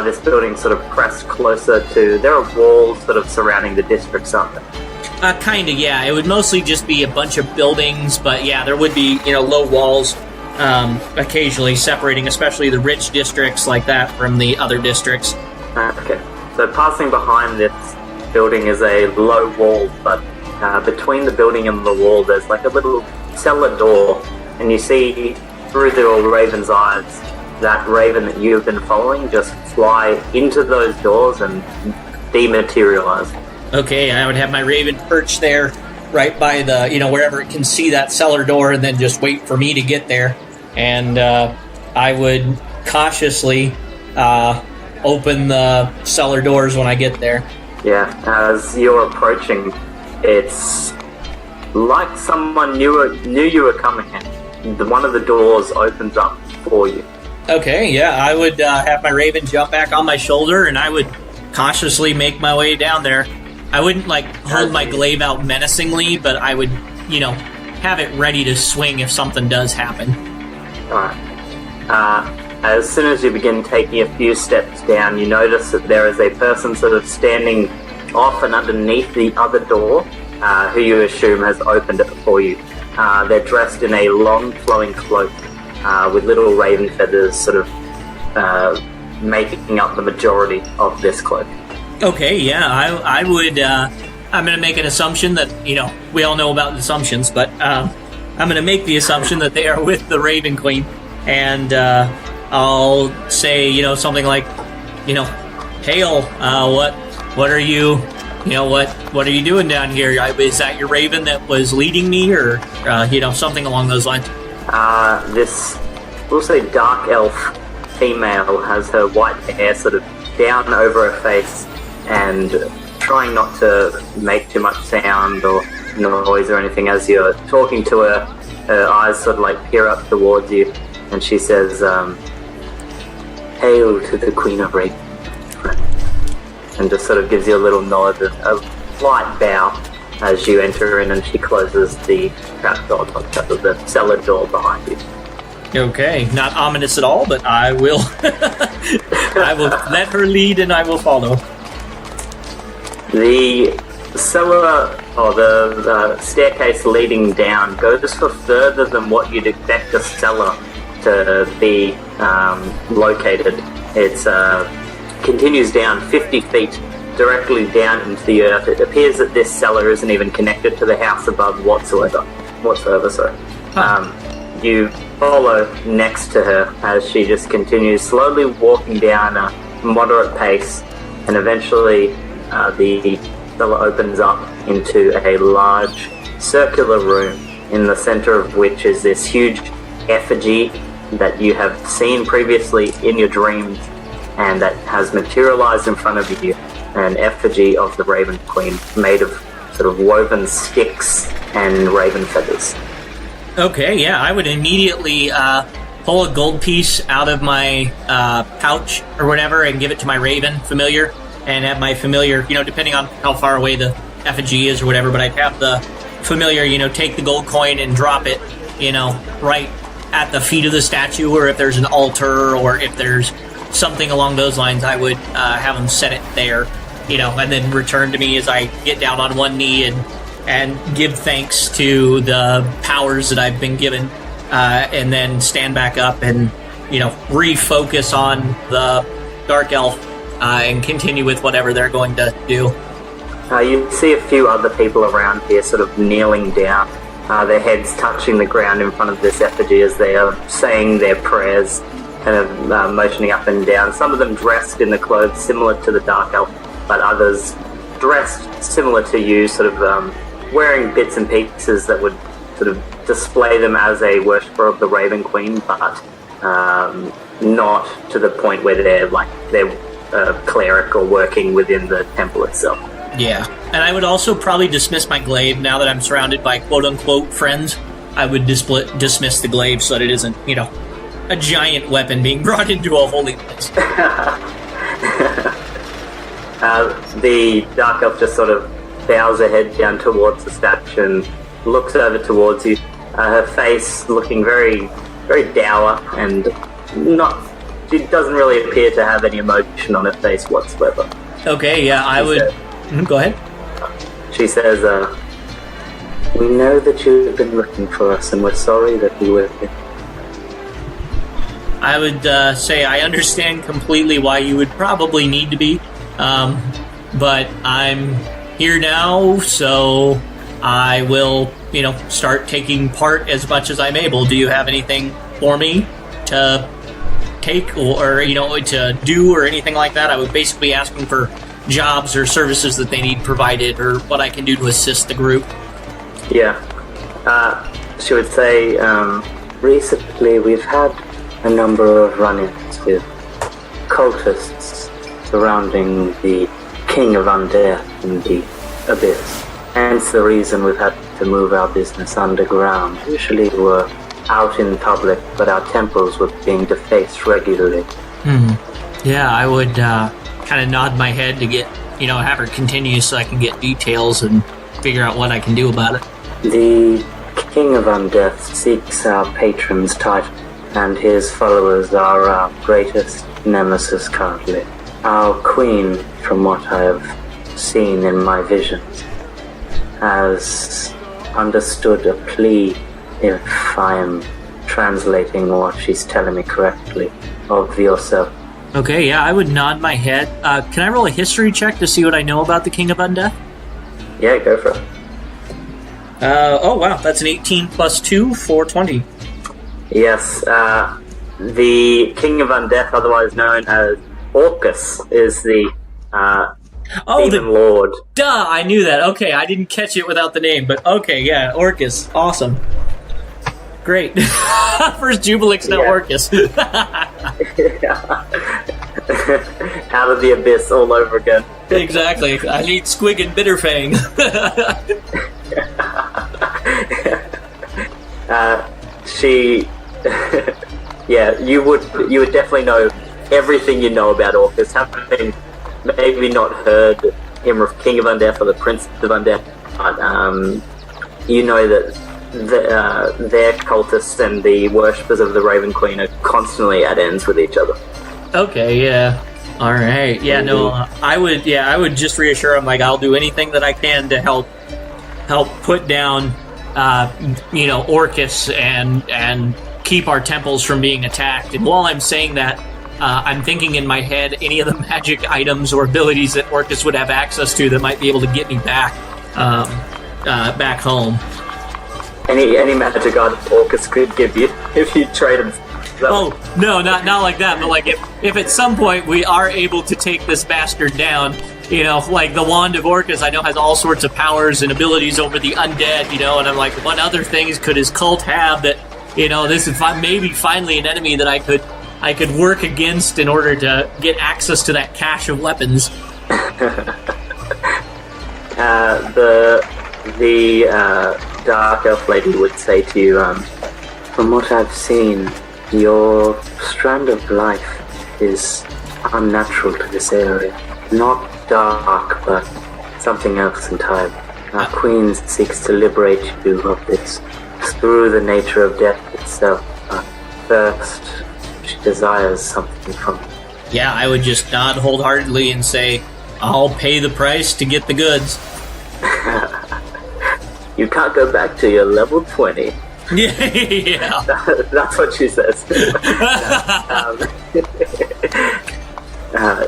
this building sort of pressed closer to... There are walls sort of surrounding the districts, aren't there? Kind of, yeah. It would mostly just be a bunch of buildings, but yeah, there would be, low walls occasionally separating, especially the rich districts like that from the other districts. Okay. So passing behind this building is a low wall, but between the building and the wall there's like a little cellar door, and you see through the raven's eyes that raven that you've been following just fly into those doors and dematerialize. Okay, I would have my raven perch there right by the, wherever it can see that cellar door, and then just wait for me to get there. And I would cautiously open the cellar doors when I get there. Yeah, as you're approaching, it's like someone knew you were coming in. One of the doors opens up for you. Okay, yeah, I would have my raven jump back on my shoulder, and I would cautiously make my way down there. I wouldn't, hold my glaive out menacingly, but I would, have it ready to swing if something does happen. Alright. As soon as you begin taking a few steps down, you notice that there is a person sort of standing off and underneath the other door, who you assume has opened it for you. They're dressed in a long flowing cloak, with little raven feathers sort of making up the majority of this cloak. Okay, yeah, I would, I'm going to make an assumption that, we all know about assumptions, but I'm going to make the assumption that they are with the Raven Queen, and I'll say, something like, hail, what are you? What are you doing down here? Is that your raven that was leading me, or something along those lines? This, we'll say, dark elf female has her white hair sort of down over her face and trying not to make too much sound or noise or anything as you're talking to her. Her eyes sort of like peer up towards you, and she says, "Hail to the Queen of Raven," and just sort of gives you a little nod and a slight bow as you enter in, and she closes the trapdoor on top of the cellar door behind you. Okay, not ominous at all, but I will I will let her lead and I will follow. The cellar, or the staircase leading down, goes for further than what you'd expect a cellar to be located. It's continues down 50 feet directly down into the earth. It appears that this cellar isn't even connected to the house above whatsoever. You follow next to her as she just continues slowly walking down a moderate pace, and eventually the cellar opens up into a large circular room, in the center of which is this huge effigy that you have seen previously in your dreams and that has materialized in front of you, an effigy of the Raven Queen made of sort of woven sticks and raven feathers. Okay, yeah, I would immediately pull a gold piece out of my pouch or whatever and give it to my raven familiar, and have my familiar, depending on how far away the effigy is or whatever, but I'd have the familiar, take the gold coin and drop it, right at the feet of the statue, or if there's an altar or if there's something along those lines, I would have them set it there, and then return to me as I get down on one knee and give thanks to the powers that I've been given, and then stand back up and, refocus on the Dark Elf and continue with whatever they're going to do. You see a few other people around here sort of kneeling down, their heads touching the ground in front of this effigy as they are saying their prayers, kind of motioning up and down. Some of them dressed in the clothes similar to the Dark Elf, but others dressed similar to you, sort of wearing bits and pieces that would sort of display them as a worshipper of the Raven Queen, but not to the point where they're cleric or working within the temple itself. Yeah, and I would also probably dismiss my glaive now that I'm surrounded by quote-unquote friends. I would dismiss the glaive so that it isn't, a giant weapon being brought into a holy place. The Dark Elf just sort of bows her head down towards the statue and looks over towards you. Her face looking very, very dour, and she doesn't really appear to have any emotion on her face whatsoever. Okay, yeah, I would... Go ahead. She says, "We know that you have been looking for us, and we're sorry that we were here." I would say I understand completely why you would probably need to be, but I'm here now, so I will, start taking part as much as I'm able. Do you have anything for me to take or to do or anything like that? I would basically be asking for jobs or services that they need provided, or what I can do to assist the group. Yeah. She would say, recently we've had a number of run-ins with cultists surrounding the King of Undeath in the Abyss. Hence the reason we've had to move our business underground. Usually we're out in public, but our temples were being defaced regularly. Yeah, I would kind of nod my head to get, have her continue so I can get details and figure out what I can do about it. The King of Undeath seeks our patron's title, and his followers are our greatest nemesis currently. Our queen, from what I have seen in my visions, has understood a plea, if I am translating what she's telling me correctly, of yourself. Okay, yeah, I would nod my head. Can I roll a history check to see what I know about the King of Undeath? Yeah, go for it. Oh, wow, that's an 18 plus 2 for 20. Yes, the King of Undeath, otherwise known as Orcus, is the Oh, Demon Lord. Duh, I knew that. Okay, I didn't catch it without the name, but okay, yeah, Orcus. Awesome. Great. First Jubilix, now Orcus. Out of the abyss all over again. Exactly. I need Squig and Bitterfang. She... yeah, you would definitely know everything you know about Orcus, having maybe not heard him of King of Undeath or the Prince of Undeath, but you know that their cultists and the worshippers of the Raven Queen are constantly at ends with each other. Okay, yeah. All right. Yeah, no, I would just reassure him, like, I'll do anything that I can to help put down, Orcus and keep our temples from being attacked. And while I'm saying that, I'm thinking in my head any of the magic items or abilities that Orcus would have access to that might be able to get me back home. Any magic item Orcus could give you if you trade him. Oh, no, not like that, but like if at some point we are able to take this bastard down, like the Wand of Orcus, I know has all sorts of powers and abilities over the undead, and I'm like, what other things could his cult have that, this is maybe finally an enemy that I could work against in order to get access to that cache of weapons. The Dark Elf Lady would say to you, from what I've seen, your strand of life is unnatural to this area. Not dark, but something else entirely. Our queen seeks to liberate you of this through the nature of death itself. But first, she desires something from you. Yeah, I would just nod wholeheartedly and say, I'll pay the price to get the goods. You can't go back to your level 20. Yeah. That's what she says.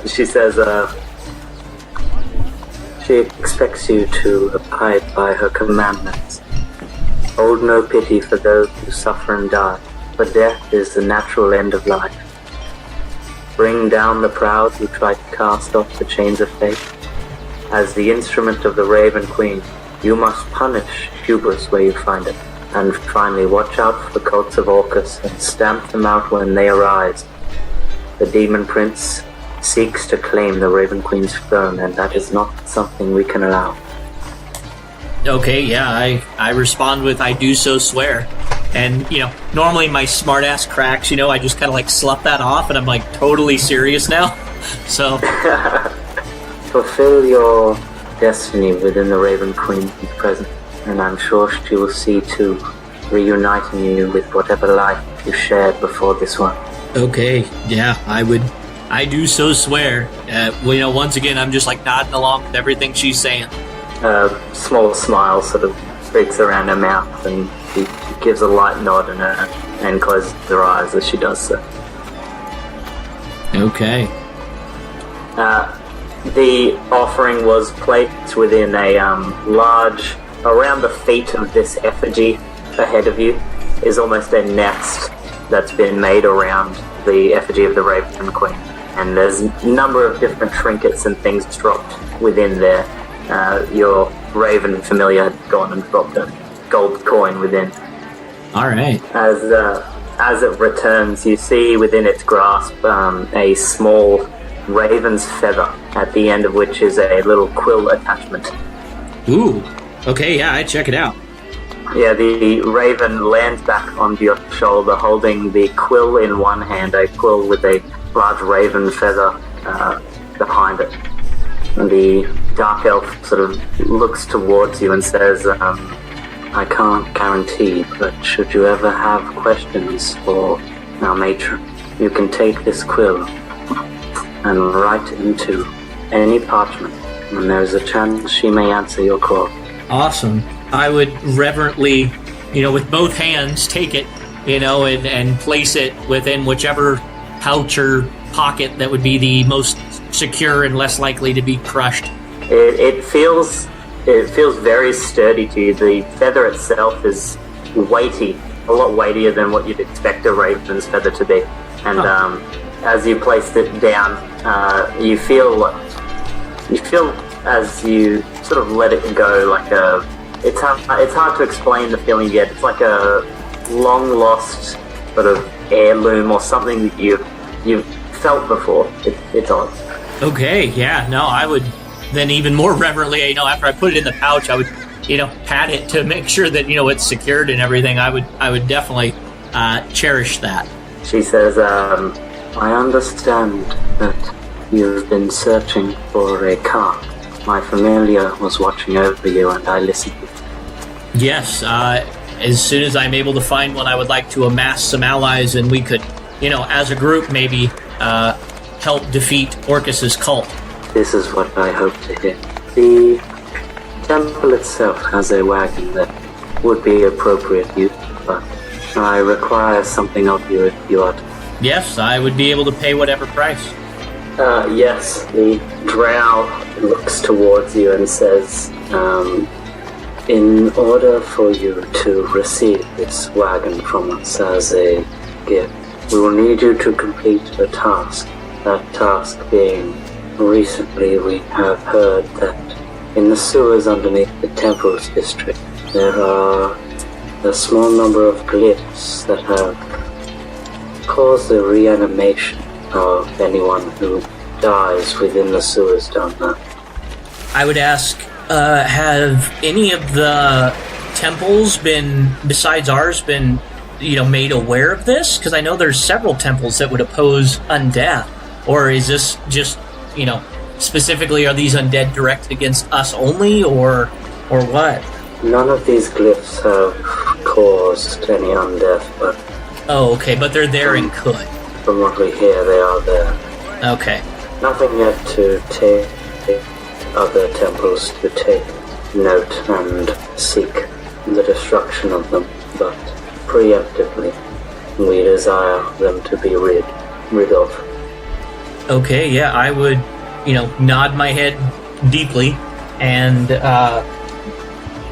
She says, she expects you to abide by her commandments. Hold no pity for those who suffer and die, for death is the natural end of life. Bring down the proud who try to cast off the chains of fate. As the instrument of the Raven Queen, you must punish hubris where you find it. And finally, watch out for the cults of Orcus and stamp them out when they arise. The Demon Prince seeks to claim the Raven Queen's throne, and that is not something we can allow. Okay, yeah, I respond with, I do so swear. And, normally my smartass cracks, I just kind of like slough that off, and I'm like totally serious now. So... Fulfill your destiny within the Raven Queen's presence, and I'm sure she will see to reuniting you with whatever life you shared before this one. Okay, yeah, I do so swear. Once again, I'm just like nodding along with everything she's saying. A small smile sort of streaks around her mouth, and she gives a light nod and closes her eyes as she does so. Okay. The offering was placed within a large, around the feet of this effigy ahead of you is almost a nest that's been made around the effigy of the Raven Queen. And there's a number of different trinkets and things dropped within there. Your Raven familiar had gone and dropped a gold coin within. All right. As it returns, you see within its grasp a small raven's feather, at the end of which is a little quill attachment. Ooh. Okay, yeah, I'd check it out. Yeah, the raven lands back onto your shoulder, holding the quill in one hand, a quill with a large raven feather behind it. And the dark elf sort of looks towards you and says, I can't guarantee, but should you ever have questions for our matron, you can take this quill and write into any parchment, and there's a chance she may answer your call. Awesome. I would reverently, with both hands, take it, and place it within whichever pouch or pocket that would be the most secure and less likely to be crushed. It feels very sturdy to you. The feather itself is weighty, a lot weightier than what you'd expect a raven's feather to be. And as you placed it down, you feel you feel as you sort of let it go, like it's hard to explain the feeling you get. It's like a long lost sort of heirloom or something that you've felt before. It's odd. Okay, yeah, no, I would then even more reverently, after I put it in the pouch, I would, pat it to make sure that, it's secured and everything. I would definitely cherish that. She says, I understand that you've been searching for a car. My familiar was watching over you and I listened. Yes, as soon as I'm able to find one, I would like to amass some allies and we could, as a group maybe help defeat Orcus's cult. This is what I hope to hear. The temple itself has a wagon that would be appropriate use, but I require something of you if you are. Yes, I would be able to pay whatever price. Yes, the drow looks towards you and says, in order for you to receive this wagon from us as a gift, we will need you to complete a task. That task being, recently we have heard that in the sewers underneath the temple's district, there are a small number of glyphs that have caused the reanimation of anyone who dies within the sewers down there. I would ask, have any of the temples besides ours, been made aware of this? Because I know there's several temples that would oppose undeath. Or is this just, specifically, are these undead directed against us only, or what? None of these glyphs have caused any undeath, but... Oh, okay, but they're there and could. From what we hear, they are there. Okay. Nothing yet to take other temples to take note and seek the destruction of them, but preemptively, we desire them to be rid of. Okay, yeah, I would, nod my head deeply and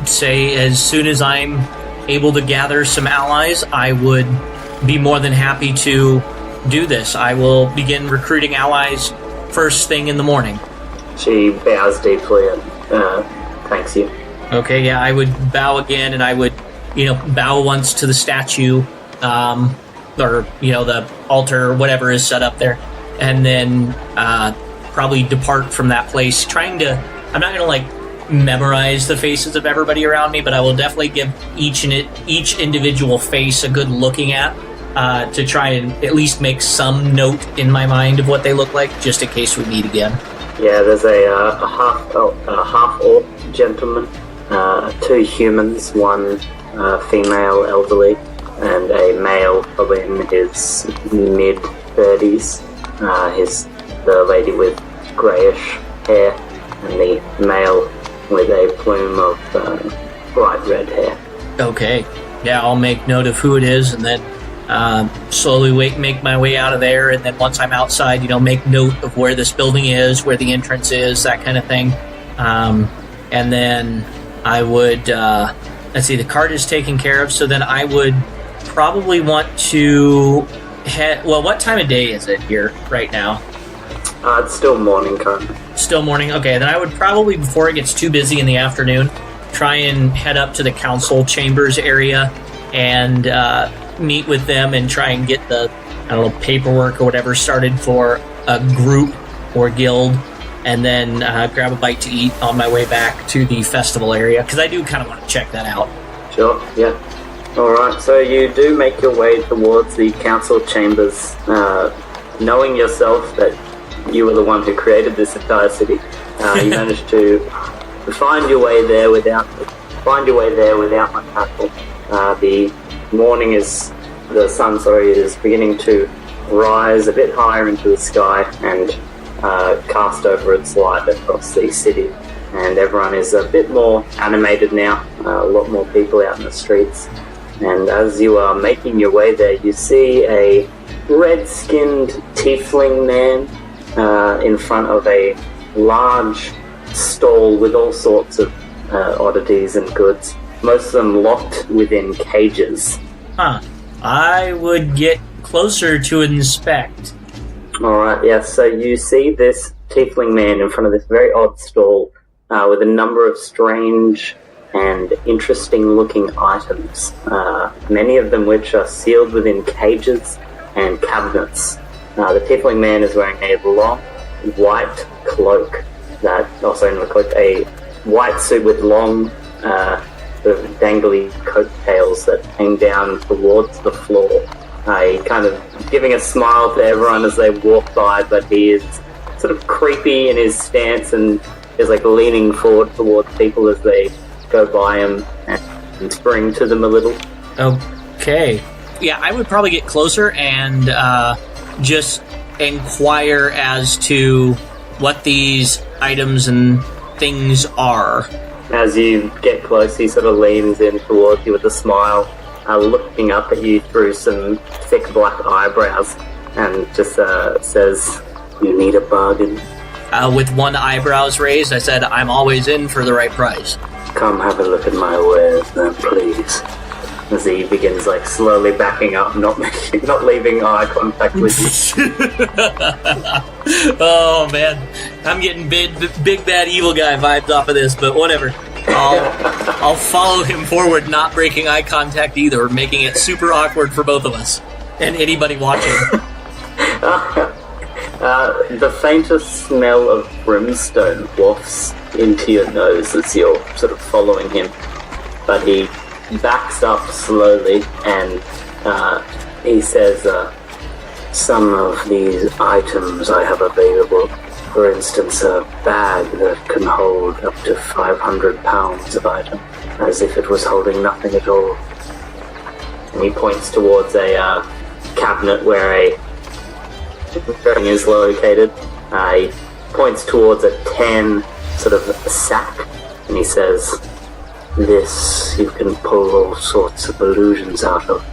say as soon as I'm able to gather some allies, I would be more than happy to do this. I will begin recruiting allies first thing in the morning. She bows deeply and thanks you. Okay, yeah, I would bow again, and I would, bow once to the statue, or, the altar, or whatever is set up there, and then probably depart from that place, I'm not going to, memorize the faces of everybody around me, but I will definitely give each individual face a good looking at, to try and at least make some note in my mind of what they look like, just in case we meet again. Yeah, there's a half-orc gentleman, 2 humans, one female elderly, and a male probably in his mid-30s. The lady with greyish hair, and the male with a plume of bright red hair. Okay, yeah, I'll make note of who it is, and then slowly make my way out of there, and then once I'm outside, make note of where this building is, where the entrance is, that kind of thing. And then I would, let's see, the cart is taken care of, so then I would probably want to head, well, what time of day is it here right now? It's still morning currently. Still morning? Okay, then I would probably, before it gets too busy in the afternoon, try and head up to the council chambers area and meet with them and try and get the, paperwork or whatever started for a group or guild, and then grab a bite to eat on my way back to the festival area, because I do kind of want to check that out. Sure, yeah. Alright, so you do make your way towards the council chambers, knowing yourself that you were the one who created this entire city. You managed to find your way there without much hassle. The sun is beginning to rise a bit higher into the sky and cast over its light across the city. And everyone is a bit more animated now, a lot more people out in the streets. And as you are making your way there, you see a red-skinned tiefling man in front of a large stall with all sorts of oddities and goods, most of them locked within cages. Huh. I would get closer to inspect. Alright, yeah, so you see this tiefling man in front of this very odd stall with a number of strange and interesting-looking items, many of them which are sealed within cages and cabinets. The tiefling man is wearing a long white cloak, a white suit with long sort of dangly coattails that hang down towards the floor. He kind of giving a smile to everyone as they walk by, but he is sort of creepy in his stance and is like leaning forward towards people as they go by him and spring to them a little. Okay. Yeah, I would probably get closer and just inquire as to what these items and things are. As you get close, he sort of leans in towards you with a smile, looking up at you through some thick black eyebrows, and just says, "You need a bargain?" With one eyebrows raised, I said, "I'm always in for the right price." "Come have a look at my wares, then, please." As he begins, like, slowly backing up, not leaving eye contact with you. Oh, man. I'm getting big bad evil guy vibes off of this, but whatever. I'll follow him forward, not breaking eye contact either, making it super awkward for both of us and anybody watching. The faintest smell of brimstone wafts into your nose as you're sort of following him, but he backs up slowly and he says, "Some of these items I have available, for instance, a bag that can hold up to 500 pounds of item, as if it was holding nothing at all." And he points towards a cabinet where a thing is located. He points towards a tan sort of sack, and he says, "This you can pull all sorts of illusions out of."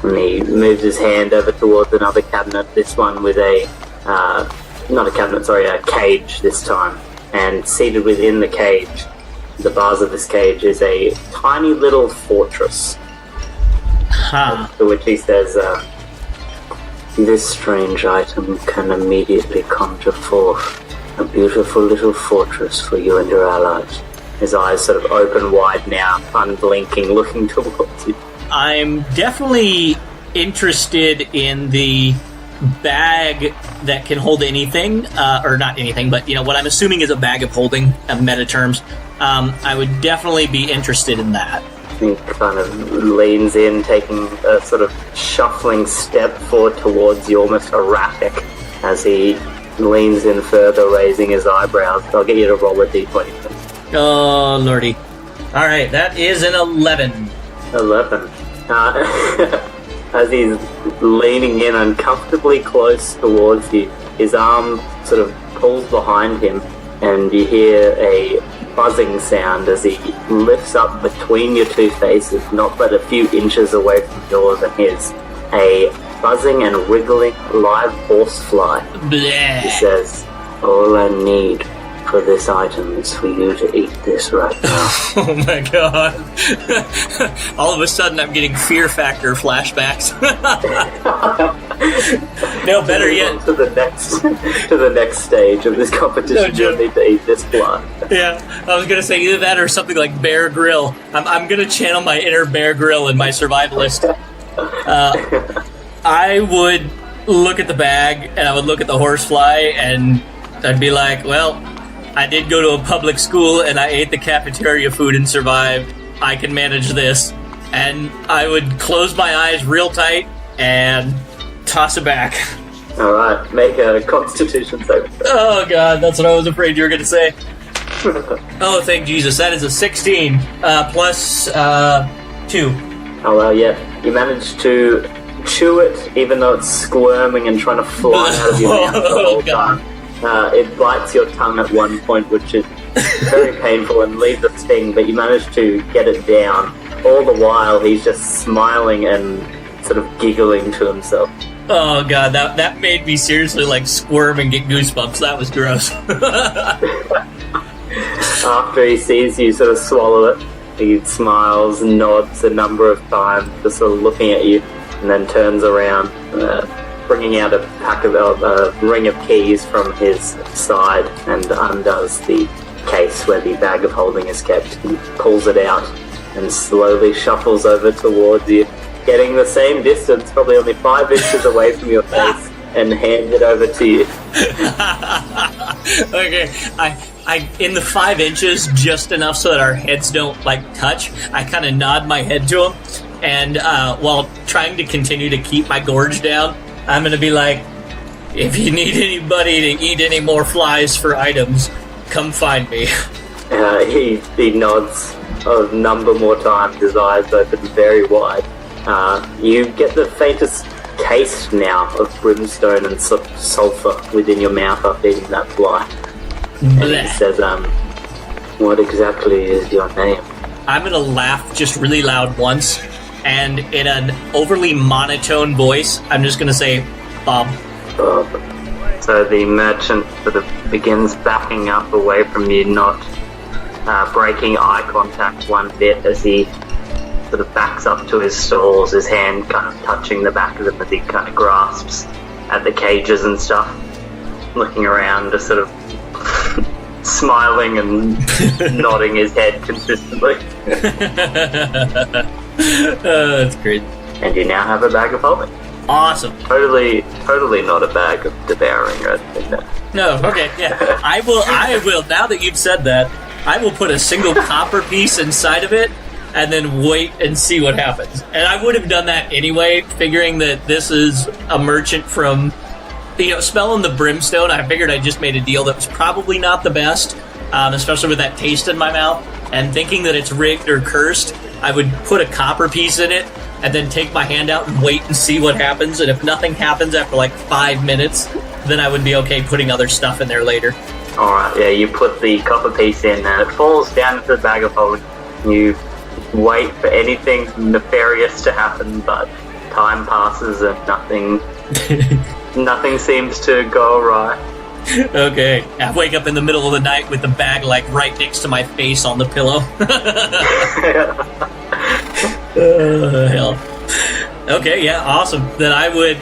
And he moves his hand over towards another cabinet, this one with a cage this time. And seated within the cage, the bars of this cage, is a tiny little fortress. To which he says, "This strange item can immediately conjure forth a beautiful little fortress for you and your allies." His eyes sort of open wide now, unblinking, looking towards you. I'm definitely interested in the bag that can hold anything, or not anything, but what I'm assuming is a bag of holding, meta terms. I would definitely be interested in that. He kind of leans in, taking a sort of shuffling step forward towards you, almost erratic, as he leans in further, raising his eyebrows. I'll get you to roll a d20. Oh, lordy. Alright, that is an 11. 11. As he's leaning in uncomfortably close towards you, his arm sort of pulls behind him, and you hear a buzzing sound as he lifts up between your two faces, not but a few inches away from yours and his, a buzzing and wriggling live horsefly. Bleh. He says, "All I need for this item is for you to eat this right now." Oh my god. All of a sudden I'm getting Fear Factor flashbacks. No, better yet. To the next stage of this competition, you'll need to eat this fly. Yeah, I was going to say either that or something like Bear Grylls. I'm going to channel my inner Bear Grylls in my survivalist. I would look at the bag and I would look at the horsefly and I'd be like, well, I did go to a public school and I ate the cafeteria food and survived. I can manage this. And I would close my eyes real tight and toss it back. Alright, make a constitution save. Oh god, that's what I was afraid you were going to say. Oh, thank Jesus. That is a 16 plus 2. Oh, well, yeah. You managed to chew it, even though it's squirming and trying to fly out of your mouth the whole time. It bites your tongue at one point, which is very painful and leaves a sting, but you manage to get it down. All the while, he's just smiling and sort of giggling to himself. Oh god, that made me seriously squirm and get goosebumps. That was gross. After he sees you sort of swallow it, he smiles and nods a number of times, just sort of looking at you, and then turns around, bringing out a ring of keys from his side and undoes the case where the bag of holding is kept. He pulls it out and slowly shuffles over towards you, getting the same distance, probably only 5 inches away from your face, and hands it over to you. Okay, I in the 5 inches, just enough so that our heads don't like touch, I kind of nod my head to him, and while trying to continue to keep my gorge down, I'm going to be like, if you need anybody to eat any more flies for items, come find me. He nods a number more times, his eyes open very wide. You get the faintest taste now of brimstone and sulfur within your mouth after eating that fly. And he says, what exactly is your name? I'm going to laugh just really loud once, and in an overly monotone voice, I'm just going to say, Bob. Bob. So the merchant sort of begins backing up away from you, not breaking eye contact one bit as he sort of backs up to his stalls, his hand kind of touching the back of them as he kind of grasps at the cages and stuff, looking around, just sort of smiling and nodding his head consistently. That's great. And you now have a bag of holding. Awesome. Totally not a bag of devouring or anything there. No, okay, yeah. I will, now that you've said that, I will put a single copper piece inside of it and then wait and see what happens. And I would have done that anyway, figuring that this is a merchant from, smelling the brimstone. I figured I just made a deal that was probably not the best, especially with that taste in my mouth. And thinking that it's rigged or cursed, I would put a copper piece in it and then take my hand out and wait and see what happens. And if nothing happens after like 5 minutes, then I would be okay putting other stuff in there later. Alright, yeah, you put the copper piece in and it falls down into the bag of holding. You wait for anything nefarious to happen, but time passes and nothing seems to go awry. Okay, I wake up in the middle of the night with the bag like right next to my face on the pillow. Hell. Okay, yeah, awesome. Then I would,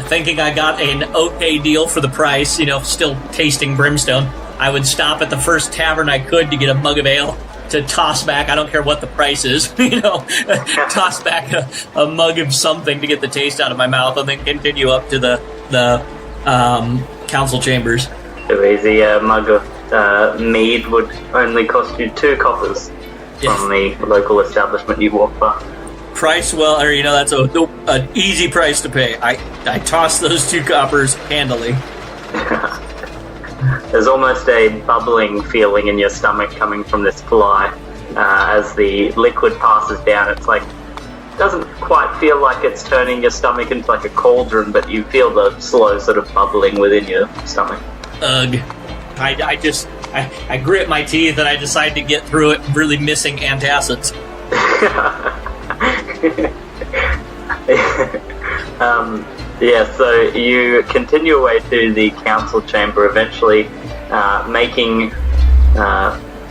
thinking I got an okay deal for the price, still tasting brimstone, I would stop at the first tavern I could to get a mug of ale to toss back. I don't care what the price is, toss back a mug of something to get the taste out of my mouth, and then continue up to the council chambers. Too easy. A mug of mead would only cost you 2 coppers from the local establishment you walk by. Price, that's an easy price to pay. I toss those 2 coppers handily. There's almost a bubbling feeling in your stomach coming from this fly. As the liquid passes down, it's like, doesn't quite feel like it's turning your stomach into like a cauldron, but you feel the slow sort of bubbling within your stomach. Ugh. I grit my teeth and I decide to get through it, really missing antacids. So you continue away to the council chamber, eventually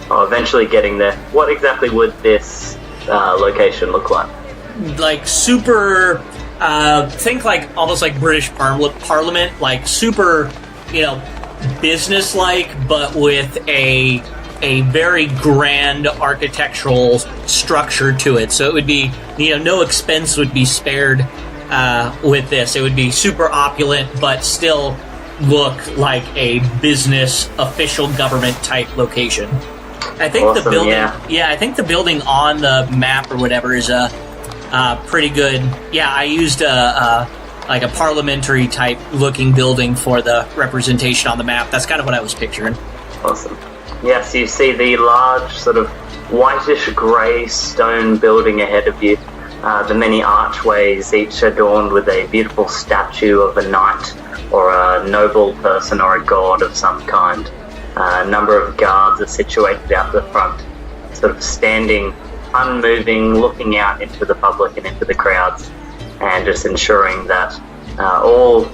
eventually getting there. What exactly would this location look like? Like super, think like almost like British Parliament, like super, business-like, but with a very grand architectural structure to it. So it would be, no expense would be spared with this. It would be super opulent, but still look like a business, official government type location. I think awesome, the building, I think the building on the map or whatever is a pretty good. Yeah, I used like a parliamentary type looking building for the representation on the map. That's kind of what I was picturing. Awesome. Yes, you see the large sort of whitish grey stone building ahead of you. The many archways, each adorned with a beautiful statue of a knight or a noble person or a god of some kind. A number of guards are situated out the front, sort of standing, unmoving, looking out into the public and into the crowds, and just ensuring that all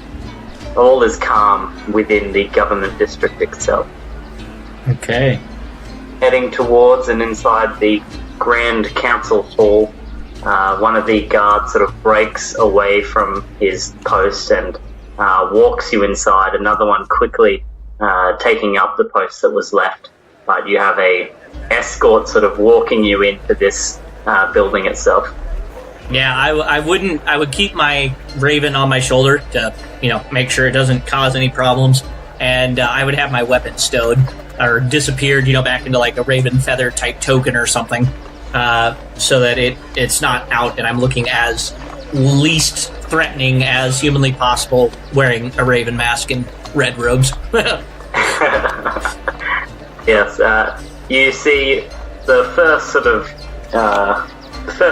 is calm within the government district itself. Okay. Heading towards and inside the Grand Council Hall, one of the guards sort of breaks away from his post and walks you inside. Another one quickly taking up the post that was left. But you have a escort sort of walking you into this building itself. Yeah, I would keep my Raven on my shoulder to, make sure it doesn't cause any problems. And I would have my weapon stowed or disappeared, back into like a Raven feather type token or something, so that it's not out and I'm looking as least threatening as humanly possible wearing a Raven mask and red robes. Yes, you see the first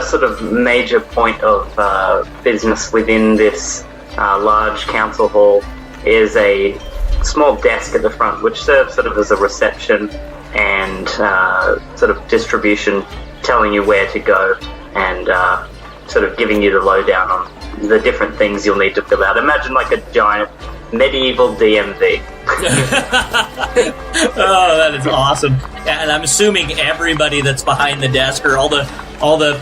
sort of major point of business within this large council hall is a small desk at the front, which serves sort of as a reception and sort of distribution, telling you where to go and sort of giving you the lowdown on the different things you'll need to fill out. Imagine like a giant medieval DMV. Oh, that is awesome. And I'm assuming everybody that's behind the desk, or all the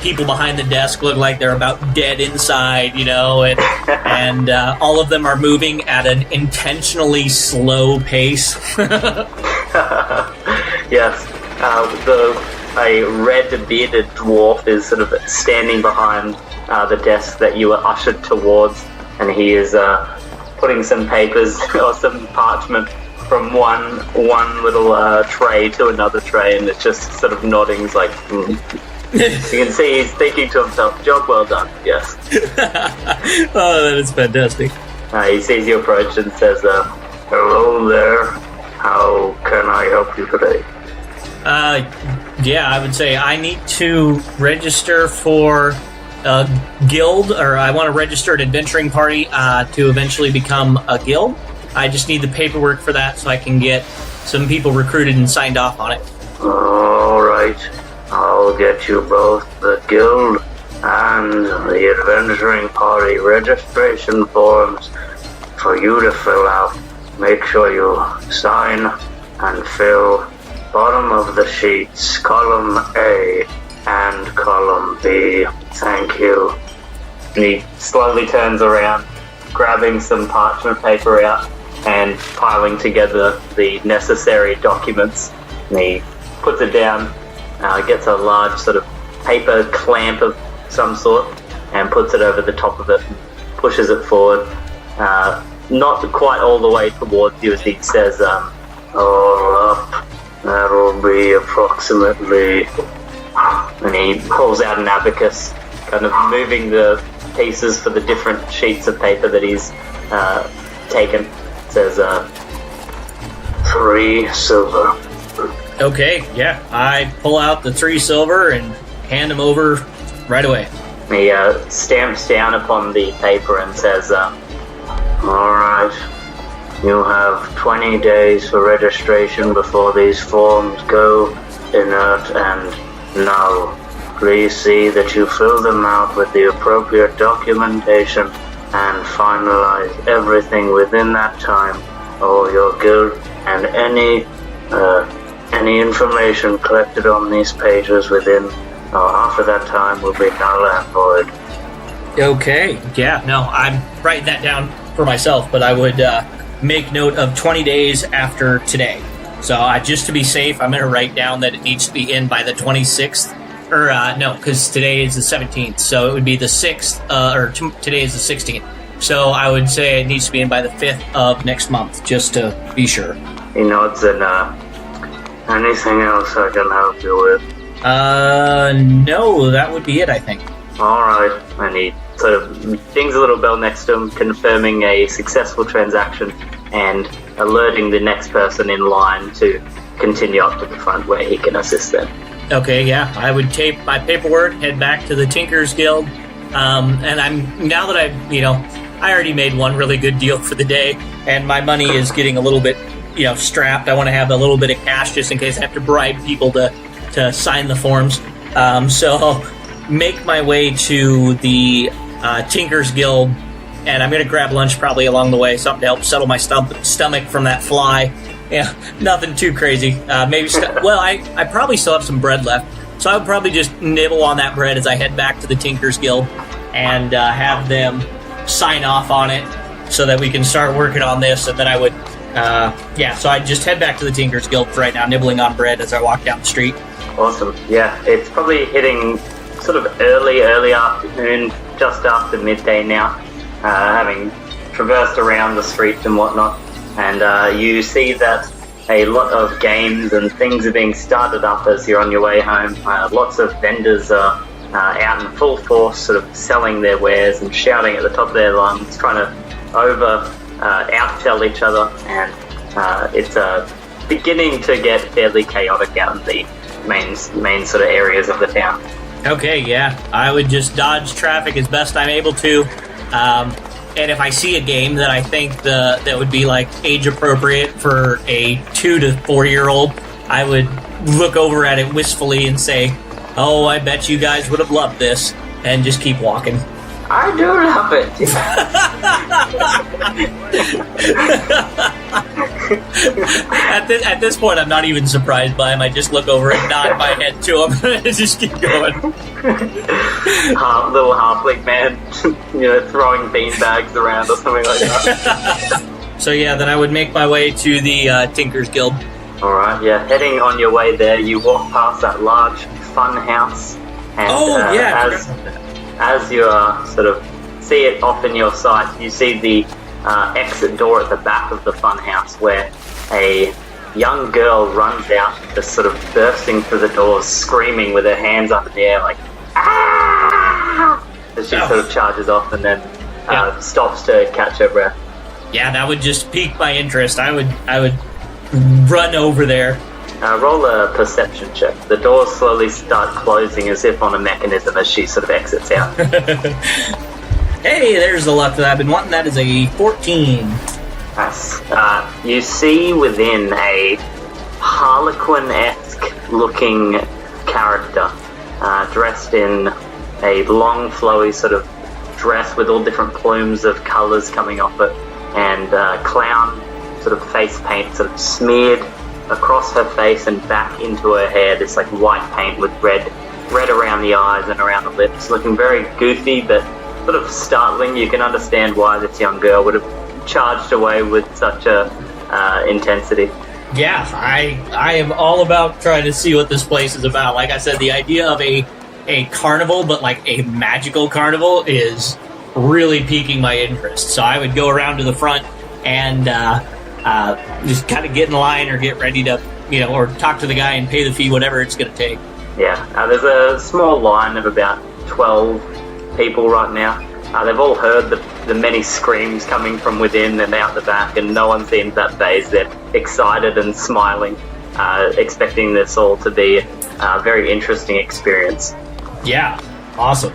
people behind the desk, look like they're about dead inside, and all of them are moving at an intentionally slow pace. Yes. A red bearded dwarf is sort of standing behind the desk that you were ushered towards, and he is putting some papers or some parchment from one little tray to another tray, and it's just sort of nodding. He's like, You can see he's thinking to himself, job well done, yes. Oh, that is fantastic. He sees you approach and says, hello there, how can I help you today? Yeah, I would say I need to register for a guild, or I want to register an adventuring party to eventually become a guild. I just need the paperwork for that so I can get some people recruited and signed off on it. All right. I'll get you both the guild and the adventuring party registration forms for you to fill out. Make sure you sign and fill bottom of the sheets, column A and column B. Thank you. And he slowly turns around, grabbing some parchment paper out and piling together the necessary documents. And he puts it down, gets a large sort of paper clamp of some sort and puts it over the top of it and pushes it forward. Not quite all the way towards you, as he says, all up, that'll be approximately... And he pulls out an abacus, kind of moving the pieces for the different sheets of paper that he's taken. It says, 3 silver. Okay, yeah. I pull out the 3 silver and hand them over right away. He stamps down upon the paper and says, alright, you have 20 days for registration before these forms go inert, and now please see that you fill them out with the appropriate documentation and finalize everything within that time, or your guild and any information collected on these pages within or after that time will be null and void. Okay, yeah, no, I'm writing that down for myself, but I would make note of 20 days after today. So just to be safe, I'm going to write down that it needs to be in by the 26th. Or, no, because today is the 17th, so it would be the 6th, today is the 16th. So I would say it needs to be in by the 5th of next month, just to be sure. He nods and, anything else I can help you with? No, that would be it, I think. Alright, and he sort of dings a little bell next to him, confirming a successful transaction and alerting the next person in line to continue up to the front where he can assist them. Okay, yeah, I would tape my paperwork, head back to the Tinkers Guild, and now that I already made one really good deal for the day, and my money is getting a little bit, strapped. I want to have a little bit of cash just in case I have to bribe people to sign the forms. So I'll make my way to the Tinkers Guild, and I'm going to grab lunch probably along the way, something to help settle my stomach from that fly. Yeah, nothing too crazy. Maybe. I probably still have some bread left. So I would probably just nibble on that bread as I head back to the Tinkers Guild and have them sign off on it so that we can start working on this. And then I would, so I'd just head back to the Tinkers Guild for right now, nibbling on bread as I walk down the street. Awesome. Yeah, it's probably hitting sort of early afternoon, just after midday now, having traversed around the streets and whatnot. And you see that a lot of games and things are being started up as you're on your way home. Lots of vendors are out in full force, sort of selling their wares and shouting at the top of their lungs, trying to out-tell each other, and it's beginning to get fairly chaotic out in the main sort of areas of the town. Okay, yeah. I would just dodge traffic as best I'm able to. And if I see a game that I think that would be like age appropriate for a 2 to 4 year old, I would look over at it wistfully and say, "Oh, I bet you guys would have loved this," and just keep walking. I do love it. At this point, I'm not even surprised by him. I just look over and nod my head to him and just keep going. Little halfling man, throwing beanbags around or something like that. So yeah, then I would make my way to the Tinkers Guild. All right, yeah. Heading on your way there, you walk past that large fun house, and as you sort of see it off in your sight, you see the exit door at the back of the fun house, where a young girl runs out, just sort of bursting through the doors, screaming with her hands up in the air, like, "Ah!" as she sort of charges off and then stops to catch her breath. Yeah, that would just pique my interest. I would run over there. Roll a perception check. The doors slowly start closing as if on a mechanism as she sort of exits out. Hey, there's the luck that I've been wanting. That is a 14. Nice. You see within a Harlequin-esque looking character, dressed in a long, flowy sort of dress with all different plumes of colours coming off it, and clown sort of face paint sort of smeared across her face and back into her hair, this like white paint with red around the eyes and around the lips, looking very goofy but sort of startling. You can understand why this young girl would have charged away with such a intensity. Yeah, I am all about trying to see what this place is about. Like I said, the idea of a carnival, but like a magical carnival, is really piquing my interest. So I would go around to the front and just kind of get in line or get ready to, or talk to the guy and pay the fee, whatever it's going to take. Yeah, there's a small line of about 12 people right now. They've all heard the many screams coming from within and out the back, and no one seems that fazed. They're excited and smiling, expecting this all to be a very interesting experience. Yeah, awesome.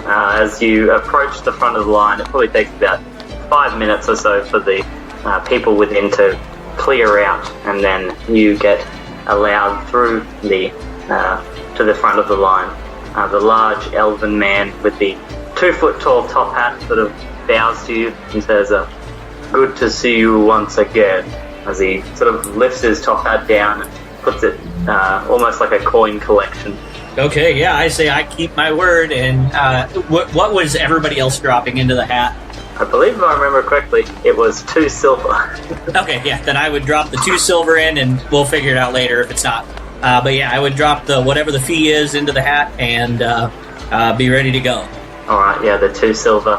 As you approach the front of the line, it probably takes about 5 minutes or so for the people within to clear out, and then you get allowed through to the front of the line. The large elven man with the 2-foot-tall top hat sort of bows to you and says, "Good to see you once again," as he sort of lifts his top hat down and puts it almost like a coin collection. Okay, yeah, I say I keep my word. And what was everybody else dropping into the hat? I believe, if I remember correctly, it was 2 silver. Okay, yeah, then I would drop the 2 silver in, and we'll figure it out later if it's not. But yeah, I would drop whatever the fee is into the hat and be ready to go. Alright, yeah, the 2 silver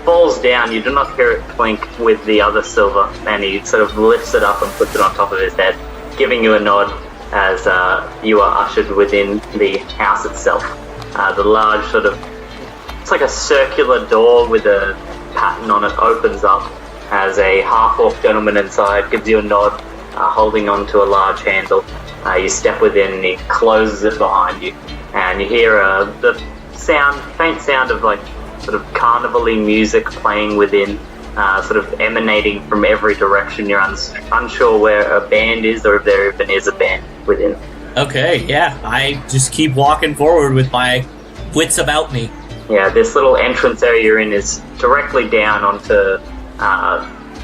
falls down. You do not hear it clink with the other silver, and he sort of lifts it up and puts it on top of his head, giving you a nod as you are ushered within the house itself. The large sort of, it's like a circular door with a pattern on it, opens up as a half-orc gentleman inside gives you a nod, holding onto a large handle. You step within and he closes it behind you, and you hear the faint sound of like sort of carnival-y music playing within, sort of emanating from every direction. You're unsure where a band is or if there even is a band within. Okay, yeah, I just keep walking forward with my wits about me. Yeah, this little entrance area you're in is directly down onto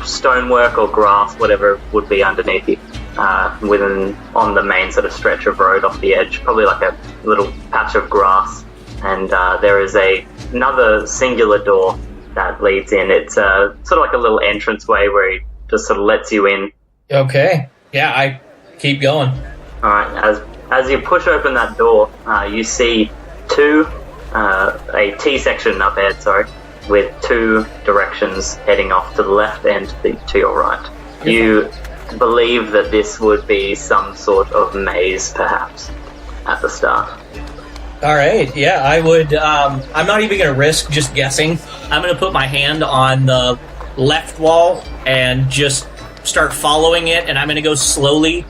stonework or grass, whatever would be underneath you. on the main sort of stretch of road off the edge, probably like a little patch of grass. And there is another singular door that leads in. It's sort of like a little entranceway where he just sort of lets you in. Okay. Yeah, I keep going. All right. As you push open that door, you see a T section up ahead, with two directions heading off to the left and to your right. You believe that this would be some sort of maze, perhaps, at the start. All right, yeah, I would... I'm not even going to risk just guessing. I'm going to put my hand on the left wall and just start following it, and I'm going to go slowly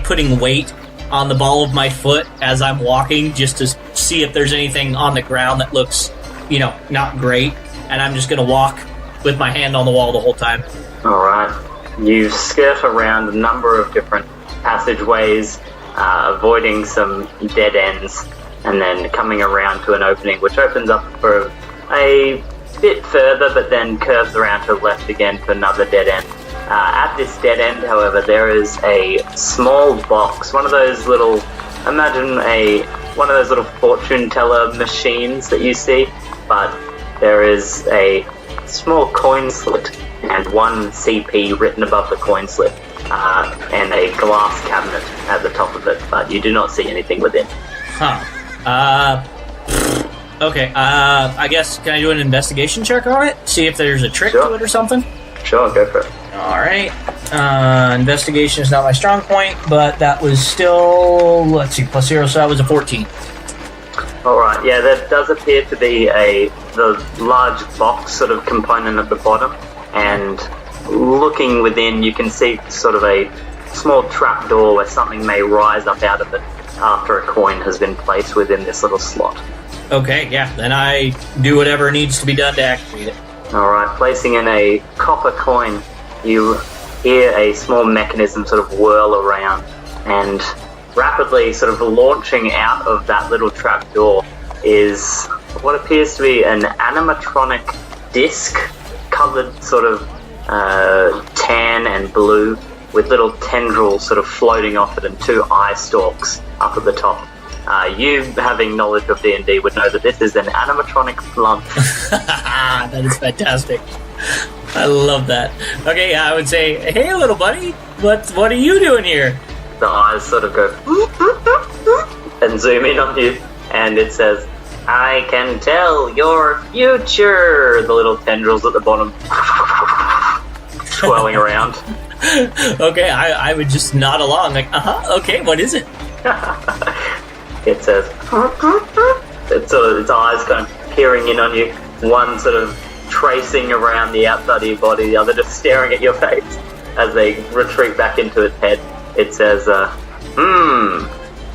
putting weight on the ball of my foot as I'm walking, just to see if there's anything on the ground that looks, not great. And I'm just going to walk with my hand on the wall the whole time. All right. You skirt around a number of different passageways, avoiding some dead ends, and then coming around to an opening which opens up for a bit further, but then curves around to the left again for another dead end. At this dead end, however, there is a small box, one of those little fortune teller machines that you see, but there is a small coin slit and one CP written above the coin slit, and a glass cabinet at the top of it, but you do not see anything within. Okay, I guess, can I do an investigation check on it? See if there's a trick to it or something? Sure, go for it. Alright. Investigation is not my strong point, but that was still, let's see, +0, so that was a 14. Alright, yeah, there does appear to be the large box sort of component at the bottom, and looking within, you can see sort of a small trap door where something may rise up out of it after a coin has been placed within this little slot. Okay, yeah, then I do whatever needs to be done to activate it. Alright, placing in a copper coin, you hear a small mechanism sort of whirl around, and rapidly sort of launching out of that little trap door is what appears to be an animatronic disc covered sort of tan and blue, with little tendrils sort of floating off it and two eye stalks up at the top. You, having knowledge of D&D, would know that this is an animatronic lump. That is fantastic. I love that. Okay, I would say, hey, little buddy, what are you doing here? The eyes sort of go and zoom in on you, and it says, I can tell your future. The little tendrils at the bottom swirling around. Okay, I would just nod along, like, okay, what is it? It says, its eyes kind of peering in on you, one sort of tracing around the outside of your body, the other just staring at your face as they retreat back into its head. It says,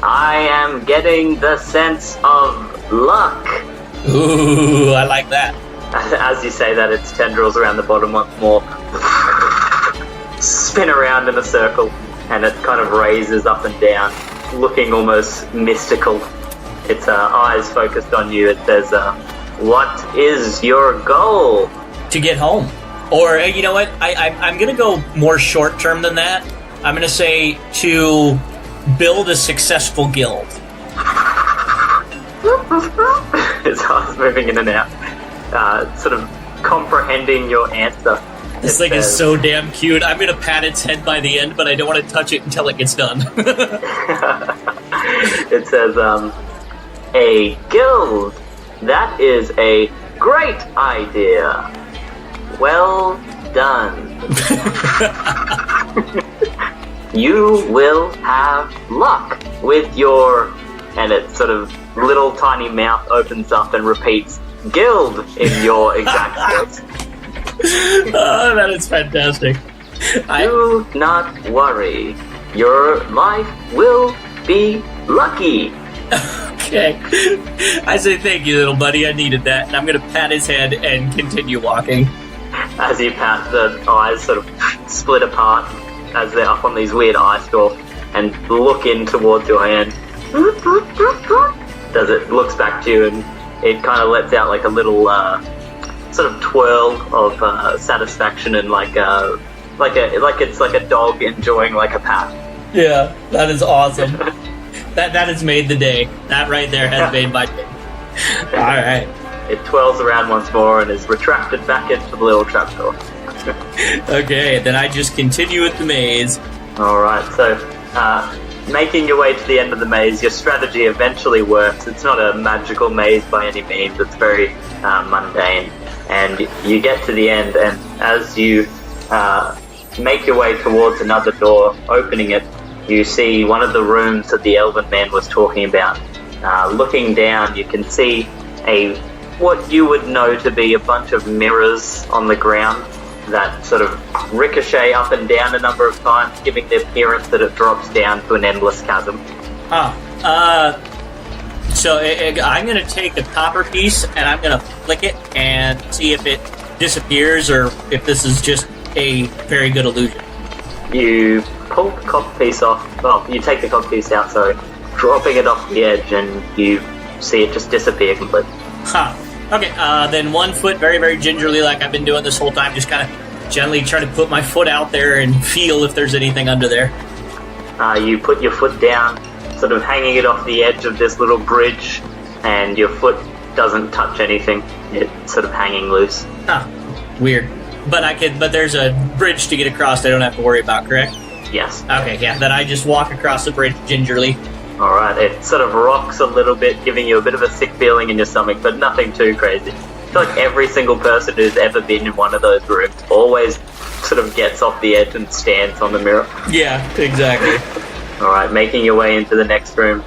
I am getting the sense of luck. Ooh, I like that. As you say that, its tendrils around the bottom once more spin around in a circle, and it kind of raises up and down, looking almost mystical. Its eyes focused on you. It says, what is your goal? To get home. Or, you know what, I'm going to go more short term than that. I'm going to say to build a successful guild. His eyes moving in and out, sort of comprehending your answer. This thing is so damn cute. I'm going to pat its head by the end, but I don't want to touch it until it gets done. It says, a guild. That is a great idea. Well done. You will have luck with your... And its sort of little tiny mouth opens up and repeats, guild, in your exact voice. Oh, that is fantastic. Do not worry. Your life will be lucky. Okay. I say thank you, little buddy. I needed that. And I'm going to pat his head and continue walking. As you pat, the eyes sort of split apart as they're up on these weird eye stalks and look in towards your hand. Does it looks back to you, and it kind of lets out like a little sort of twirl of satisfaction and like like it's like a dog enjoying like a pat. Yeah, that is awesome. that has made the day. That right there has made my day. All right. It twirls around once more and is retracted back into the little trapdoor. Okay, then I just continue with the maze. Alright, so making your way to the end of the maze, your strategy eventually works. It's not a magical maze by any means, it's very mundane. And you get to the end, and as you make your way towards another door, opening it, you see one of the rooms that the Elven man was talking about. Looking down, you can see what you would know to be a bunch of mirrors on the ground that sort of ricochet up and down a number of times, giving the appearance that it drops down to an endless chasm. So I'm going to take a copper piece and I'm going to flick it and see if it disappears or if this is just a very good illusion. You pull the copper piece off, well, you take the copper piece out, sorry, dropping it off the edge, and you see it just disappear completely. Okay, then 1 foot very, very gingerly, like I've been doing this whole time, just kind of gently try to put my foot out there and feel if there's anything under there. You put your foot down, sort of hanging it off the edge of this little bridge, and your foot doesn't touch anything. It's sort of hanging loose. Weird. But there's a bridge to get across I don't have to worry about, correct? Yes. Okay, yeah, then I just walk across the bridge gingerly. Alright, it sort of rocks a little bit, giving you a bit of a sick feeling in your stomach, but nothing too crazy. I feel like every single person who's ever been in one of those rooms always sort of gets off the edge and stands on the mirror. Yeah, exactly. Alright, making your way into the next room.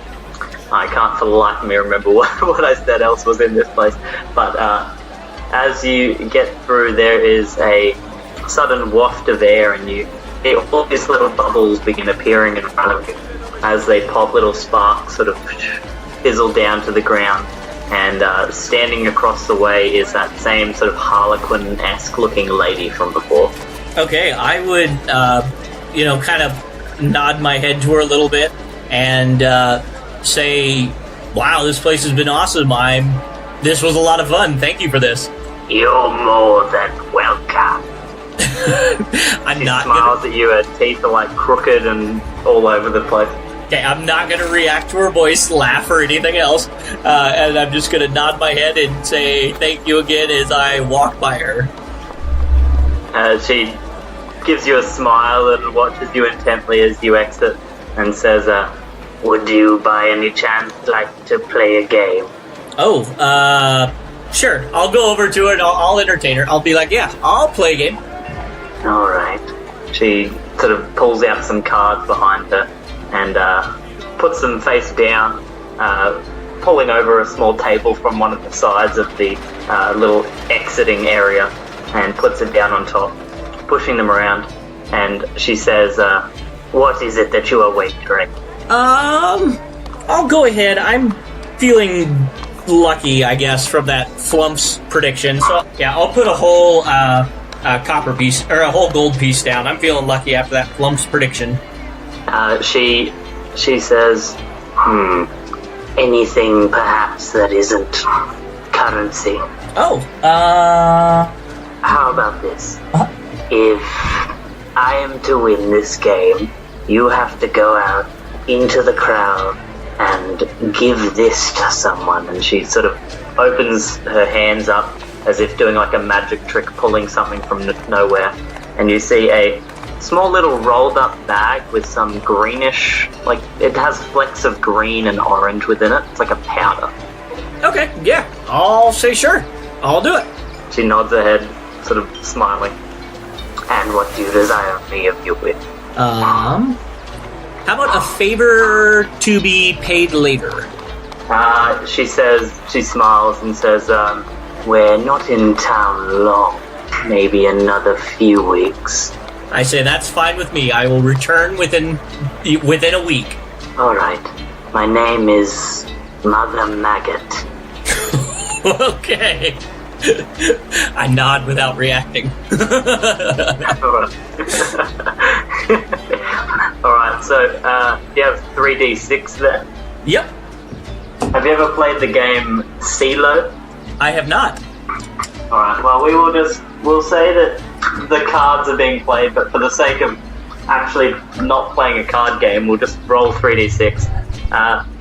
I can't for the life of me remember what I said else was in this place, but as you get through, there is a sudden waft of air, and all these little bubbles begin appearing in front of you. As they pop, little sparks sort of fizzle down to the ground, and standing across the way is that same sort of Harlequin-esque looking lady from before. Okay, I would, kind of nod my head to her a little bit and say, wow, this place has been awesome. This was a lot of fun. Thank you for this. You're more than welcome. She smiles at you, her teeth are like crooked and all over the place. Okay, I'm not going to react to her voice, laugh, or anything else, and I'm just going to nod my head and say thank you again as I walk by her. She gives you a smile and watches you intently as you exit and says, would you by any chance like to play a game? Oh, sure. I'll go over to her and I'll entertain her. I'll be like, yeah, I'll play a game. Alright. She sort of pulls out some cards behind her and puts them face down, pulling over a small table from one of the sides of the little exiting area, and puts it down on top, pushing them around, and she says, what is it that you are wagering? I'll go ahead. I'm feeling lucky, I guess, from that Flumps prediction, so yeah, I'll put a whole copper piece, or a whole gold piece down. I'm feeling lucky after that Flumps prediction. She says, anything perhaps that isn't currency. Oh, how about this? If I am to win this game, you have to go out into the crowd and give this to someone. And she sort of opens her hands up as if doing like a magic trick, pulling something from nowhere. And you see a small little rolled up bag with some greenish, like it has flecks of green and orange within it. It's like a powder. Okay, yeah, I'll say sure. I'll do it. She nods her head, sort of smiling. And what do you desire me of you with? How about a favor to be paid later? She smiles and says, we're not in town long. Maybe another few weeks. I say that's fine with me. I will return within a week. Alright. My name is Mother Maggot. Okay. I nod without reacting. Alright, so you have 3d6 there? Yep. Have you ever played the game CeeLo? I have not. Alright, well we'll say that the cards are being played, but for the sake of actually not playing a card game, we'll just roll 3d6.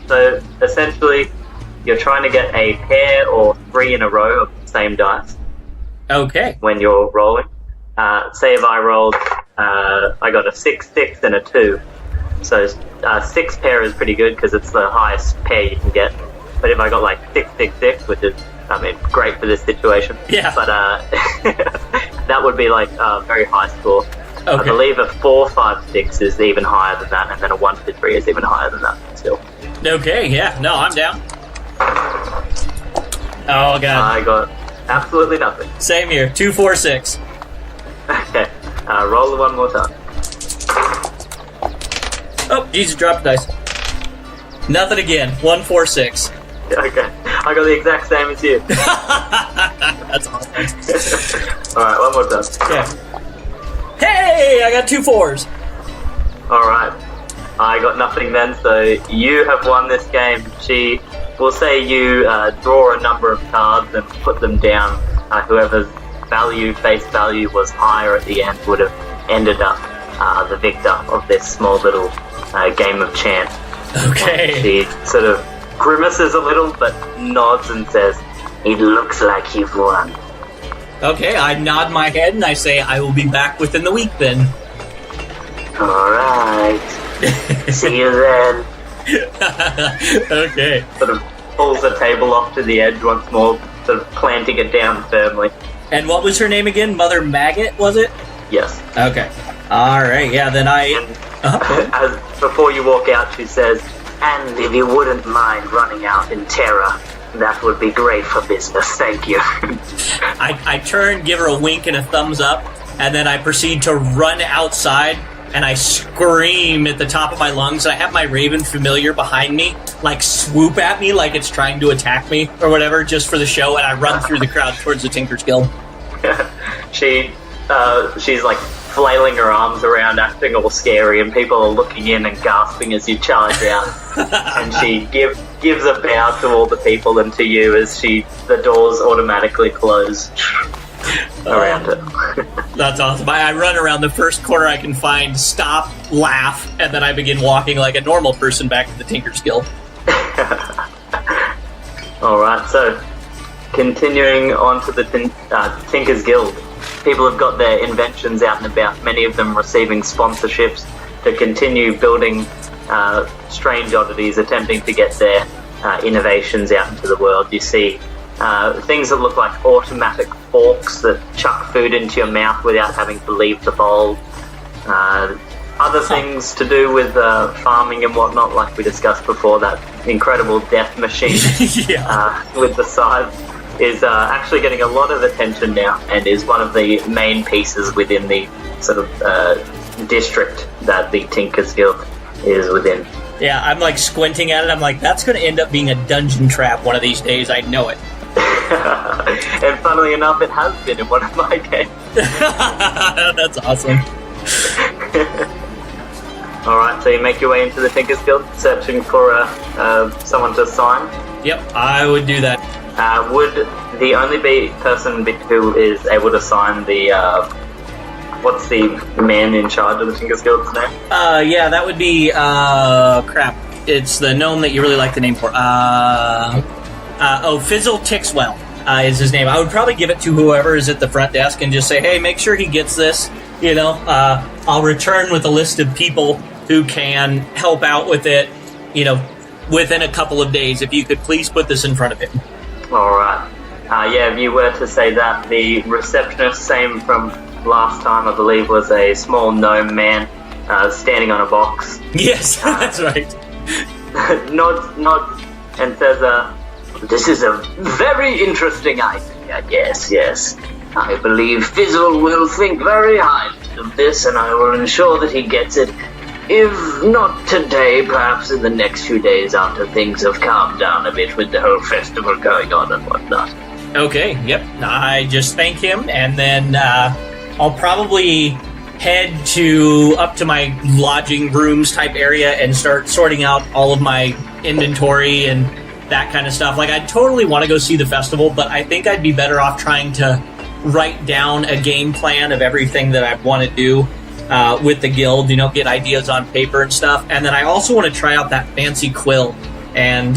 So essentially, you're trying to get a pair or 3 in a row of the same dice. Okay. When you're rolling. Say if I rolled, I got a 6, 6, and a 2. So 6 pair is pretty good because it's the highest pair you can get. But if I got like 6, 6, 6, which is, great for this situation. Yeah. But that would be like a very high score. Okay. I believe a 4, 5, 6 is even higher than that, and then a 1, 2, 3 is even higher than that still. Okay, yeah. No, I'm down. Oh, God. I got absolutely nothing. Same here. 2, 4, 6. Okay. Roll the one more time. Oh, Jesus, dropped dice. Nothing again. 1, 4, 6. Okay. I got the exact same as you. That's awesome. Alright, one more time. Okay. Hey, I got 2 4s. Alright. I got nothing then, so you have won this game. She will say you draw a number of cards and put them down. Whoever's face value was higher at the end would have ended up the victor of this small little game of chance. Okay. She sort of grimaces a little, but nods and says, "It looks like you've won." Okay, I nod my head and I say I will be back within the week then. Alright. See you then. Okay. Sort of pulls the table off to the edge once more, sort of planting it down firmly. And what was her name again? Mother Maggot, was it? Yes. Okay. Alright, yeah, then As before you walk out, she says, "And if you wouldn't mind running out in terror, that would be great for business, thank you." I turn, give her a wink and a thumbs up, and then I proceed to run outside, and I scream at the top of my lungs. I have my Raven familiar behind me, like swoop at me like it's trying to attack me or whatever, just for the show, and I run through the crowd towards the Tinker's Guild. She's like flailing her arms around, acting all scary, and people are looking in and gasping as you charge out. And she gives a bow to all the people and to you as the doors automatically close around her. That's awesome. I run around the first corner I can find, stop, laugh, and then I begin walking like a normal person back to the Tinker's Guild. Alright, so continuing on to the Tinker's Guild. People have got their inventions out and about, many of them receiving sponsorships to continue building strange oddities, attempting to get their innovations out into the world. You see things that look like automatic forks that chuck food into your mouth without having to leave the bowl. Other things to do with farming and whatnot, like we discussed before, that incredible death machine with the scythe is actually getting a lot of attention now and is one of the main pieces within the sort of district that the Tinker's Guild is within. Yeah, I'm like squinting at it. I'm like, that's going to end up being a dungeon trap one of these days. I know it. And funnily enough, it has been in one of my games. That's awesome. Alright, so you make your way into the Tinker's Guild, searching for someone to sign. Yep, I would do that. Would the only person who is able to sign the what's the man in charge of the Tinker's Guild's name? Yeah, that would be crap. It's the gnome that you really like the name for. Fizzle Tixwell is his name. I would probably give it to whoever is at the front desk and just say, hey, make sure he gets this. You know, I'll return with a list of people who can help out with it, you know, within a couple of days. If you could please put this in front of him. Alright. If you were to say that, the receptionist, same from last time, I believe, was a small gnome man standing on a box. Yes, that's right. nods and says, "This is a very interesting idea. Yes. I believe Fizzle will think very highly of this, and I will ensure that he gets it. If not today, perhaps in the next few days after things have calmed down a bit with the whole festival going on and whatnot." Okay, yep. I just thank him, and then I'll probably head up to my lodging rooms type area and start sorting out all of my inventory and that kind of stuff. Like, I totally want to go see the festival, but I think I'd be better off trying to write down a game plan of everything that I want to do with the guild, get ideas on paper and stuff. And then I also want to try out that fancy quill. And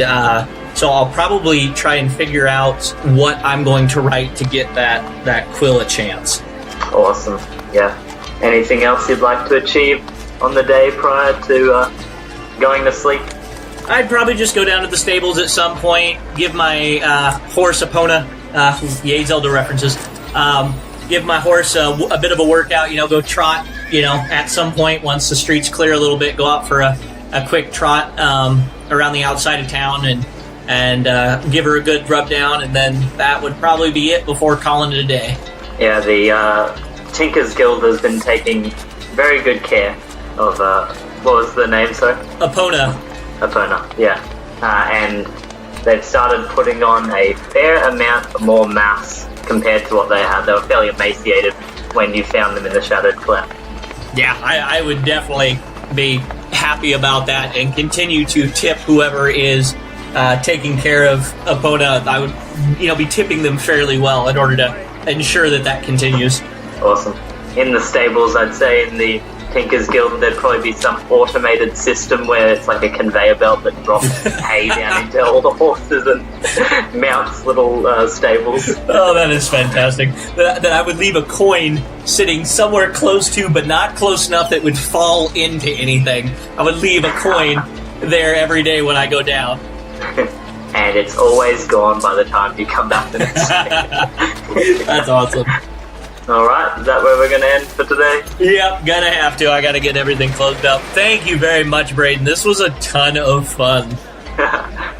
so I'll probably try and figure out what I'm going to write to get that quill a chance. Awesome. Yeah. Anything else you'd like to achieve on the day prior to going to sleep? I'd probably just go down to the stables at some point, give my horse Epona, yay Zelda references, give my horse a bit of a workout, go trot, at some point once the streets clear a little bit, go out for a quick trot around the outside of town and give her a good rub down, and then that would probably be it before calling it a day. Yeah, the Tinkers Guild has been taking very good care of, what was the name, sir? Epona, yeah. And they've started putting on a fair amount more mass compared to what they had. They were fairly emaciated when you found them in the Shadowed Cleft. Yeah, I would definitely be happy about that and continue to tip whoever is taking care of Epona. I would, be tipping them fairly well in order to ensure that continues. Awesome. In the stables, I'd say in the Tinkers Guild, there'd probably be some automated system where it's like a conveyor belt that drops hay down into all the horses and mounts little stables. Oh, that is fantastic. That I would leave a coin sitting somewhere close to, but not close enough that it would fall into anything. I would leave a coin there every day when I go down. And it's always gone by the time you come back the next day. That's awesome. Alright, is that where we're going to end for today? Yep, gonna have to. I gotta get everything closed up. Thank you very much, Braden. This was a ton of fun.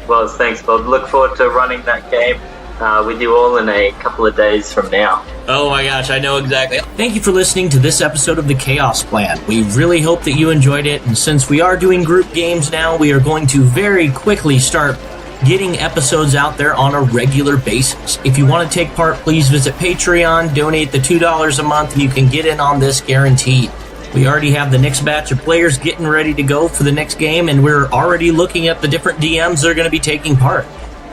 Well, thanks, Bob. Look forward to running that game with you all in a couple of days from now. Oh my gosh, I know exactly. Thank you for listening to this episode of the Chaos Plan. We really hope that you enjoyed it, and since we are doing group games now, we are going to very quickly start getting episodes out there on a regular basis. If you want to take part, please visit Patreon, donate the $2 a month, and you can get in on this guaranteed. We already have the next batch of players getting ready to go for the next game, and we're already looking at the different DMs that are going to be taking part.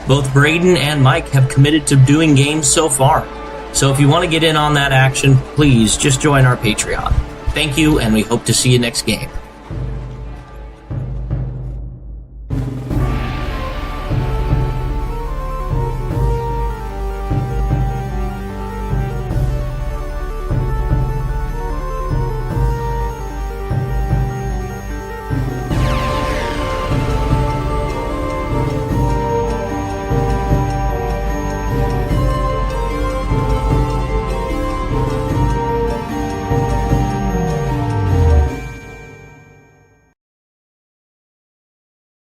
Both Braden and Mike have committed to doing games so far. So if you want to get in on that action, please just join our Patreon. Thank you, and we hope to see you next game.